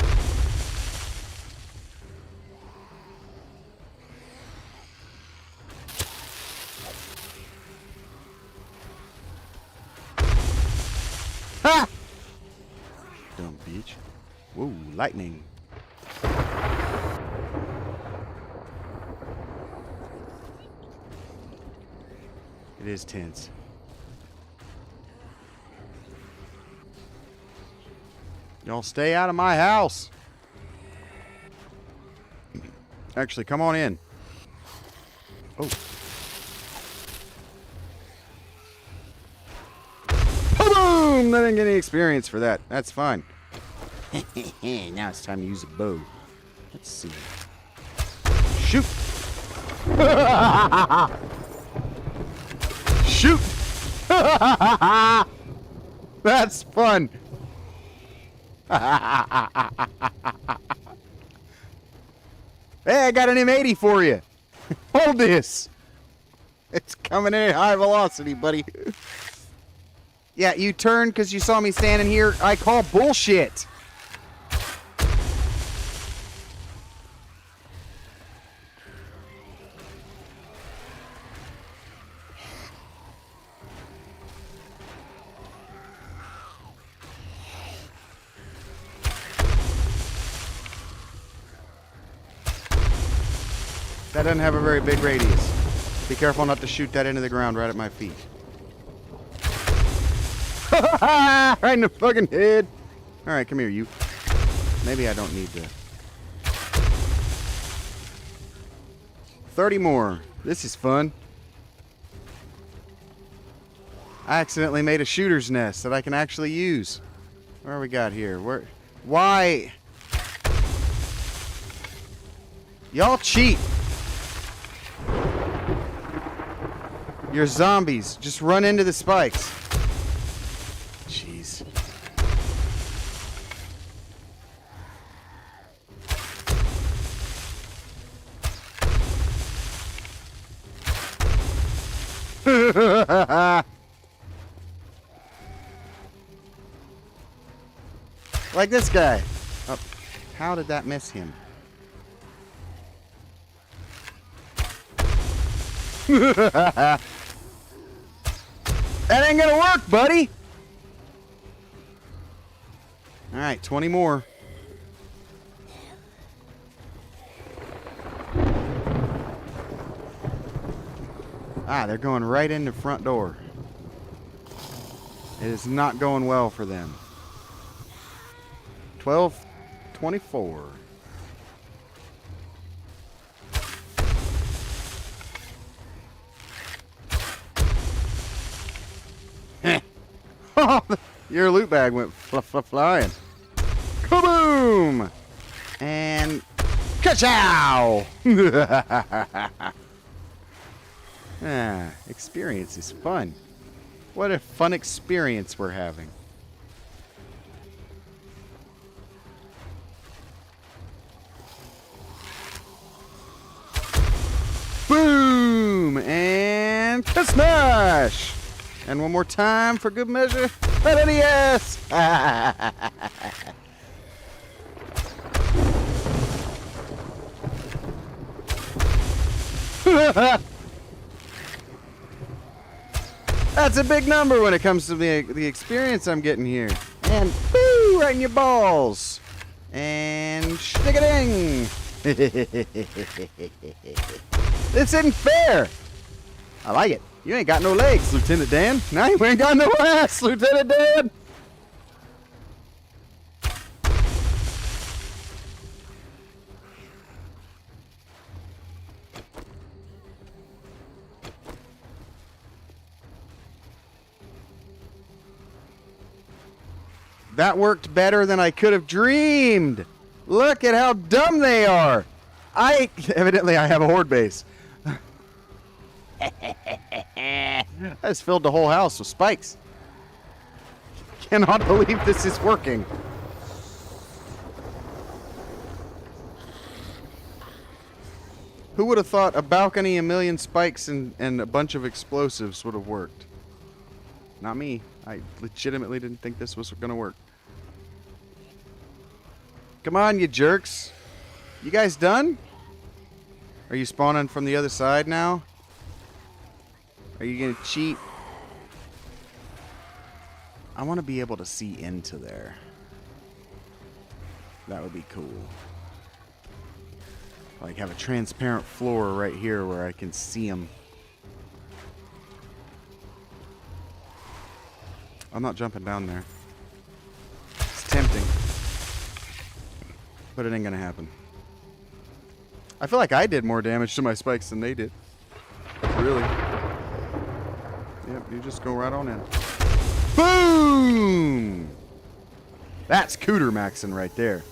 Speaker 1: Ha! Dumb beach. Whoa, lightning. It is tense. Y'all stay out of my house. Actually, come on in. Oh. Boom! I didn't get any experience for that. That's fine. Now it's time to use a bow. Let's see. Shoot! Shoot! That's fun. Hey, I got an M80 for you. Hold this. It's coming in at high velocity, buddy. Yeah, you turned because you saw me standing here. I call bullshit. That doesn't have a very big radius. Be careful not to shoot that into the ground right at my feet. Right in the fucking head. Alright, come here, you. Maybe I don't need to. 30 more. This is fun. I accidentally made a shooter's nest that I can actually use. Where we got here? Where? Why? Y'all cheat. You're zombies. Just run into the spikes. Jeez. Like this guy. Oh, how did that miss him? That ain't gonna work, buddy. All right, 20 more. Ah, they're going right in the front door. It is not going well for them. 12, 24. Your loot bag went flying. Kaboom! And ka-chow! Experience is fun. What a fun experience we're having. Boom! And ka-smash! And one more time for good measure. Yes! That's a big number when it comes to the experience I'm getting here. And boo! Right in your balls. And stick-a-ding! This isn't fair! I like it. You ain't got no legs, Lieutenant Dan. Now you ain't got no ass, Lieutenant Dan. That worked better than I could have dreamed. Look at how dumb they are. Evidently I have a horde base. I just filled the whole house with spikes. Cannot believe this is working. Who would have thought a balcony, a million spikes, and a bunch of explosives would have worked? Not me. I legitimately didn't think this was going to work. Come on, you jerks. You guys done? Are you spawning from the other side now? Are you going to cheat? I want to be able to see into there. That would be cool. Like have a transparent floor right here where I can see them. I'm not jumping down there. It's tempting. But it ain't going to happen. I feel like I did more damage to my spikes than they did. Really. Yep, you just go right on in. Boom! That's cooter maxing right there.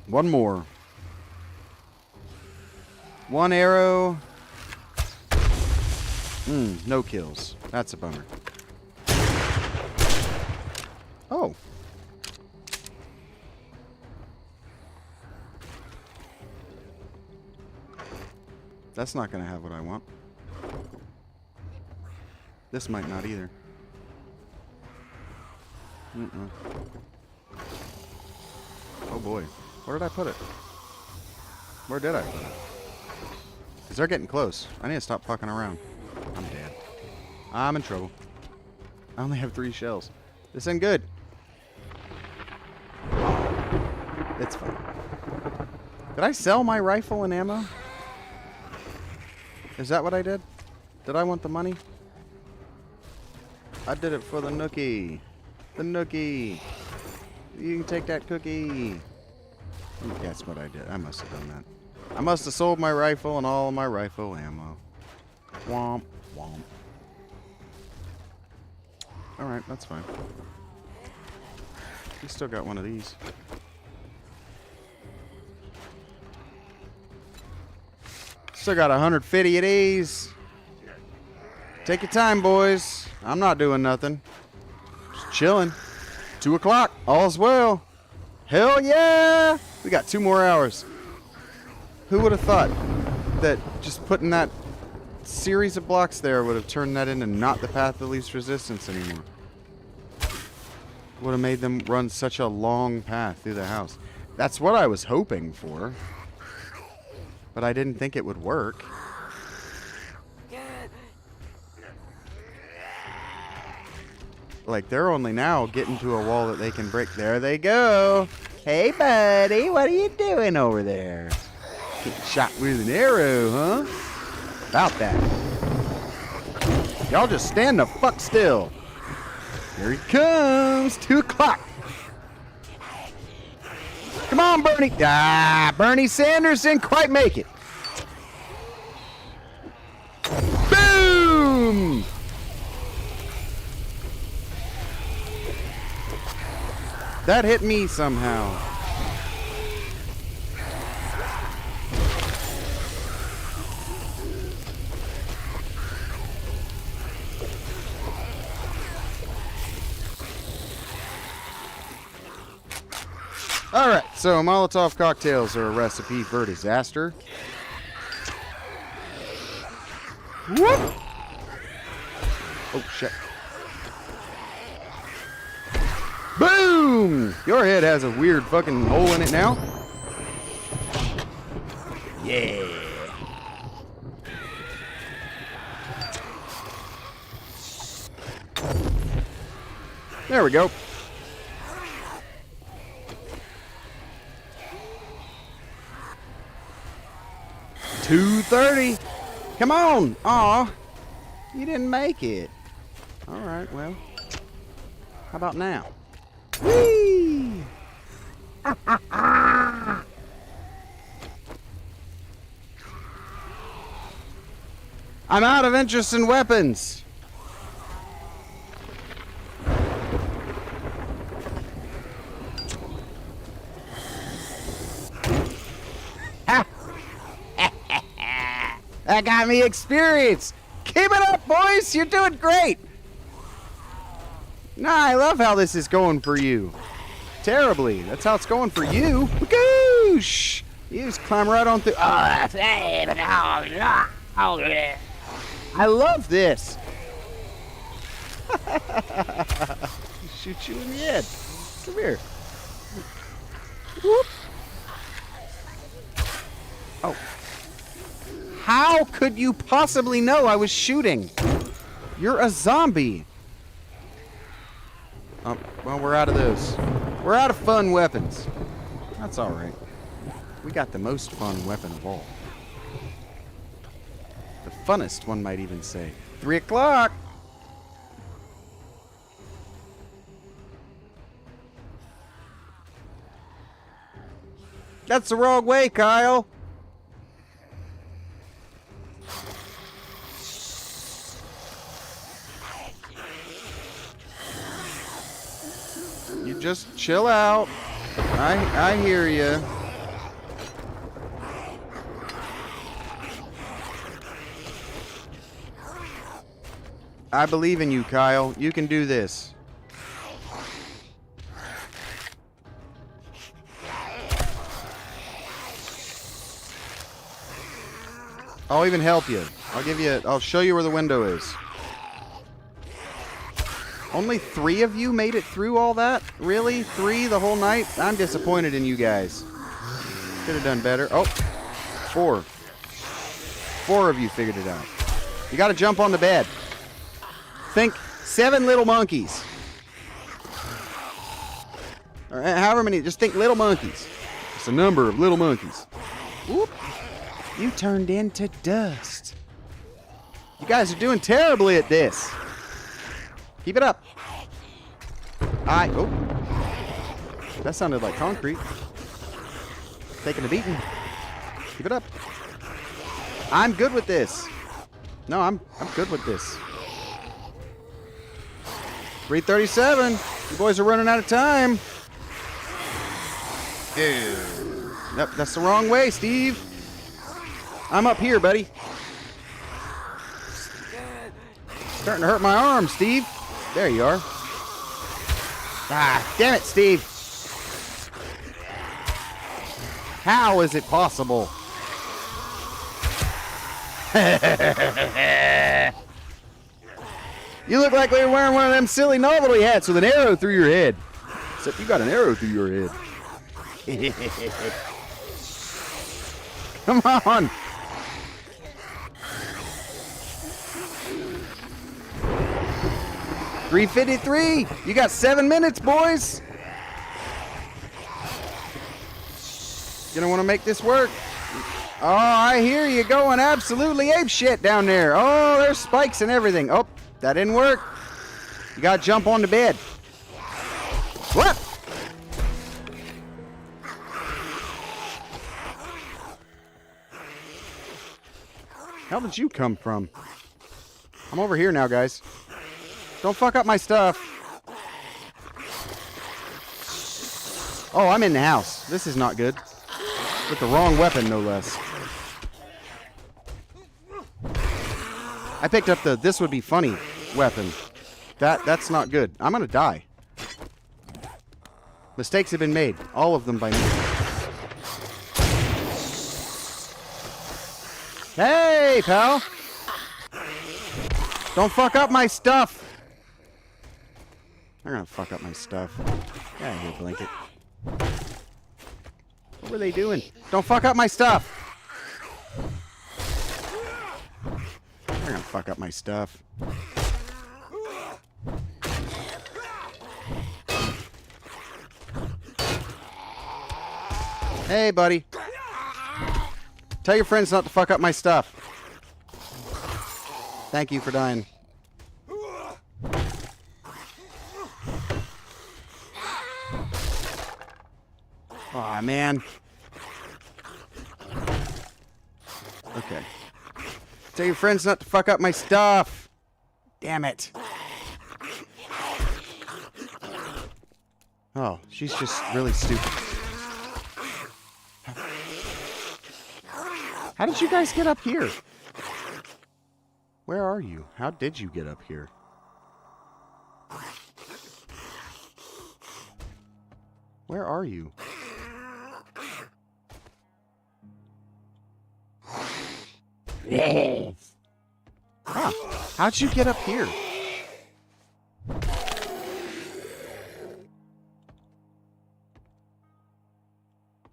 Speaker 1: One more. One arrow. No kills. That's a bummer. Oh. That's not going to have what I want. This might not either. Oh boy. Where did I put it? Where did I put it? Because they're getting close. I need to stop fucking around. I'm dead. I'm in trouble. I only have 3 shells. This ain't good. It's fine. Did I sell my rifle and ammo? Is that what I did? Did I want the money? I did it for the nookie. The nookie. You can take that cookie. That's what I did. I must have done that. I must have sold my rifle and all my rifle ammo. Womp, womp. Alright, that's fine. We still got one of these. Still got 150 of these. Take your time, boys. I'm not doing nothing. Just chilling. 2 o'clock. All's well. Hell yeah! We got 2 more hours. Who would have thought that just putting that series of blocks there would have turned that into not the path of least resistance anymore? Would have made them run such a long path through the house. That's what I was hoping for. But I didn't think it would work. Like, they're only now getting to a wall that they can break. There they go. Hey, buddy, what are you doing over there? Getting shot with an arrow, huh? About that. Y'all just stand the fuck still. Here he comes. 2 o'clock. Come on, Bernie. Ah, Bernie Sanders didn't quite make it. Boom! That hit me somehow. Alright, so Molotov cocktails are a recipe for disaster. Whoop! Oh, shit. Boom! Your head has a weird fucking hole in it now. Yeah. There we go. $230. Come on. Aw. You didn't make it. Alright, well. How about now? Whee! I'm out of interest in weapons. That got me experience. Keep it up, boys. You're doing great. Nah, I love how this is going for you. Terribly. That's how it's going for you. Goosh! You just climb right on through. I love this. Shoot you in the head. Come here. Whoop. Oh. How could you possibly know I was shooting? You're a zombie. Oh, well, we're out of those. We're out of fun weapons. That's all right. We got the most fun weapon of all. The funnest, one might even say. 3 o'clock. That's the wrong way, Kyle. You just chill out. I hear you. I believe in you, Kyle. You can do this. I'll even help you. I'll show you where the window is. Only 3 of you made it through all that? Really? 3 the whole night? I'm disappointed in you guys. Could have done better. Oh, 4. 4 of you figured it out. You got to jump on the bed. Think 7 little monkeys. Or however many, just think little monkeys. It's a number of little monkeys. Whoop. You turned into dust. You guys are doing terribly at this. Keep it up. Oh. That sounded like concrete. Taking a beating. Keep it up. I'm good with this. No, I'm good with this. 3:37. You boys are running out of time. Nope, that's the wrong way, Steve. I'm up here, buddy. Starting to hurt my arm, Steve. There you are. Ah, damn it, Steve. How is it possible? You look like you were wearing one of them silly novelty hats with an arrow through your head. Except you got an arrow through your head. Come on. $3.53. You got 7 minutes, boys. Gonna want to make this work. Oh, I hear you going absolutely apeshit down there. Oh, there's spikes and everything. Oh, that didn't work. You gotta jump on the bed. What? How did you come from? I'm over here now, guys. Don't fuck up my stuff. Oh, I'm in the house. This is not good. With the wrong weapon, no less. I picked up the this would be funny weapon. That's not good. I'm gonna die. Mistakes have been made. All of them by me. Hey, pal! Don't fuck up my stuff! They're gonna fuck up my stuff. Get out of here, blanket. What were they doing? Don't fuck up my stuff! They're gonna fuck up my stuff. Hey, buddy. Tell your friends not to fuck up my stuff. Thank you for dying. Aw, man. Okay. Tell your friends not to fuck up my stuff. Damn it. Oh, she's just really stupid. How did you guys get up here? Where are you? How did you get up here? Where are you? Huh. How'd you get up here?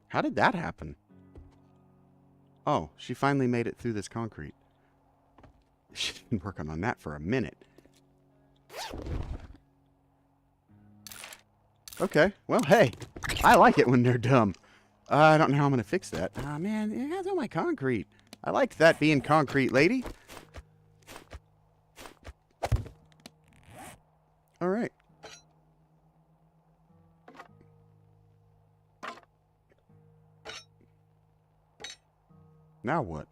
Speaker 1: How did that happen? Oh, she finally made it through this concrete. She's been working on that for a minute. Okay, well, hey, I like it when they're dumb. I don't know how I'm going to fix that. Ah, man, it has all my concrete. I liked that being concrete, lady. All right. Now what?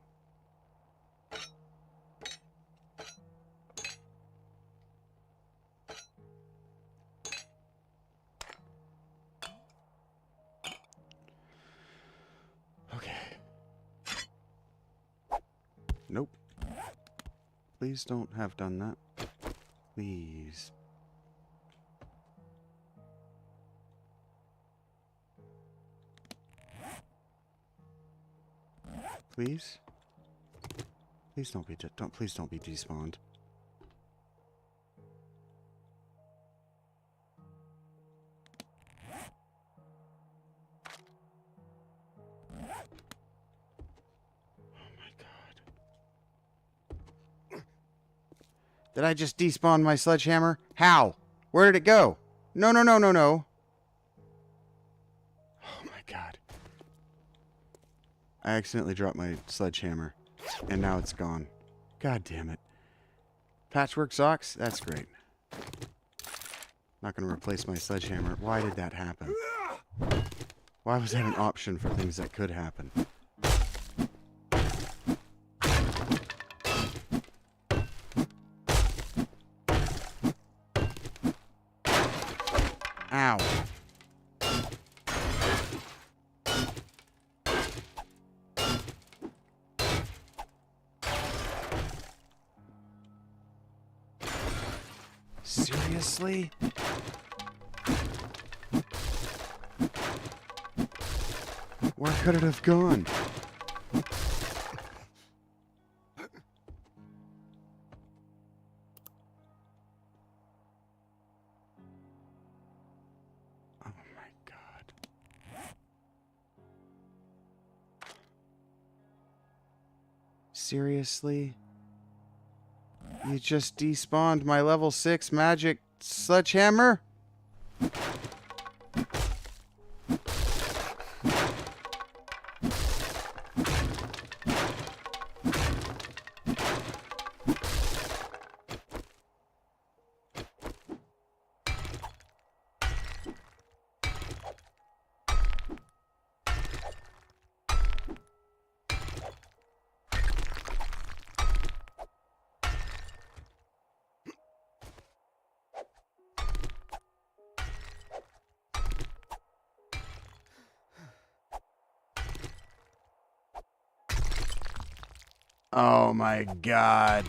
Speaker 1: Okay. Nope. Please don't have done that. Please. Please? Please don't be please don't be despawned. Oh my god. Did I just despawn my sledgehammer? How? Where did it go? No, no, no, no, no. Oh my god. I accidentally dropped my sledgehammer, and now it's gone. God damn it. Patchwork socks? That's great. Not going to replace my sledgehammer. Why did that happen? Why was that an option for things that could happen? Ow. Seriously? Where could it have gone? Oh my god. Seriously? You just despawned my level 6 magic sledgehammer? Oh my god.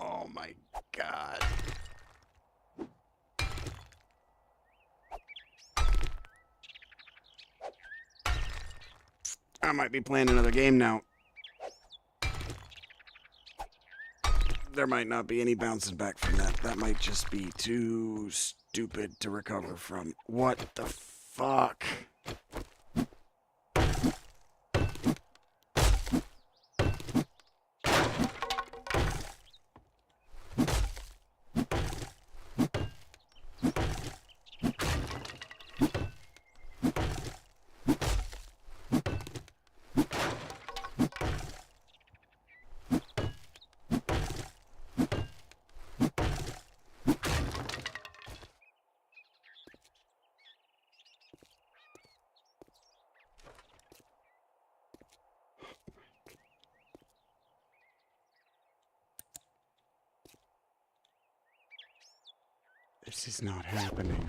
Speaker 1: Oh my god. I might be playing another game now. There might not be any bouncing back from that. That might just be too stupid to recover from. What the fuck? This is not happening.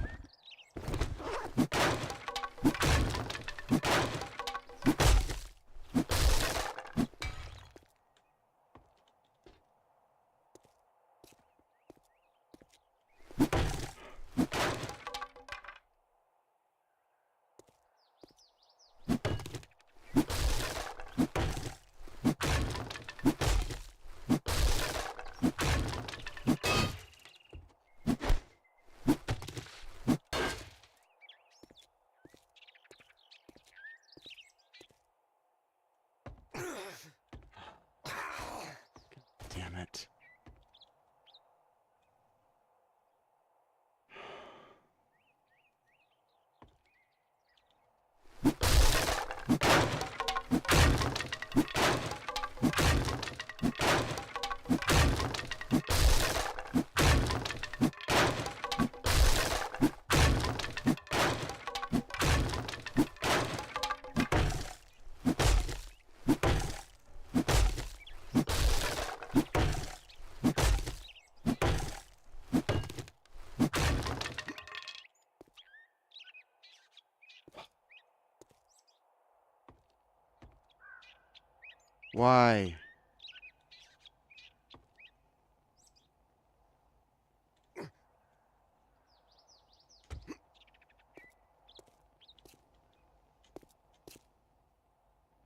Speaker 1: Why?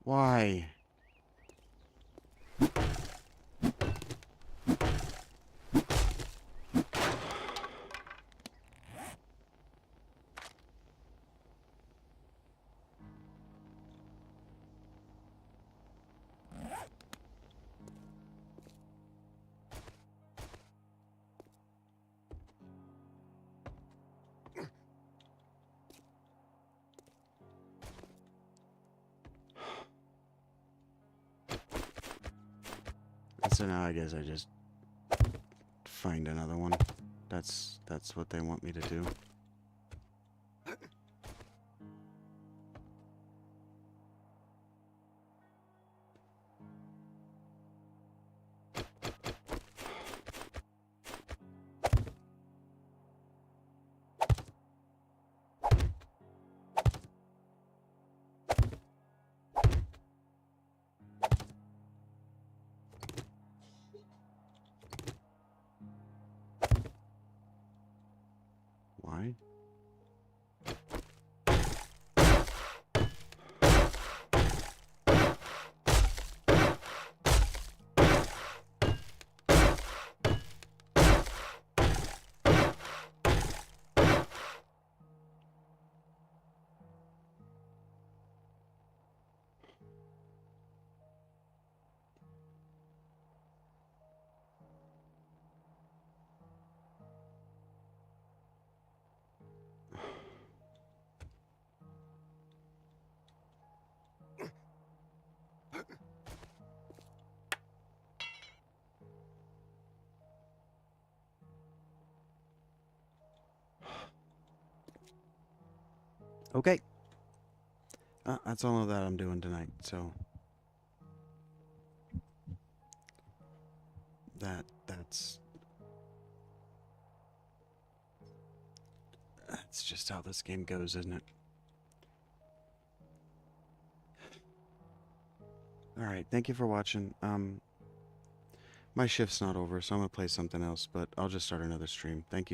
Speaker 1: Why? So now I guess I just find another one. That's what they want me to do. Why? Okay. That's all of that I'm doing tonight, so that's just how this game goes, isn't it? Alright, thank you for watching. My shift's not over, so I'm gonna play something else, but I'll just start another stream. Thank you.